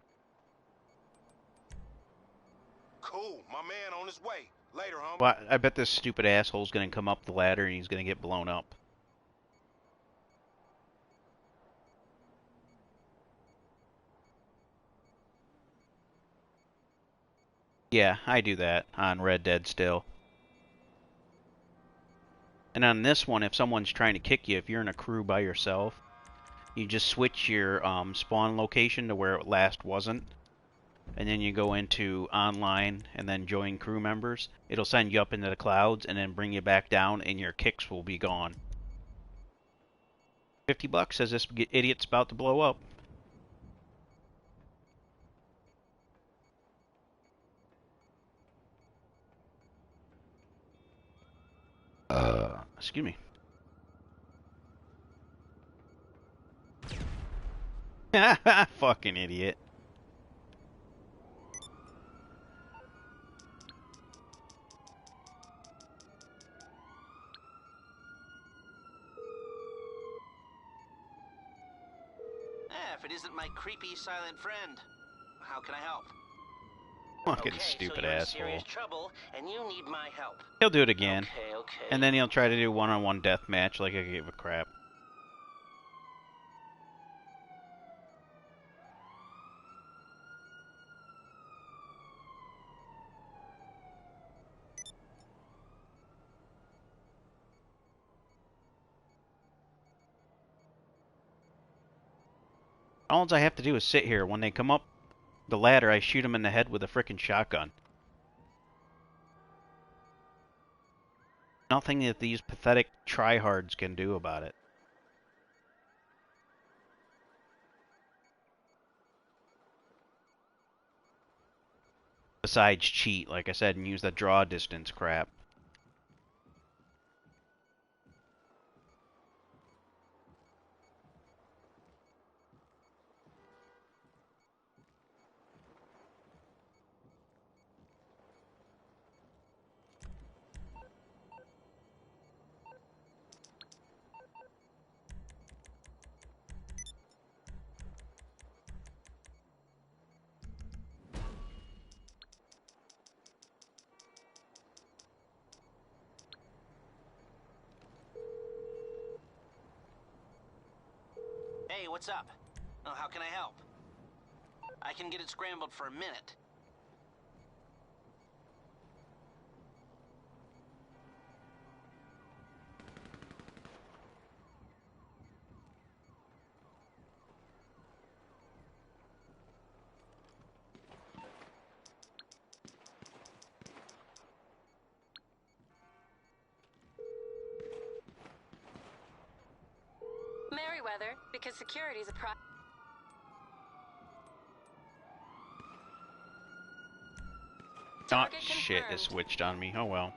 Cool, my man on his way. Later, homie. Well, I bet this stupid asshole's gonna come up the ladder and he's gonna get blown up. Yeah, I do that on Red Dead still. And on this one, if someone's trying to kick you, if you're in a crew by yourself, you just switch your spawn location to where it last wasn't. And then you go into online and then join crew members. It'll send you up into the clouds and then bring you back down and your kicks will be gone. $50 says this idiot's about to blow up. Excuse me. Fucking idiot. If it isn't my creepy silent friend, how can I help? Fucking Okay, stupid so you're in asshole. serious trouble, and you need my help. He'll do it again. Okay. And then he'll try to do one-on-one deathmatch like I gave a crap. All I have to do is sit here. When they come up the ladder, I shoot them in the head with a frickin' shotgun. Nothing that these pathetic tryhards can do about it. Besides cheat, like I said, and use that draw distance crap. Hey, what's up? Oh, how can I help? I can get it scrambled for a minute. Merryweather, because security's a pro. Oh, Target shit, it confirmed. switched on me. Oh well.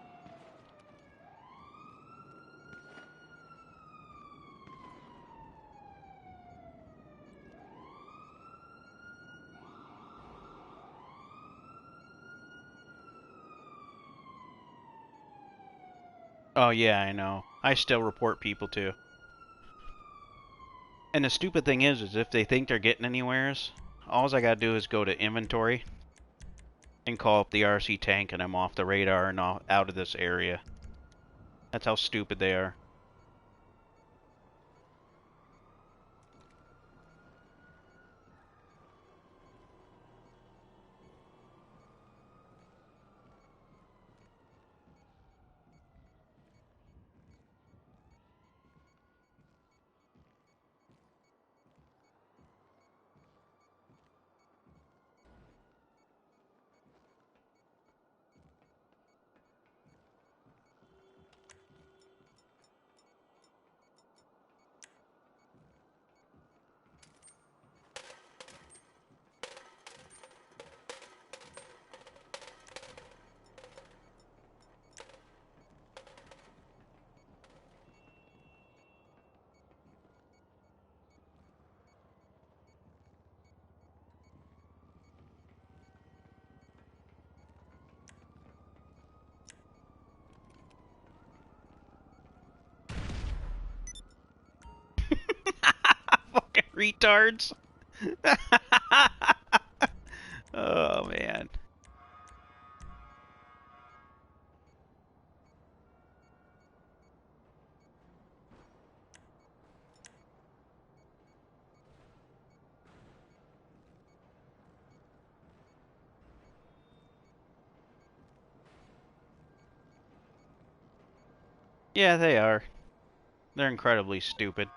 Oh yeah, I know. I still report people too. And the stupid thing is if they think they're getting anywheres, all I gotta do is go to inventory and call up the RC tank and I'm off the radar and out of this area. That's how stupid they are. Fucking retards. Oh man. Yeah, they are. They're incredibly stupid.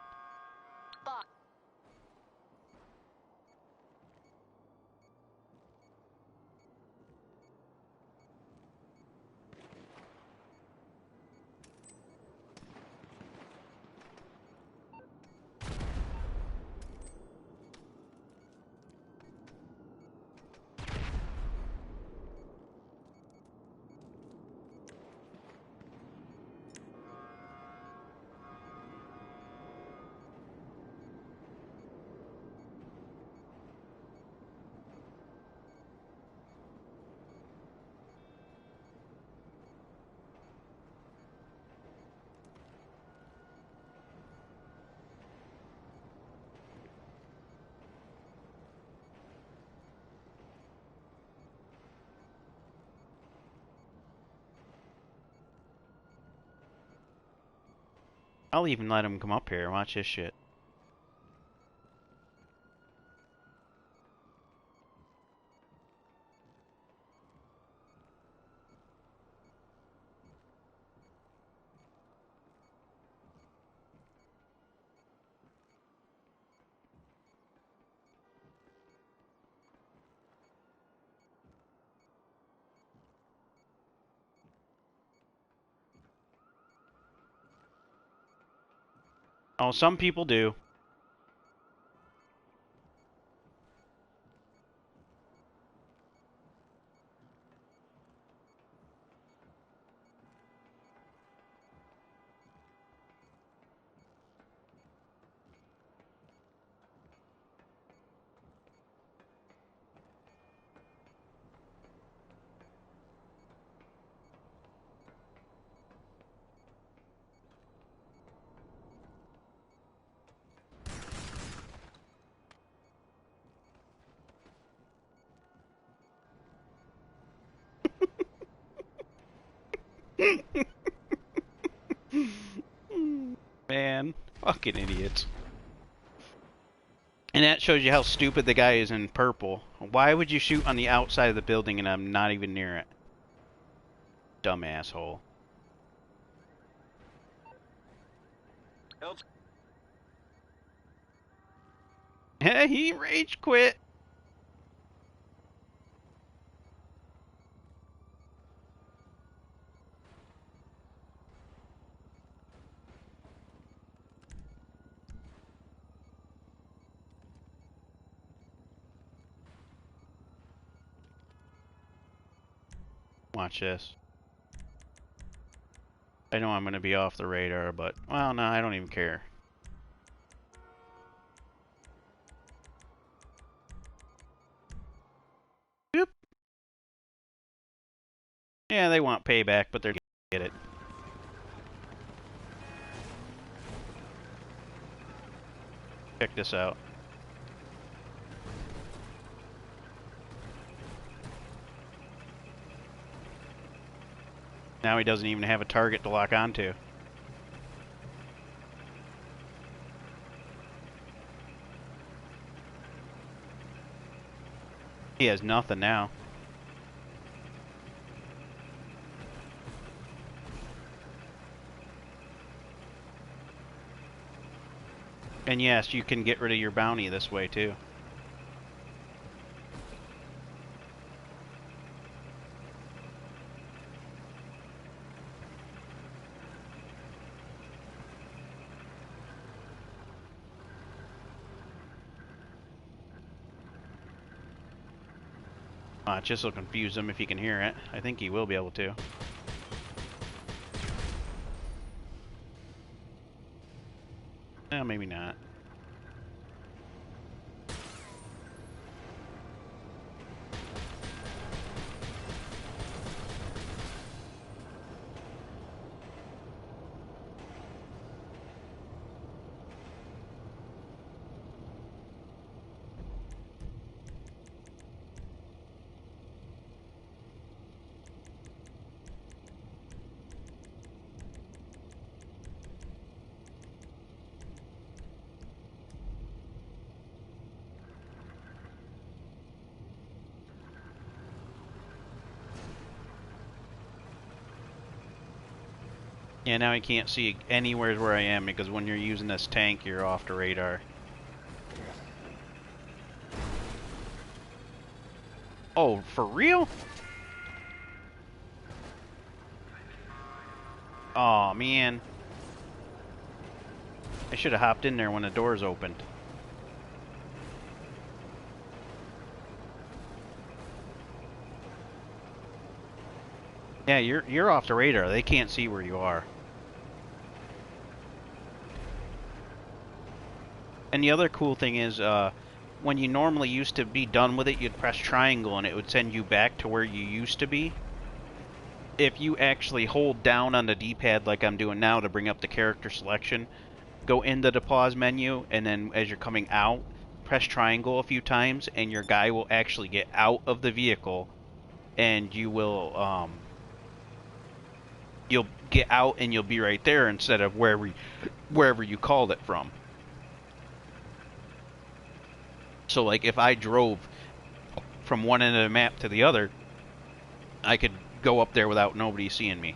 I'll even let him come up here. Watch this shit. Oh, some people do. Man, fucking idiots. And that shows you how stupid the guy is in purple. Why would you shoot on the outside of the building and I'm not even near it? Dumb asshole. He rage quit. Watch this. I know I'm going to be off the radar, but, well, no, I don't even care. Boop. Yeah, they want payback, but they're going to get it. Check this out. Now he doesn't even have a target to lock onto. He has nothing now. And yes, you can get rid of your bounty this way too. Watch, this will confuse him if he can hear it. I think he will be able to. Maybe not. Yeah, now I can't see anywhere where I am because when you're using this tank, you're off the radar. Oh, for real? Oh man. I should have hopped in there when the doors opened. Yeah, you're off the radar. They can't see where you are. And the other cool thing is, when you normally used to be done with it, you'd press triangle and it would send you back to where you used to be. If you actually hold down on the D-pad like I'm doing now to bring up the character selection, go into the pause menu, and then as you're coming out, press triangle a few times, and your guy will actually get out of the vehicle, and you'll get out and you'll be right there instead of wherever you called it from. So like if I drove from one end of the map to the other, I could go up there without nobody seeing me.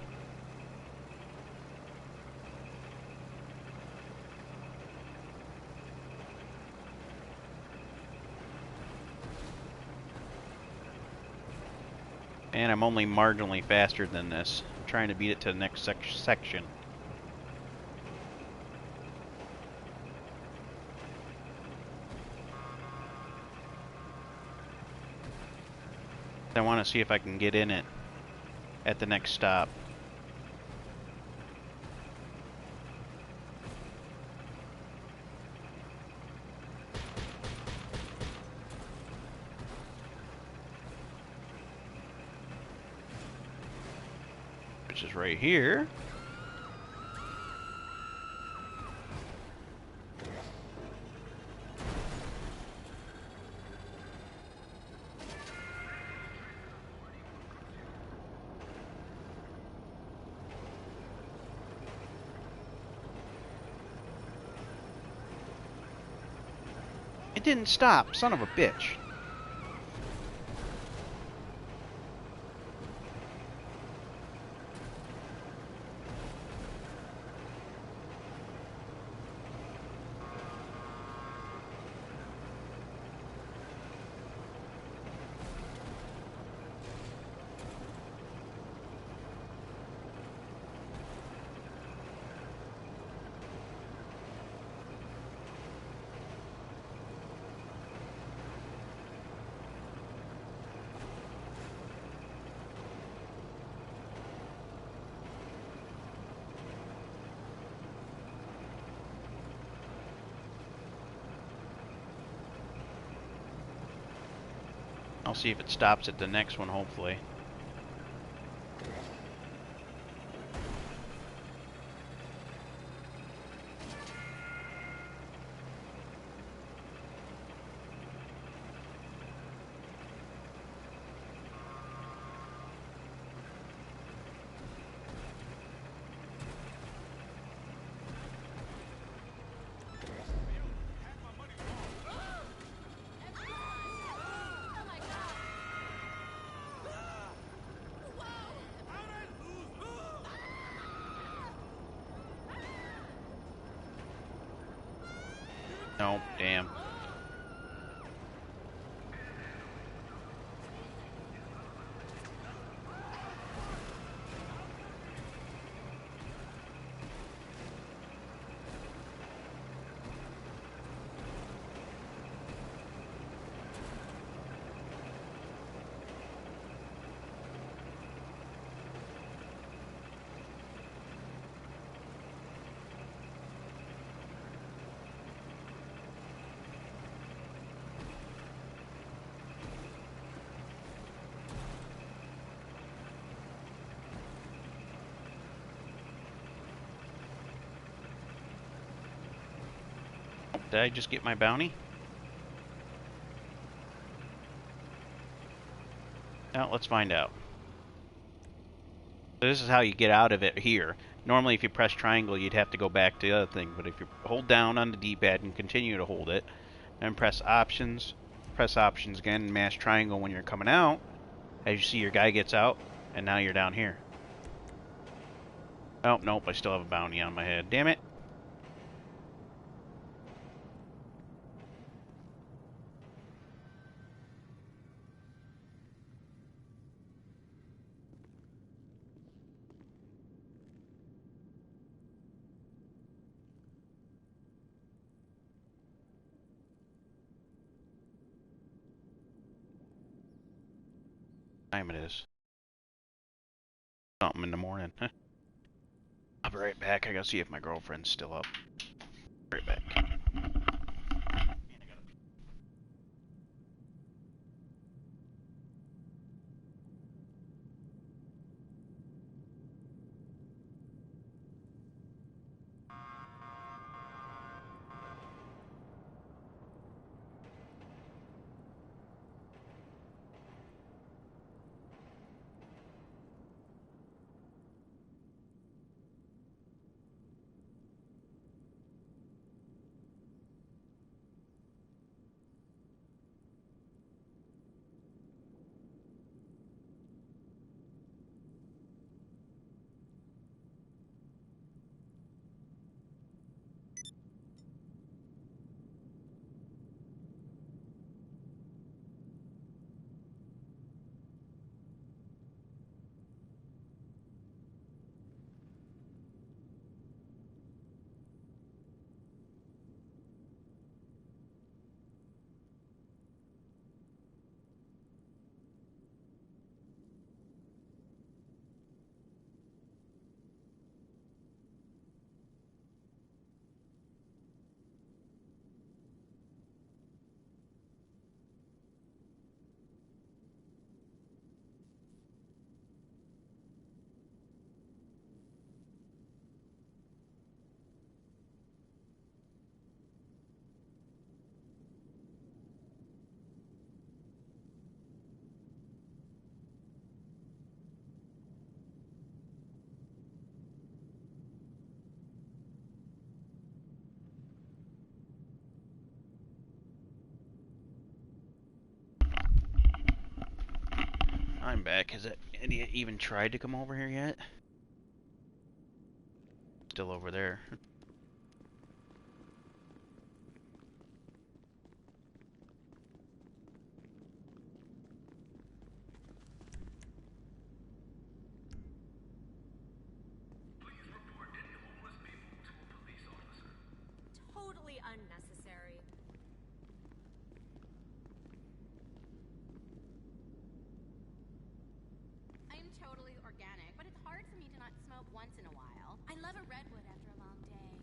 And I'm only marginally faster than this. I'm trying to beat it to the next section. I want to see if I can get in it at the next stop. Which is right here. It didn't stop, son of a bitch. I'll see if it stops at the next one, hopefully. No, damn. Did I just get my bounty? Now, let's find out. So this is how you get out of it here. Normally, if you press triangle, you'd have to go back to the other thing. But if you hold down on the D-pad and continue to hold it, and press options again, and mash triangle when you're coming out, as you see your guy gets out, and now you're down here. Oh, nope, I still have a bounty on my head. Damn it. Time it is. Something in the morning. I'll be right back. I gotta see if my girlfriend's still up. Right back. I'm back. Has that idiot even tried to come over here yet? Still over there. Totally unnecessary. I'm totally organic, but it's hard for me to not smoke once in a while. I love a redwood after a long day.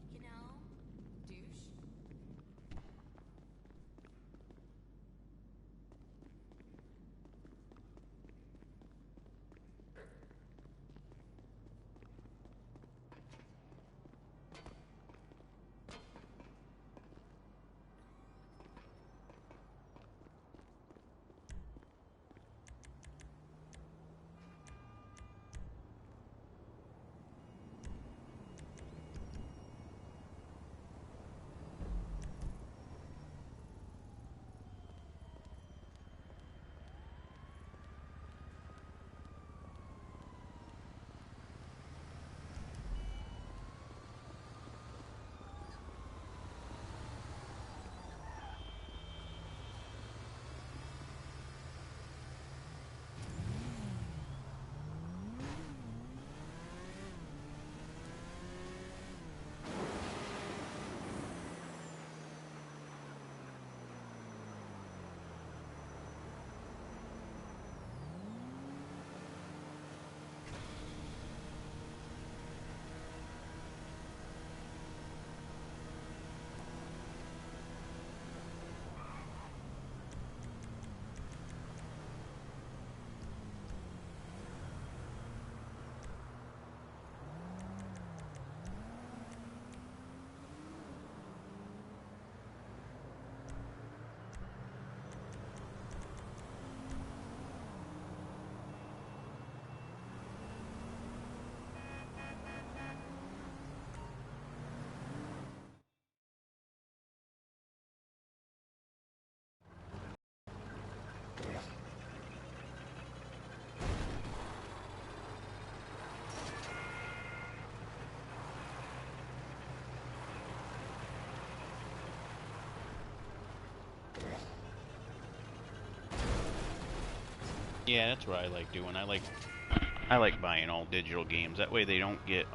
Yeah, that's what I like doing. I like buying all digital games. That way they don't get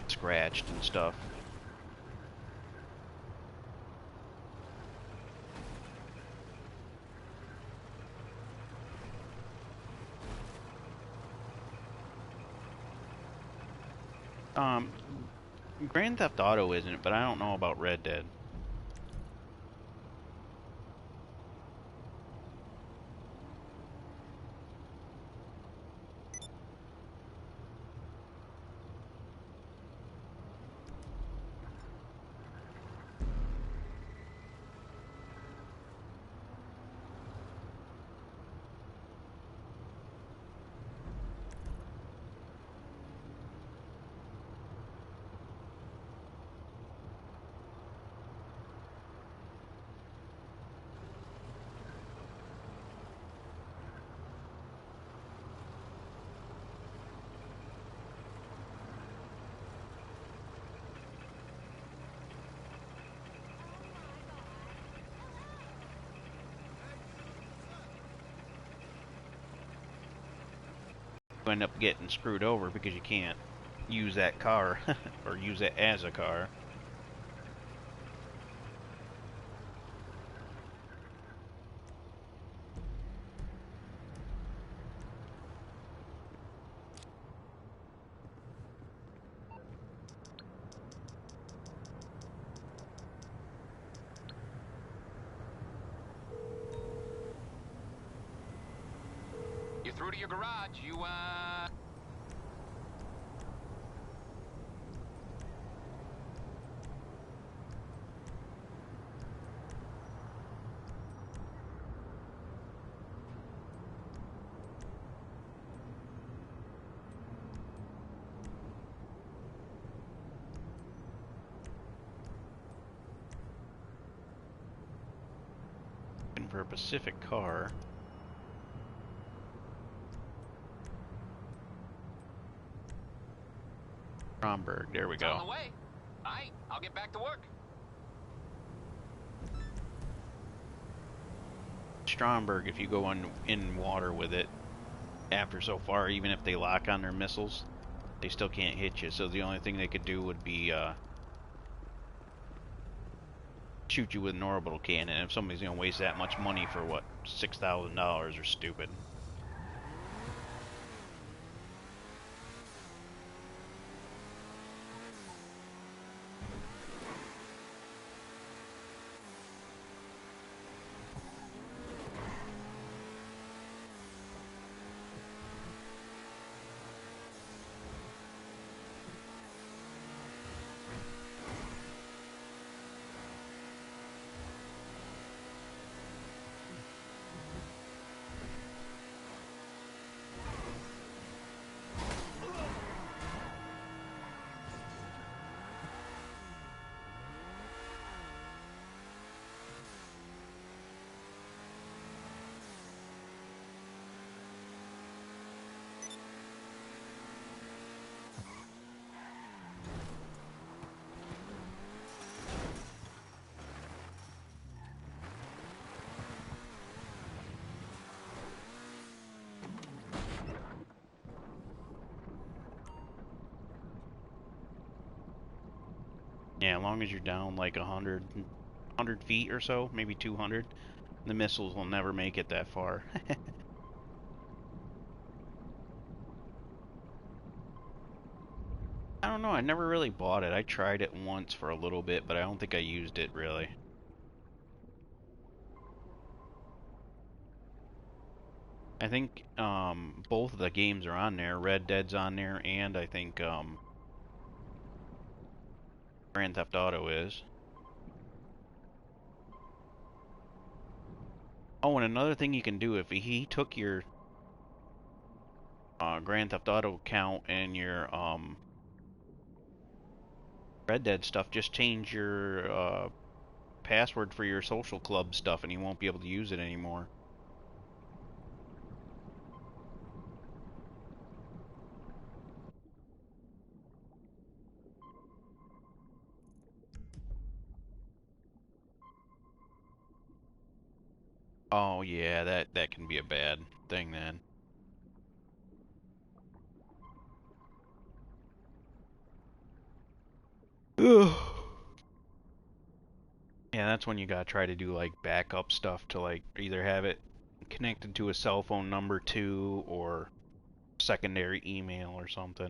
scratched and stuff. Um, Grand Theft Auto isn't, but I don't know about Red Dead. You end up getting screwed over because you can't use that car or use it as a car. You're through to your garage. Looking for a Pacific car. Stromberg, there we It's on go. the way. Aight, I'll get back to work. Stromberg, if you go in water with it after so far, even if they lock on their missiles, they still can't hit you. So the only thing they could do would be shoot you with an orbital cannon. If somebody's gonna waste that much money for what, $6,000 or stupid. Yeah, as long as you're down like 100 feet or so, maybe 200, the missiles will never make it that far. I don't know, I never really bought it. I tried it once for a little bit, but I don't think I used it really. I think both of the games are on there. Red Dead's on there, and I think Grand Theft Auto is. Oh, and another thing you can do, if he took your Grand Theft Auto account and your Red Dead stuff, just change your password for your social club stuff and you won't be able to use it anymore. Oh yeah, that can be a bad thing then. Ugh. Yeah, that's when you gotta try to do like backup stuff to like either have it connected to a cell phone number too, or secondary email or something.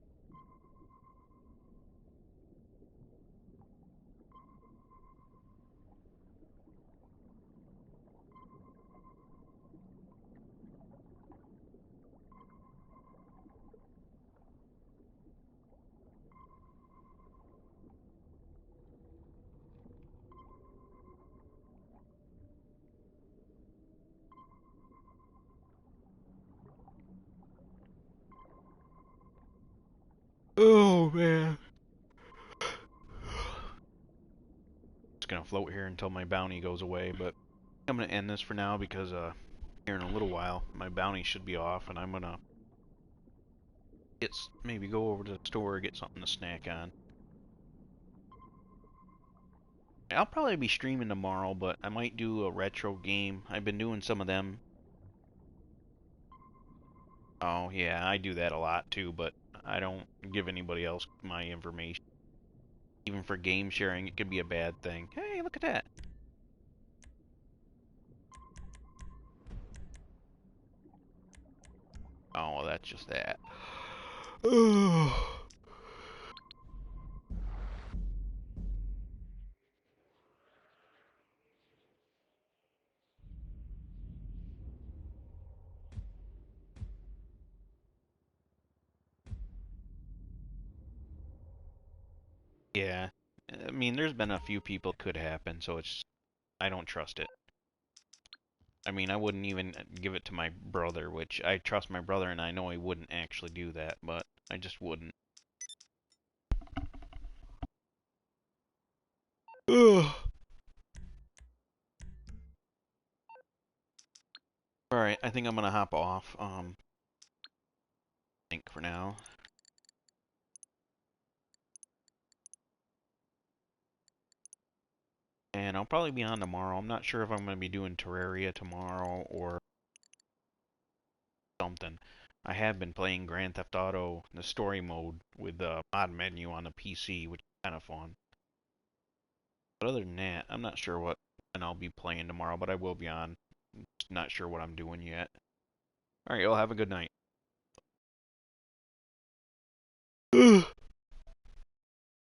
Oh man. Just gonna float here until my bounty goes away, but I'm gonna end this for now because here in a little while my bounty should be off and I'm gonna maybe go over to the store get something to snack on. I'll probably be streaming tomorrow, but I might do a retro game. I've been doing some of them. Oh yeah, I do that a lot too, but I don't give anybody else my information. Even for game sharing, it can be a bad thing. Hey, look at that. Oh, well, that's just that. Yeah. I mean, there's been a few people it could happen, so I don't trust it. I mean, I wouldn't even give it to my brother, which I trust my brother and I know he wouldn't actually do that, but I just wouldn't. Alright, I think I'm gonna hop off. I think for now. And I'll probably be on tomorrow. I'm not sure if I'm going to be doing Terraria tomorrow or something. I have been playing Grand Theft Auto, the story mode, with the mod menu on the PC, which is kind of fun. But other than that, I'm not sure what and I'll be playing tomorrow, but I will be on. Just not sure what I'm doing yet. Alright, y'all have a good night.